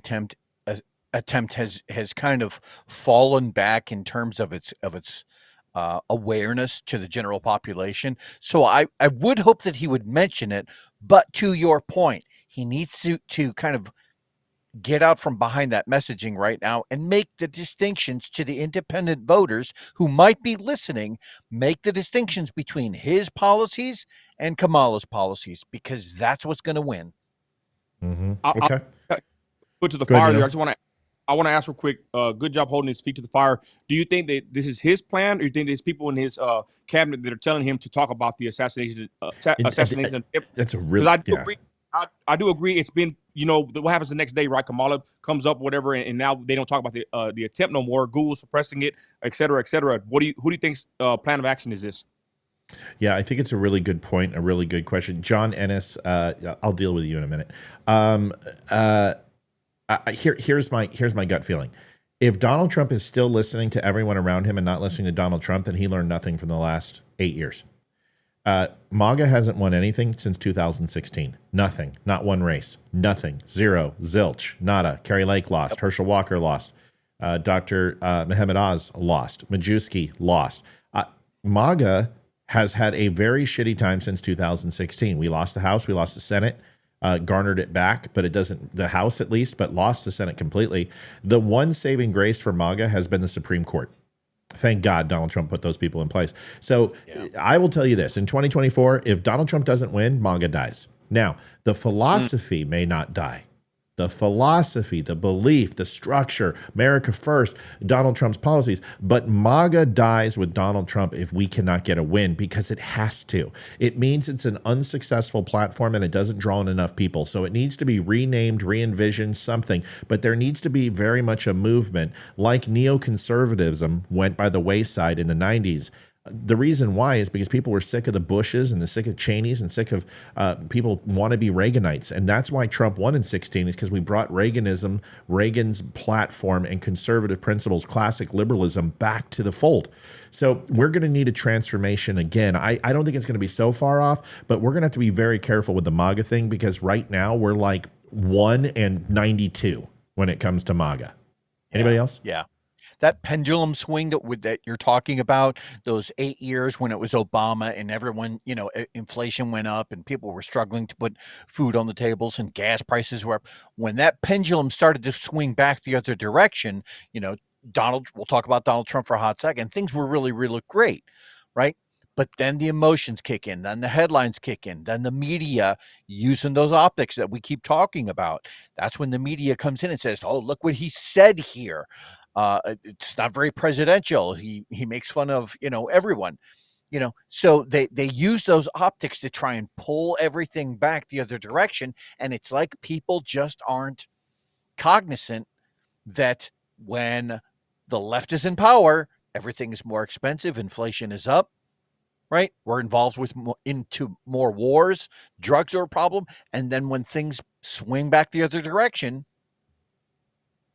attempt has kind of fallen back in terms of its awareness to the general population. So I would hope that he would mention it, but to your point, he needs to kind of get out from behind that messaging right now and make the distinctions to the independent voters who might be listening, make the distinctions between his policies and Kamala's policies, because that's what's going to win. Mm-hmm. Okay. Put to the fire there. I want to ask real quick. Good job holding his feet to the fire. Do you think that this is his plan, or do you think there's people in his cabinet that are telling him to talk about the assassination? That's a really. I do agree. I do agree. It's been, what happens the next day, right? Kamala comes up, whatever, and now they don't talk about the attempt no more. Google suppressing it, et cetera, et cetera. Who do you think's plan of action is this? Yeah, I think it's a really good point, a really good question. John Ennis, I'll deal with you in a minute. Here's my gut feeling. If Donald Trump is still listening to everyone around him and not listening to Donald Trump, then he learned nothing from the last 8 years. MAGA hasn't won anything since 2016. Nothing. Not one race. Nothing. Zero. Zilch. Nada. Carrie Lake lost. Herschel Walker lost. Dr. Mohammed Oz lost. Majewski lost. MAGA has had a very shitty time since 2016. We lost the House. We lost the Senate. Garnered it back, but it doesn't, the House at least, but lost the Senate completely. The one saving grace for MAGA has been the Supreme Court. Thank God Donald Trump put those people in place. So I will tell you this, in 2024, if Donald Trump doesn't win, MAGA dies. Now, the philosophy may not die. The philosophy, the belief, the structure, America first, Donald Trump's policies, but MAGA dies with Donald Trump if we cannot get a win, because it has to. It means it's an unsuccessful platform and it doesn't draw in enough people. So it needs to be renamed, re-envisioned, something, but there needs to be very much a movement like neoconservatism went by the wayside in the 90s. The reason why is because people were sick of the Bushes and sick of Cheneys and sick of people want to be Reaganites. And that's why Trump won in 2016, is because we brought Reaganism, Reagan's platform and conservative principles, classic liberalism, back to the fold. So we're going to need a transformation again. I don't think it's going to be so far off, but we're going to have to be very careful with the MAGA thing, because right now we're like 1 and 92 when it comes to MAGA. Anybody else? Yeah. That pendulum swing that you're talking about, those 8 years when it was Obama and everyone, inflation went up and people were struggling to put food on the tables and gas prices were up. When that pendulum started to swing back the other direction, we'll talk about Donald Trump for a hot second. Things were really, really great, right? But then the emotions kick in, then the headlines kick in, then the media using those optics that we keep talking about. That's when the media comes in and says, oh, look what he said here. It's not very presidential. He makes fun of, everyone, so they use those optics to try and pull everything back the other direction. And it's like people just aren't cognizant that when the left is in power, everything is more expensive. Inflation is up, right? We're involved into more wars. Drugs are a problem. And then when things swing back the other direction,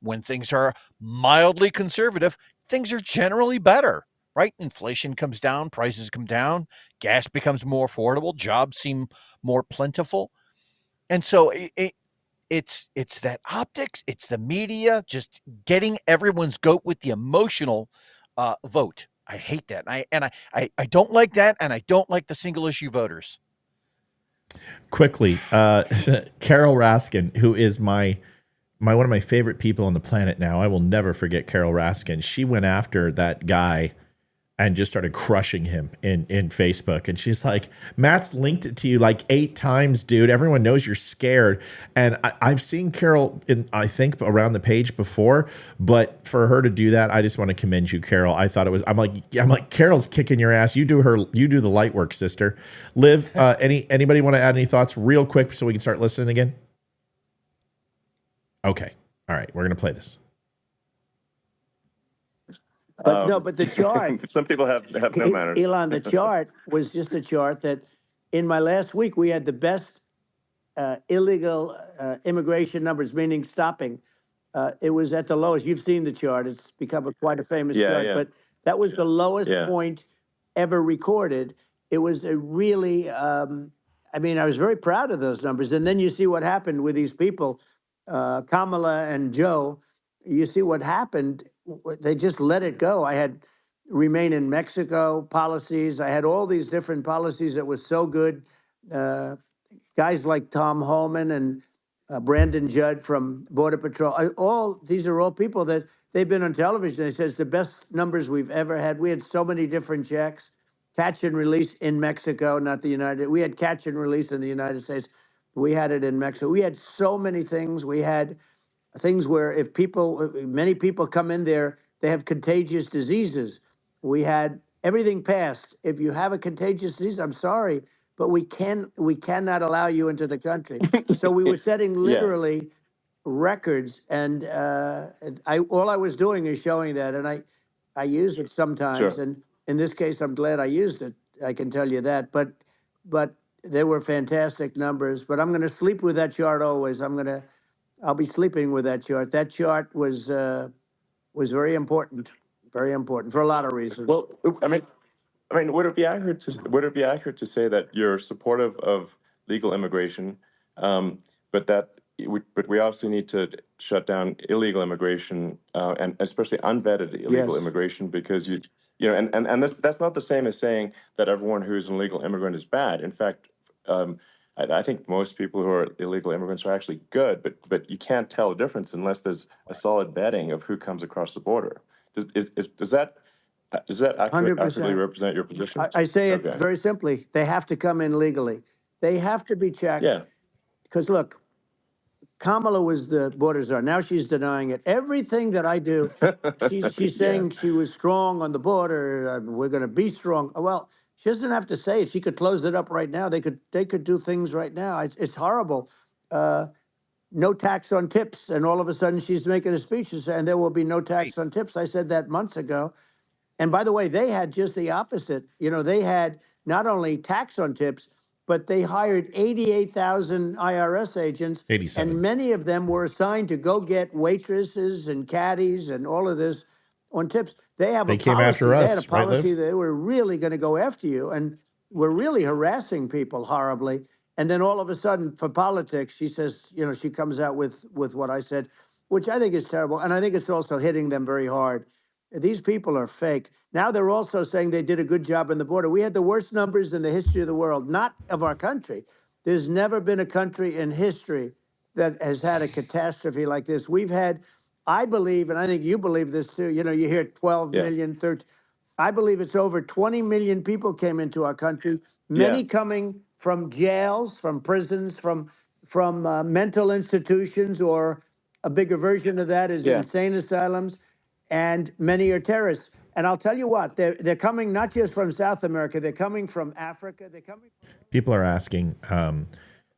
when things are mildly conservative, things are generally better. right? Inflation comes down, prices come down, gas becomes more affordable, jobs seem more plentiful. And so it's that optics, it's the media, just getting everyone's goat with the emotional vote. I hate that. I don't like that, and I don't like the single issue voters. Quickly, Carol Raskin, who is my one of my favorite people on the planet now. I will never forget Carol Raskin. She went after that guy and just started crushing him in Facebook. And she's like, Matt's linked it to you like 8 times, dude. Everyone knows you're scared. And I've seen Carol, I think, around the page before, but for her to do that, I just want to commend you, Carol. I thought it was, I'm like, Carol's kicking your ass. You do the light work, sister. Liv, anybody want to add any thoughts real quick so we can start listening again? Okay. All right. We're going to play this. But no, but the chart. Some people have no manners. Elon, the chart was just a chart that in my last week, we had the best illegal immigration numbers, meaning stopping. It was at the lowest. You've seen the chart. It's become quite a famous chart. Yeah. But that was the lowest point ever recorded. It was a really, I was very proud of those numbers. And then you see what happened with these people, Kamala and Joe. You see what happened. They just let it go. I had remain in Mexico policies. I had all these different policies that was so good. Guys like Tom Homan and Brandon Judd from Border Patrol. These are all people that they've been on television. They said it's the best numbers we've ever had. We had so many different checks, catch and release in Mexico, not the United. We had catch and release in the United States. We had it in Mexico. We had so many things. We had things where many people come in there, they have contagious diseases. We had everything passed. If you have a contagious disease, I'm sorry, but we cannot allow you into the country. So we were setting literally records, and all I was doing is showing that, and I use it sometimes. Sure. And in this case, I'm glad I used it. I can tell you that. But they were fantastic numbers. But I'm going to sleep with that chart always. I'll be sleeping with that chart. That chart was very important for a lot of reasons. Well, I mean, would it be accurate to say that you're supportive of legal immigration, but we also need to shut down illegal immigration and especially unvetted illegal immigration, because and that's not the same as saying that everyone who's an illegal immigrant is bad. In fact, I think most people who are illegal immigrants are actually good, but you can't tell the difference unless there's a solid vetting of who comes across the border. Does that accurately represent your position? I say it very simply. They have to come in legally. They have to be checked. Yeah. Because look, Kamala was the border czar. Now she's denying it. Everything that I do, she's saying she was strong on the border. We're going to be strong. Well, she doesn't have to say it. She could close it up right now. They could do things right now. It's horrible. No tax on tips, and all of a sudden she's making a speech and there will be no tax on tips. I said that months ago. And by the way, they had just the opposite. They had not only tax on tips, but they hired 88,000 IRS agents. 87. And many of them were assigned to go get waitresses and caddies and all of this on tips. They came after us, They had a policy right, Liv? they were really going to go after you, and were really harassing people horribly. And then all of a sudden, for politics, she says, she comes out with what I said, which I think is terrible. And I think it's also hitting them very hard. These people are fake. Now they're also saying they did a good job on the border. We had the worst numbers in the history of the world, not of our country. There's never been a country in history that has had a catastrophe like this. We've had, I believe, and I think you believe this too, you hear 12 million, 13. I believe it's over 20 million people came into our country, many coming from jails, from prisons, from mental institutions, or a bigger version of that is insane asylums, and many are terrorists. And I'll tell you what, they're coming not just from South America, they're coming from Africa. People are asking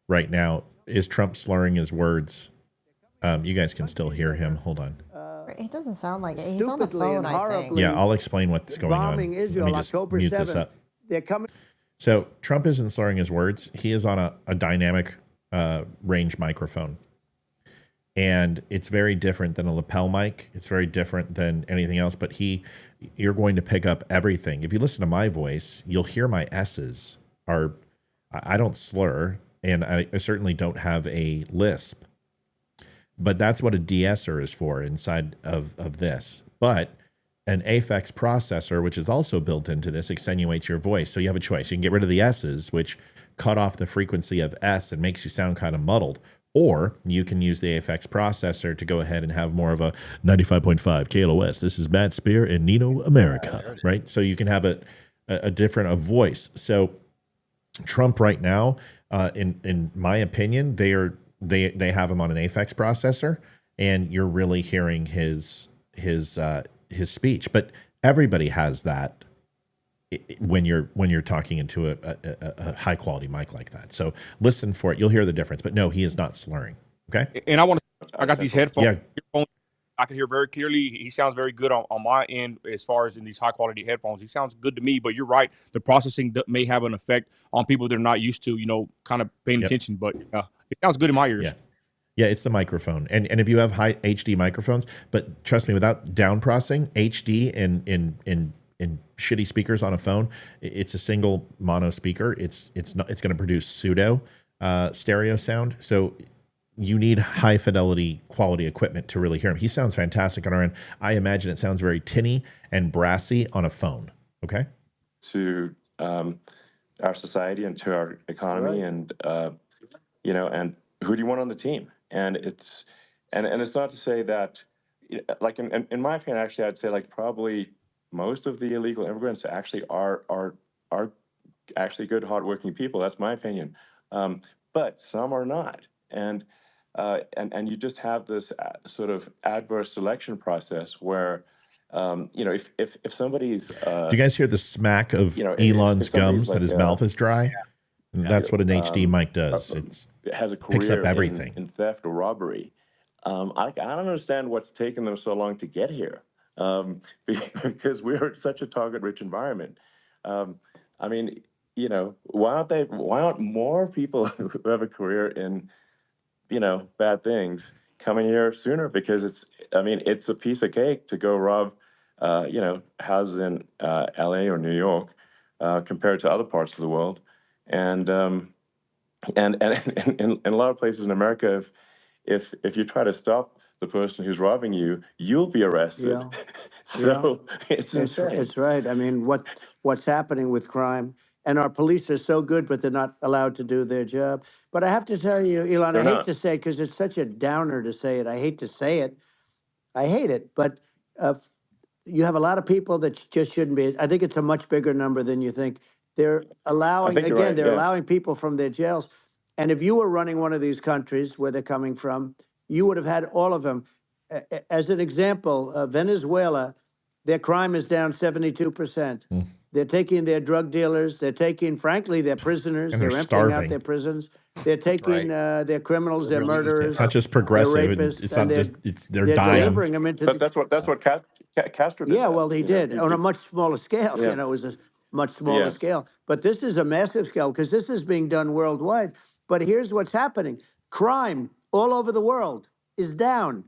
right now, is Trump slurring his words? You guys can still hear him. Hold on. It doesn't sound like it. He's on the phone, I think. Yeah, I'll explain what's going on. Bombing Israel, Let me just October mute 7th. this up. They're coming. So Trump isn't slurring his words. He is on a dynamic range microphone. and it's very different than a lapel mic. It's very different than anything else, but you're going to pick up everything. If you listen to my voice, you'll hear my S's I don't slur, and I certainly don't have a lisp, but that's what a de-esser is for inside of this. But an Aphex processor, which is also built into this, accentuates your voice. So you have a choice. You can get rid of the S's, which cut off the frequency of S and makes you sound kind of muddled. Or you can use the Aphex processor to go ahead and have more of a 95.5 KLOS. This is Matt Spear in Nino, America, right? So you can have a different voice. So Trump right now, in my opinion, they have him on an Aphex processor, and you're really hearing his speech. But everybody has that when you're talking into a high quality mic like that. So listen for it. You'll hear the difference. But no, he is not slurring. Okay. And I got these headphones. Yeah. I can hear very clearly. He sounds very good on my end as far as in these high quality headphones. He sounds good to me, but you're right. The processing may have an effect on people that are not used to, kind of paying attention, but it sounds good in my ears. Yeah. Yeah, it's the microphone. And if you have high HD microphones, but trust me, without down processing, HD in shitty speakers on a phone, it's a single mono speaker. It's going to produce pseudo stereo sound. So you need high fidelity quality equipment to really hear him. He sounds fantastic on our end. I imagine it sounds very tinny and brassy on a phone. Okay. To our society and to our economy, and and who do you want on the team? And it's not to say that, like in my opinion, actually, I'd say like probably most of the illegal immigrants actually are actually good, hardworking people. That's my opinion. But some are not, and you just have this sort of adverse selection process where, if somebody's do you guys hear the smack of Elon's gums that his mouth is dry? And that's what an HD mic does. It has a picks up career everything in theft or robbery. I don't understand what's taken them so long to get here, because we're in such a target-rich environment. I mean, why aren't more people who have a career in bad things coming here sooner? Because it's a piece of cake to go rob houses in LA or New York compared to other parts of the world. And in a lot of places in America, if you try to stop the person who's robbing you, you'll be arrested. Yeah. So it's insane. It's right. I mean, what's happening with crime, and our police are so good, but they're not allowed to do their job. But I have to tell you, Elon, I hate to say it because it's such a downer to say it. I hate to say it. I hate it. But you have a lot of people that just shouldn't be. I think it's a much bigger number than you think. They're allowing, again, right, they're allowing people from their jails. And if you were running one of these countries where they're coming from, you would have had all of them. As an example, Venezuela, their crime is down 72%. They're taking their drug dealers. They're taking, frankly, their prisoners. And they're they're emptying starving. out their prisons. They're taking their criminals, their murderers. It's not just progressive. Their rapists, It's not just. They're they're dying. delivering them into. But that's what Castro did. Yeah, well, he did on a much smaller scale. Yeah. It was a much smaller scale. But this is a massive scale because this is being done worldwide. But here's what's happening: crime all over the world is down.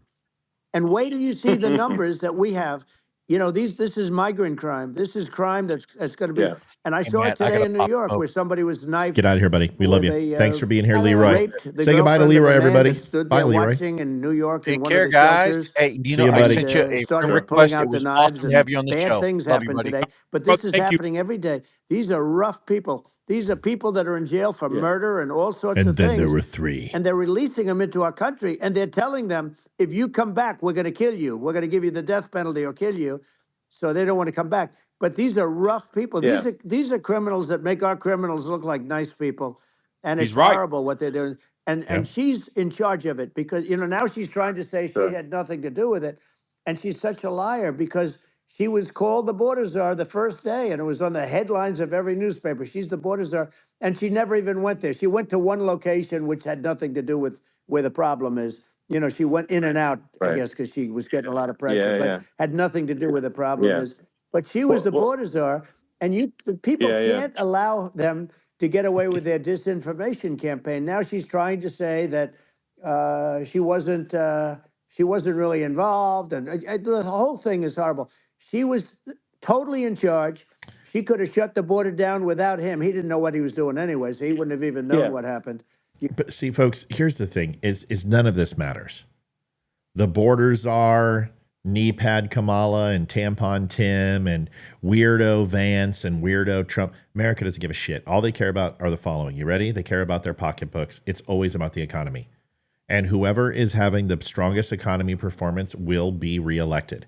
And wait till you see the numbers that we have. This is migrant crime. This is crime that's going to be. Yeah. And I saw it today in New York where somebody was knifed. Get out of here, buddy. We love you. Thanks for being here, Leroy. raped the Say goodbye to girlfriend of Leroy, a man everybody. that stood Bye, there Leroy. watching in New York in Take one care, of the guys. shelters. Hey, See you, I buddy. sent you a Started friend pulling request. out It the was knives awesome and to have you on the bad show. things Love you, happen buddy. today. But Brother, this is thank you. happening every day. These are rough people. These are people that are in jail for murder and all sorts And of then things. there were 3. And they're releasing them into our country, and they're telling them, if you come back, we're going to kill you. We're going to give you the death penalty or kill you. So they don't want to come back. But these are rough people. Yeah. These are criminals that make our criminals look like nice people. And it's He's right. horrible what they're doing. And she's in charge of it because, now she's trying to say she had nothing to do with it. And she's such a liar because she was called the border czar the first day, and it was on the headlines of every newspaper. She's the border czar, and she never even went there. She went to one location which had nothing to do with where the problem is. She went in and out, I Right. guess, because she was getting a lot of pressure, but Yeah. had nothing to do with the problem Yeah. is. But she was the Well, border czar, and people can't allow them to get away with their disinformation campaign. Now she's trying to say that She wasn't really involved, and the whole thing is horrible. She was totally in charge. She could have shut the border down without him. He didn't know what he was doing anyway, so he wouldn't have even known what happened. But see, folks, here's the thing: is none of this matters. The borders are knee pad Kamala and tampon Tim and weirdo Vance and weirdo Trump. America doesn't give a shit. All they care about are the following. You ready? They care about their pocketbooks. It's always about the economy. And whoever is having the strongest economy performance will be reelected.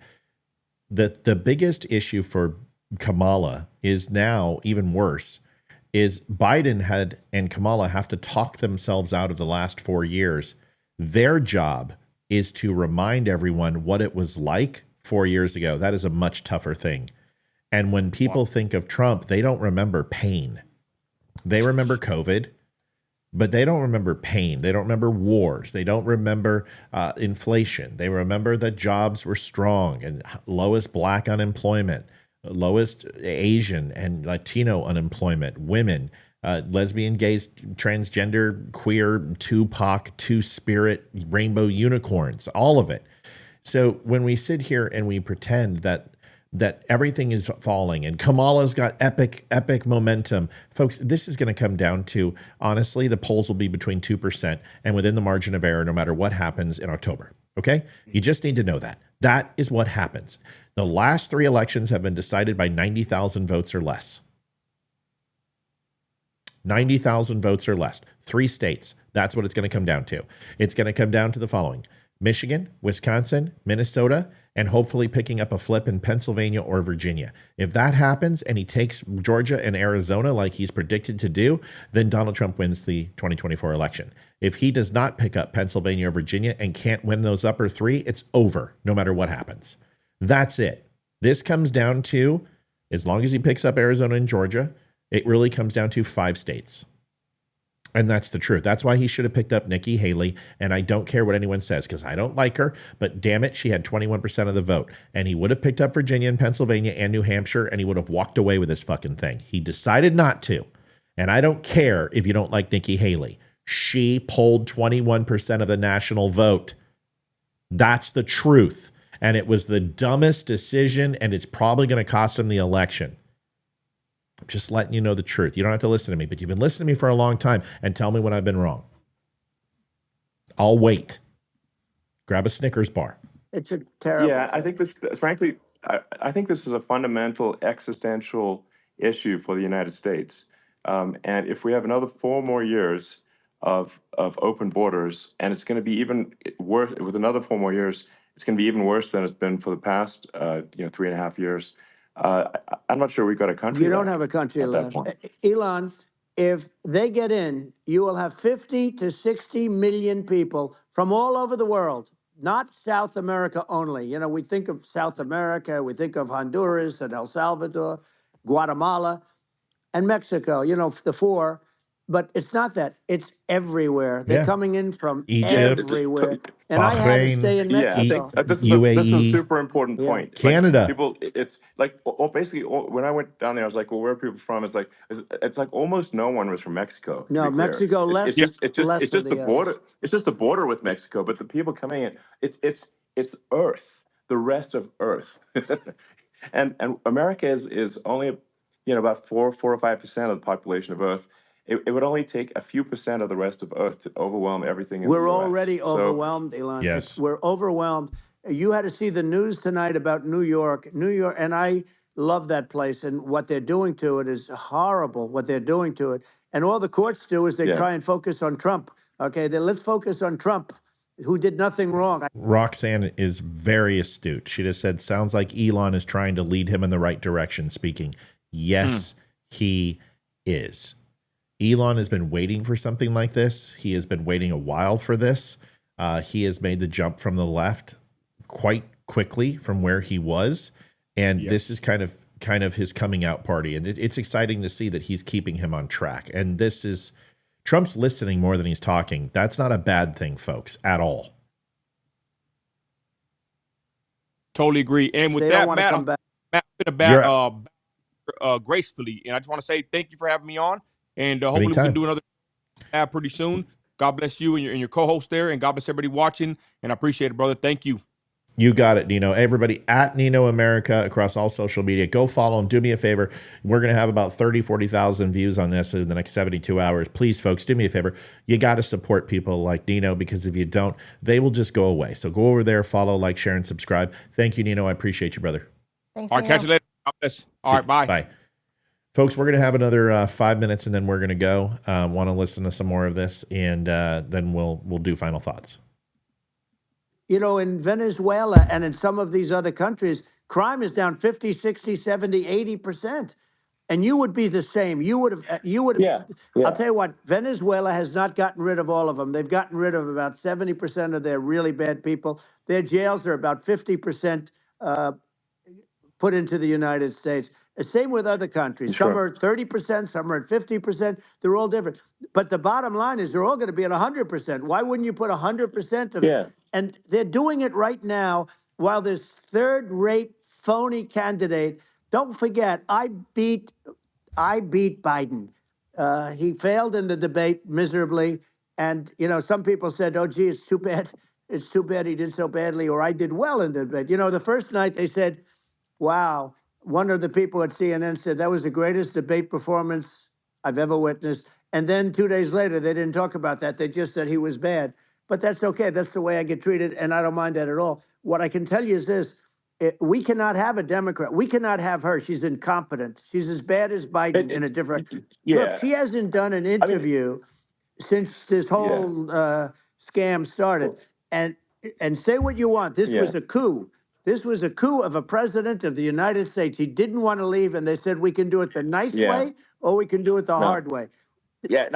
The biggest issue for Kamala is now even worse, is Biden and Kamala have to talk themselves out of the last 4 years. Their job is to remind everyone what it was like 4 years ago. That is a much tougher thing. And when people think of Trump, they don't remember pain. They remember COVID, but they don't remember pain. They don't remember wars. They don't remember inflation. They remember that jobs were strong and lowest Black unemployment, lowest Asian and Latino unemployment, women, lesbian, gays, transgender, queer, Tupac, Two-Spirit, rainbow unicorns, all of it. So when we sit here and we pretend that everything is falling and Kamala's got epic momentum, folks, this is going to come down to, honestly, the polls will be between 2% and within the margin of error no matter what happens in October. Okay? You just need to know that. That is what happens. The last 3 elections have been decided by 90,000 votes or less. 90,000 votes or less. 3 states. That's what it's going to come down to. It's going to come down to the following: Michigan, Wisconsin, Minnesota, and hopefully picking up a flip in Pennsylvania or Virginia. If that happens and he takes Georgia and Arizona like he's predicted to do, then Donald Trump wins the 2024 election. If he does not pick up Pennsylvania or Virginia and can't win those upper 3, it's over no matter what happens. That's it. This comes down to, as long as he picks up Arizona and Georgia, it really comes down to 5 states. And that's the truth. That's why he should have picked up Nikki Haley. And I don't care what anyone says because I don't like her. But damn it, she had 21% of the vote. And he would have picked up Virginia and Pennsylvania and New Hampshire, and he would have walked away with this fucking thing. He decided not to. And I don't care if you don't like Nikki Haley. She polled 21% of the national vote. That's the truth. And it was the dumbest decision, and it's probably going to cost him the election. I'm just letting you know the truth. You don't have to listen to me, but you've been listening to me for a long time, and tell me when I've been wrong. I'll wait. Grab a Snickers bar. It's a terrible. Yeah, I think this, frankly, I think this is a fundamental existential issue for the United States. And if we have another 4 more years of open borders, and it's going to be even worse with another 4 more years, it's going to be even worse than it's been for the past 3.5 years. I'm not sure we've got a country. You don't have a country left. Elon, if they get in, you will have 50 to 60 million people from all over the world, not South America only. You know, we think of South America, we think of Honduras and El Salvador, Guatemala, and Mexico, you know, the 4. But it's not that. It's everywhere. They're coming in from Egypt, everywhere. And I had to stay in Mexico. I think this UAE, is a super important point. Canada. Like, people, it's like basically when I went down there, I was like, well, where are people from? It's like almost no one was from Mexico. No, Mexico less. It's just the border. It's just the border with Mexico. But the people coming in, it's Earth, the rest of Earth, and America is only about 4 or 5% of the population of Earth. It would only take a few percent of the rest of Earth to overwhelm everything. We're already overwhelmed, Elon. Yes. We're overwhelmed. You had to see the news tonight about New York, and I love that place. And what they're doing to it is horrible, what they're doing to it. And all the courts do is they try and focus on Trump. Okay, then let's focus on Trump, who did nothing wrong. Roxanne is very astute. She just said, sounds like Elon is trying to lead him in the right direction, speaking. Yes, he is. Elon has been waiting for something like this. He has been waiting a while for this. He has made the jump from the left quite quickly from where he was. And this is kind of his coming out party. And it's exciting to see that he's keeping him on track. And this is Trump's listening more than he's talking. That's not a bad thing, folks, at all. Totally agree. And with that, Matt, gracefully. And I just want to say thank you for having me on. And hopefully we can do another pretty soon. God bless you and your co-host there, and God bless everybody watching. And I appreciate it, brother. Thank you. You got it, Nino. Everybody at Nino America across all social media, go follow him. Do me a favor. We're going to have about 40,000 views on this in the next 72 hours. Please, folks, do me a favor. You got to support people like Nino, because if you don't, they will just go away. So go over there, follow, like, share, and subscribe. Thank you, Nino. I appreciate you, brother. Thanks, All right, catch you later. God bless. All right, bye. Bye. Folks, we're going to have another 5 minutes, and then we're going to go. Want to listen to some more of this, and then we'll do final thoughts. You know, in Venezuela and in some of these other countries, crime is down 50, 60, 70, 80%. And you would be the same. You would have, Yeah. I'll tell you what, Venezuela has not gotten rid of all of them. They've gotten rid of about 70% of their really bad people. Their jails are about 50% put into the United States. The same with other countries. Sure. Some are at 30%, some are at 50%. They're all different. But the bottom line is they're all going to be at 100%. Why wouldn't you put 100% of it? And they're doing it right now while this third-rate phony candidate. Don't forget, I beat Biden. He failed in the debate miserably. And, you know, some people said, oh, gee, it's too bad. It's too bad he did so badly, or I did well in the debate. You know, the first night they said, wow, one of the people at CNN said that was the greatest debate performance I've ever witnessed. And then 2 days later, they didn't talk about that. They just said he was bad. But that's okay. That's the way I get treated, and I don't mind that at all. What I can tell you is this. We cannot have a Democrat. We cannot have her. She's incompetent. She's as bad as Biden in a different. Look, she hasn't done an interview since this whole scam started. And say what you want. This was a coup. This was a coup of a president of the United States. He didn't want to leave, and they said we can do it the nice way or we can do it the hard way. Yeah,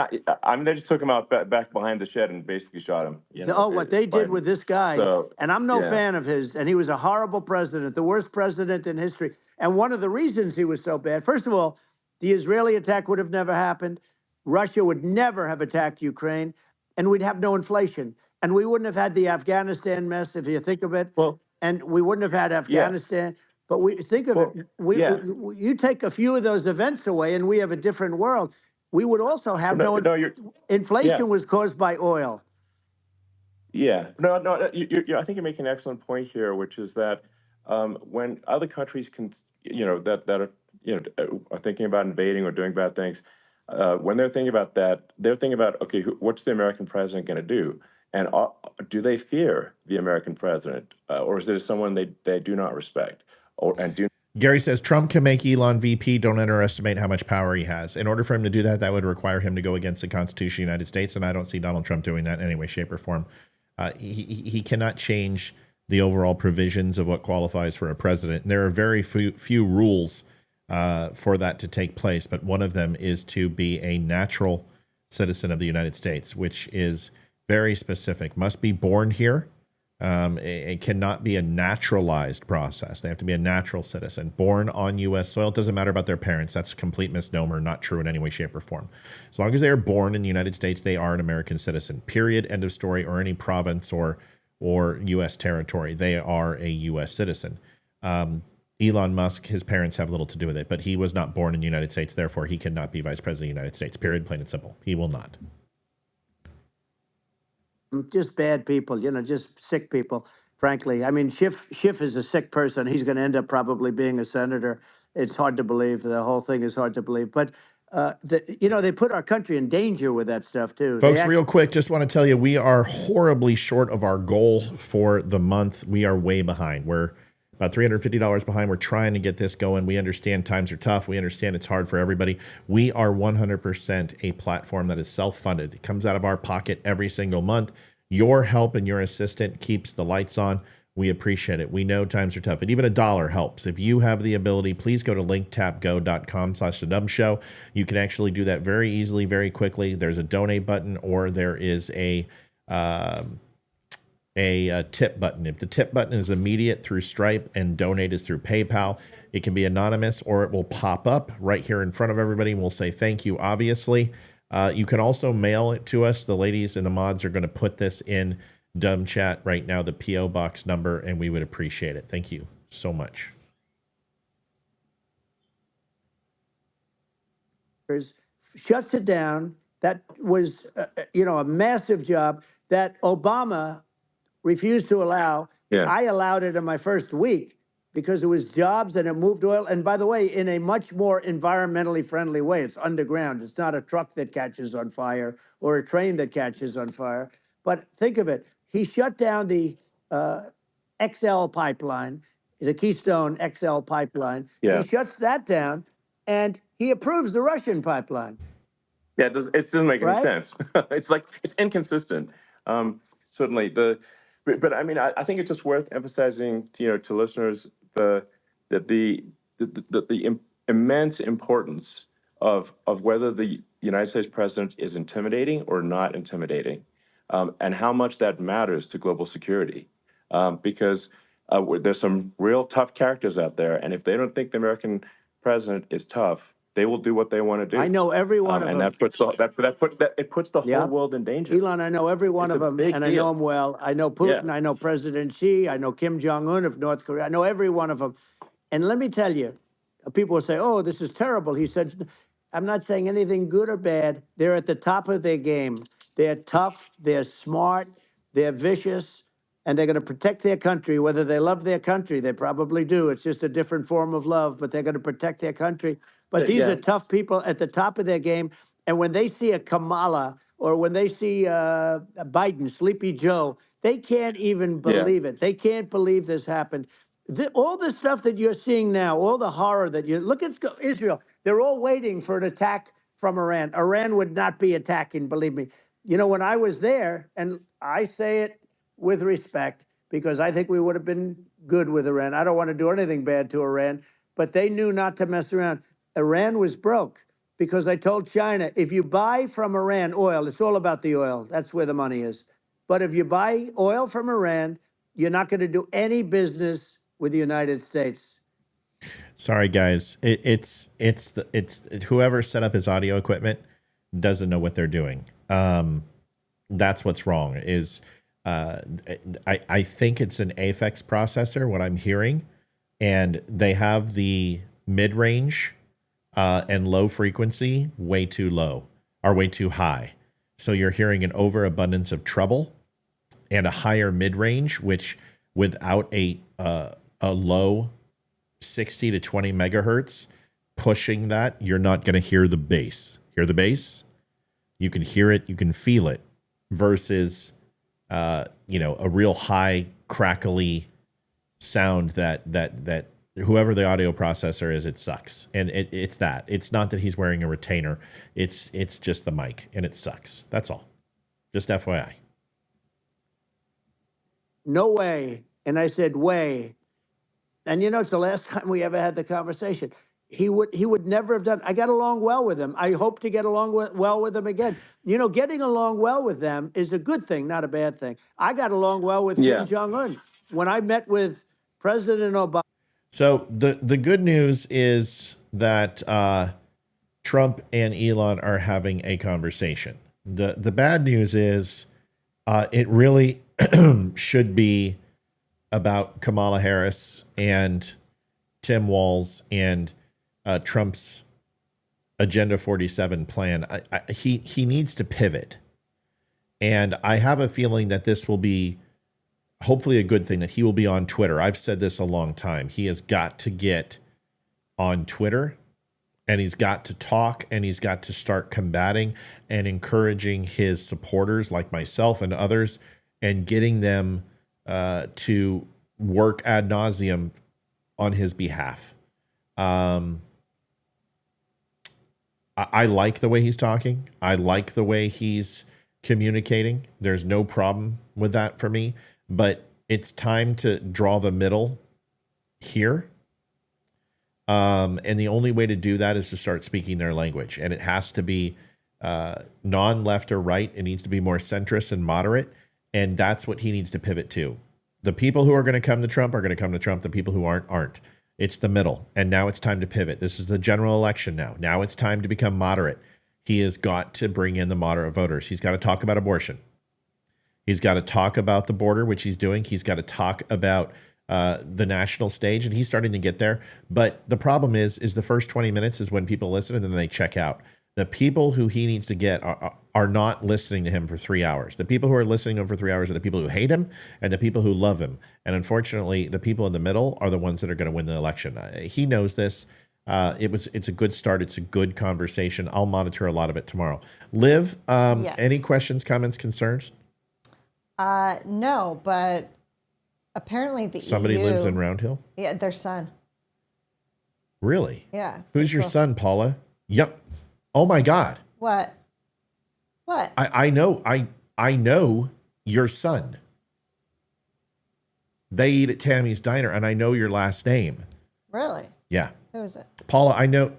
I mean, they just took him out back behind the shed and basically shot him. What they did with this guy, and I'm no fan of his, and he was a horrible president, the worst president in history. And one of the reasons he was so bad, first of all, the Israeli attack would have never happened. Russia would never have attacked Ukraine, and we'd have no inflation. And we wouldn't have had the Afghanistan mess, if you think of it. And we wouldn't have had Afghanistan. But we think of it, you take a few of those events away, and we have a different world. We would also have inflation was caused by oil. Yeah, I think you're making an excellent point here, which is that when other countries can, that are thinking about invading or doing bad things, when they're thinking about that, they're thinking about, okay, what's the American president going to do? And do they fear the American president, or is there someone they do not respect, Gary says Trump can make Elon VP. Don't underestimate how much power he has. In order for him to do that, that would require him to go against the Constitution of the United States, and I don't see Donald Trump doing that in any way, shape, or form. He cannot change the overall provisions of what qualifies for a president. And there are very few rules for that to take place, but one of them is to be a natural citizen of the United States, which is very specific. Must be born here. It cannot be a naturalized process. They have to be a natural citizen, born on U.S. soil. It doesn't matter about their parents. That's a complete misnomer, not true in any way, shape, or form. As long as they are born in the United States, they are an American citizen, period, end of story, or any province or U.S. territory. They are a U.S. citizen. Elon Musk, his parents have little to do with it, but he was not born in the United States. Therefore, he cannot be vice president of the United States, period, plain and simple. He will not. Just bad people, just sick people, frankly. I mean, Schiff is a sick person. He's going to end up probably being a senator. It's hard to believe. The whole thing is hard to believe. But, they put our country in danger with that stuff, too. Folks, real quick, just want to tell you, we are horribly short of our goal for the month. We are way behind. We're about $350 behind. We're trying to get this going. We understand times are tough. We understand it's hard for everybody. We are 100% a platform that is self-funded. It comes out of our pocket every single month. Your help and your assistance keeps the lights on. We appreciate it. We know times are tough, but even $1 helps. If you have the ability, please go to linktapgo.com/thedumshow. You can actually do that very easily, very quickly. There's a donate button, or there is a tip button. If the tip button is immediate through Stripe and donate is through PayPal, it can be anonymous, or it will pop up right here in front of everybody, and we'll say thank you, obviously. You can also mail it to us. The ladies and the mods are going to put this in DUM chat right now, the P.O. box number, and we would appreciate it. Thank you so much. Shuts it down, That was, a massive job that Obama refused to allow. Yeah. I allowed it in my first week because it was jobs and it moved oil. And by the way, in a much more environmentally friendly way. It's underground. It's not a truck that catches on fire or a train that catches on fire. But think of it. He shut down the XL pipeline, the Keystone XL pipeline. Yeah. He shuts that down and he approves the Russian pipeline. Yeah, it doesn't make any Right? sense. It's inconsistent. Certainly but I mean, I think it's just worth emphasizing to listeners the immense importance of whether the United States president is intimidating or not intimidating, and how much that matters to global security, because there's some real tough characters out there, and if they don't think the American president is tough, they will do what they want to do. I know every one of and them. that puts it puts the whole world in danger. Elon, I know every one It's of a them, big and I deal. know them well. I know Putin, I know President Xi, I know Kim Jong-un of North Korea. I know every one of them. And let me tell you, people will say, oh, this is terrible. He said, I'm not saying anything good or bad. They're at the top of their game. They're tough, they're smart, they're vicious, and they're going to protect their country, whether they love their country. They probably do. It's just a different form of love, but they're going to protect their country. But these are tough people at the top of their game. And when they see a Kamala or when they see Biden, Sleepy Joe, they can't even believe it. They can't believe this happened. All the stuff that you're seeing now, all the horror that you look at Israel, they're all waiting for an attack from Iran. Iran would not be attacking, believe me. When I was there, and I say it with respect because I think we would have been good with Iran. I don't want to do anything bad to Iran, but they knew not to mess around. Iran was broke because I told China, if you buy from Iran oil, it's all about the oil. That's where the money is. But if you buy oil from Iran, you're not going to do any business with the United States. Sorry, guys. It's whoever set up his audio equipment doesn't know what they're doing. That's what's wrong. I think it's an Aphex processor, what I'm hearing, and they have the mid-range and low frequency way too low or way too high. So you're hearing an overabundance of treble and a higher mid-range, which without a low 60 to 20 megahertz pushing that, you're not going to hear the bass. Hear the bass? You can hear it, you can feel it, versus a real high crackly sound that whoever the audio processor is, it sucks. And it's that. It's not that he's wearing a retainer. It's just the mic, and it sucks. That's all. Just FYI. No way. And I said, way. And it's the last time we ever had the conversation. He would never have done. I got along well with him. I hope to get along well with him again. Getting along well with them is a good thing, not a bad thing. I got along well with Kim Jong-un. When I met with President Obama. So the good news is that Trump and Elon are having a conversation. The bad news is it really should be about Kamala Harris and Tim Walz and Trump's Agenda 47 plan. He needs to pivot. And I have a feeling that this will be hopefully a good thing, that he will be on Twitter. I've said this a long time. He has got to get on Twitter, and he's got to talk, and he's got to start combating and encouraging his supporters like myself and others, and getting them to work ad nauseum on his behalf. I like the way he's talking. I like the way he's communicating. There's no problem with that for me. But it's time to draw the middle here. And the only way to do that is to start speaking their language. And it has to be non-left or right. It needs to be more centrist and moderate. And that's what he needs to pivot to. The people who are going to come to Trump are going to come to Trump. The people who aren't. It's the middle. And now it's time to pivot. This is the general election now. Now it's time to become moderate. He has got to bring in the moderate voters. He's got to talk about abortion. He's got to talk about the border, which he's doing. He's got to talk about the national stage, and he's starting to get there. But the problem is the first 20 minutes is when people listen, and then they check out. The people who he needs to get are not listening to him for 3 hours. The people who are listening to him for 3 hours are the people who hate him and the people who love him. And unfortunately, the people in the middle are the ones that are going to win the election. He knows this. It's a good start. It's a good conversation. I'll monitor a lot of it tomorrow. Liv, Yes. Any questions, comments, concerns? No, but apparently the Somebody EU, lives in Round Hill? Yeah, their son. Really? Yeah. Who's your son, Paula? Yep. Oh my God. What? I know your son. They eat at Tammy's Diner, and I know your last name. Really? Yeah. Who is it? Paula, I know.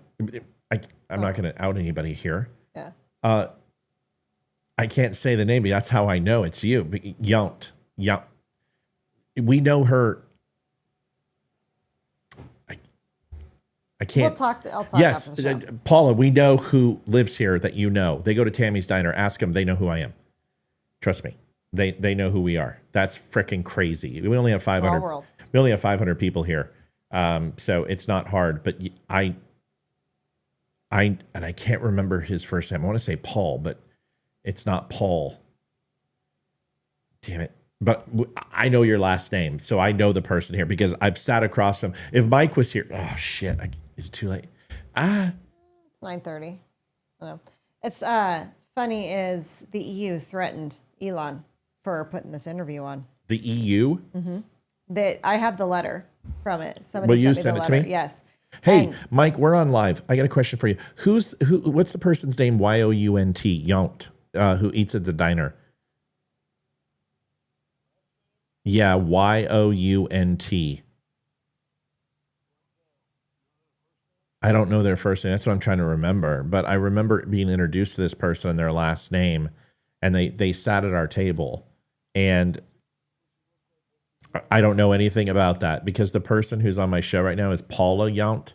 I'm not going to out anybody here. Yeah. I can't say the name, but that's how I know it's you. But Yount. We know her. I can't. I'll talk Yes, after the show. Paula, we know who lives here that you know. They go to Tammy's Diner. Ask them. They know who I am. Trust me. They know who we are. That's freaking crazy. We only have 500. world. We only have 500 people here. So it's not hard, but I can't remember his first name. I want to say Paul, but it's not Paul. Damn it. But I know your last name, so I know the person here because I've sat across him. If Mike was here, oh shit, is it too late? It's 9:30. I know. It's funny is the EU threatened Elon for putting this interview on. The EU? Mm-hmm. I have the letter from it. Somebody Will you sent me the send it letter. to me? Yes. Hey, And Mike, we're on live. I got a question for you. What's the person's name? Yount, Yount, who eats at the diner. Yeah, Yount. I don't know their first name. That's what I'm trying to remember. But I remember being introduced to this person and their last name, and they sat at our table. And I don't know anything about that because the person who's on my show right now is Paula Yount,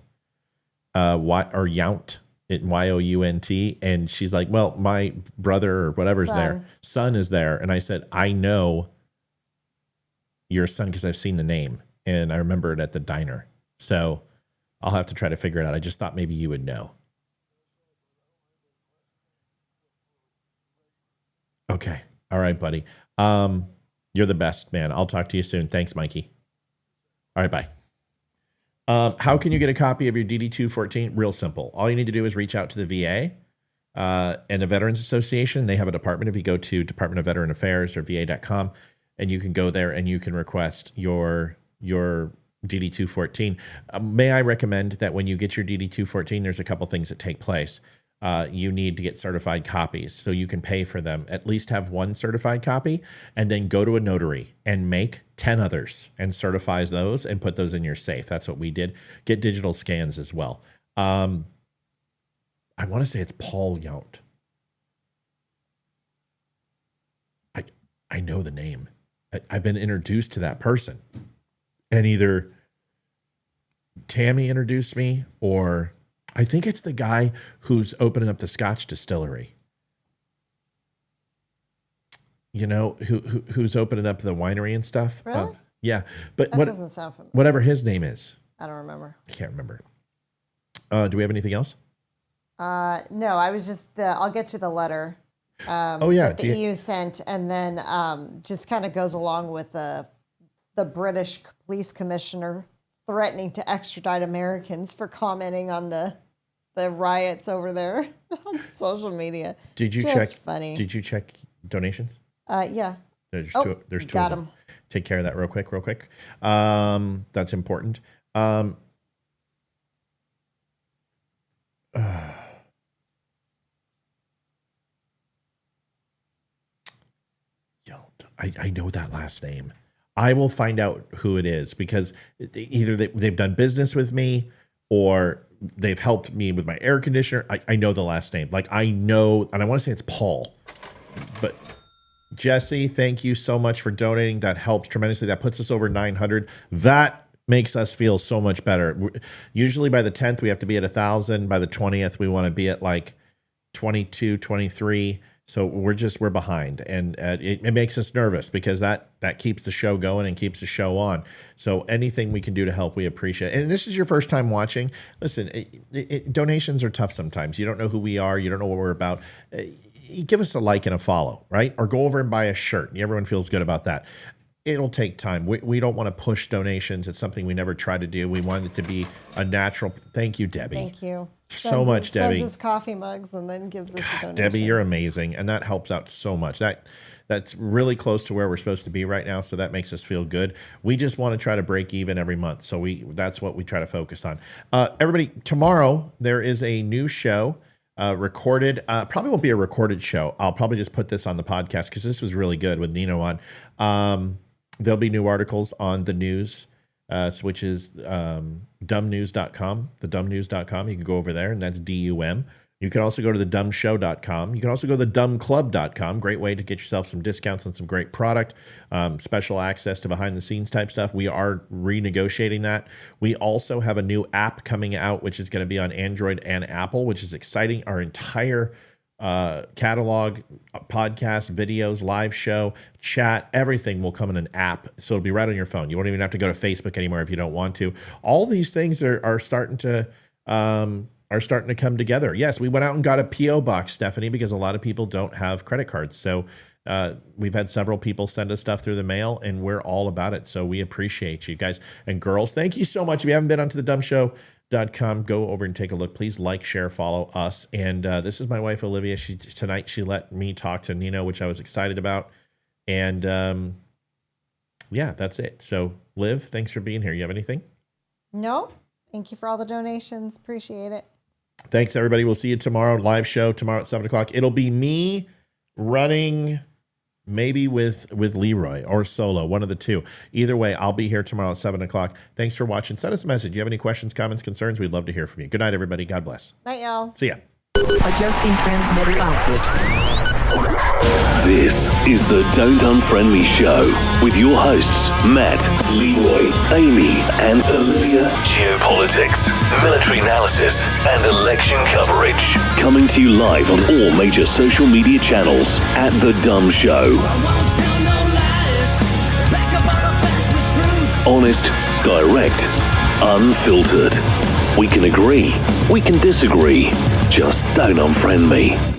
Yount, Yount, and she's like, well, my brother or whatever's there, son is there, and I said, I know your son because I've seen the name and I remember it at the diner, so I'll have to try to figure it out. I just thought maybe you would know. Okay, all right, buddy. You're the best, man. I'll talk to you soon. Thanks, Mikey. All right, bye. How can you get a copy of your DD-214? Real simple. All you need to do is reach out to the VA and the Veterans Association. They have a department. If you go to Department of Veteran Affairs or VA.com, and you can go there and you can request your DD-214. May I recommend that when you get your DD-214, there's a couple things that take place. You need to get certified copies so you can pay for them. At least have one certified copy and then go to a notary and make 10 others and certifies those and put those in your safe. That's what we did. Get digital scans as well. I want to say it's Paul Yount. I know the name. I've been introduced to that person. And either Tammy introduced me or I think it's the guy who's opening up the Scotch distillery. You know, who's opening up the winery and stuff. Really? Yeah. But that doesn't sound familiar. Whatever his name is. I don't remember. I can't remember. Do we have anything else? No, I was just I'll get you the letter. That the EU sent, and then just kind of goes along with the British police commissioner threatening to extradite Americans for commenting on the riots over there on social media. Did you just check? Funny. Did you check donations? Yeah. There's Oh, two. There's two. got of them. him. Take care of that real quick. That's important. I know that last name. I will find out who it is because either they've done business with me or they've helped me with my air conditioner. I know the last name. Like I know, and I want to say it's Paul. But Jesse, thank you so much for donating. That helps tremendously. That puts us over 900. That makes us feel so much better. Usually by the 10th, we have to be at 1,000. By the 20th, we want to be at like 22, 23. So we're behind, and it makes us nervous because that keeps the show going and keeps the show on. So anything we can do to help, we appreciate it. And this is your first time watching. Listen, donations are tough sometimes. You don't know who we are. You don't know what we're about. Give us a like and a follow, right? Or go over and buy a shirt. Everyone feels good about that. It'll take time. We don't want to push donations. It's something we never try to do. We want it to be a natural. Thank you, Debbie. Thank you. So much, Debbie. Sends us coffee mugs and then gives us a donation. Debbie, you're amazing, and that helps out so much. That's really close to where we're supposed to be right now, so that makes us feel good. We just want to try to break even every month, so that's what we try to focus on. Everybody, tomorrow there is a new show recorded. Probably won't be a recorded show. I'll probably just put this on the podcast because this was really good with Nino on. There'll be new articles on the news, which is dumnews.com, thedumnews.com. You can go over there, and that's DUM. You can also go to thedumshow.com. You can also go to thedumclub.com. Great way to get yourself some discounts on some great product, special access to behind-the-scenes type stuff. We are renegotiating that. We also have a new app coming out, which is going to be on Android and Apple, which is exciting. Our entire catalog, podcast, videos, live show, chat, everything will come in an app. So it'll be right on your phone. You won't even have to go to Facebook anymore if you don't want to. All these things are starting to come together. Yes, we went out and got a P.O. box, Stephanie, because a lot of people don't have credit cards. So we've had several people send us stuff through the mail, and we're all about it. So we appreciate you guys and girls. Thank you so much. If you haven't been onto thedumshow.com, go over and take a look. Please like, share, follow us. And this is my wife, Olivia. Tonight she let me talk to Nino, which I was excited about. And yeah, that's it. So Liv, thanks for being here. You have anything? No. Thank you for all the donations. Appreciate it. Thanks, everybody. We'll see you tomorrow. Live show tomorrow at 7 o'clock. It'll be me running maybe with Leroy or solo, one of the two. Either way, I'll be here tomorrow at 7 o'clock. Thanks for watching. Send us a message. You have any questions, comments, concerns? We'd love to hear from you. Good night, everybody. God bless. Night, y'all. See ya. Adjusting transmitter output. This is the Don't Unfriend Me Show with your hosts, Matt, Leroy, Amy, and Olivia. Geopolitics, military analysis, and election coverage. Coming to you live on all major social media channels at The Dumb Show. Honest, direct, unfiltered. We can agree, we can disagree. Just don't unfriend me.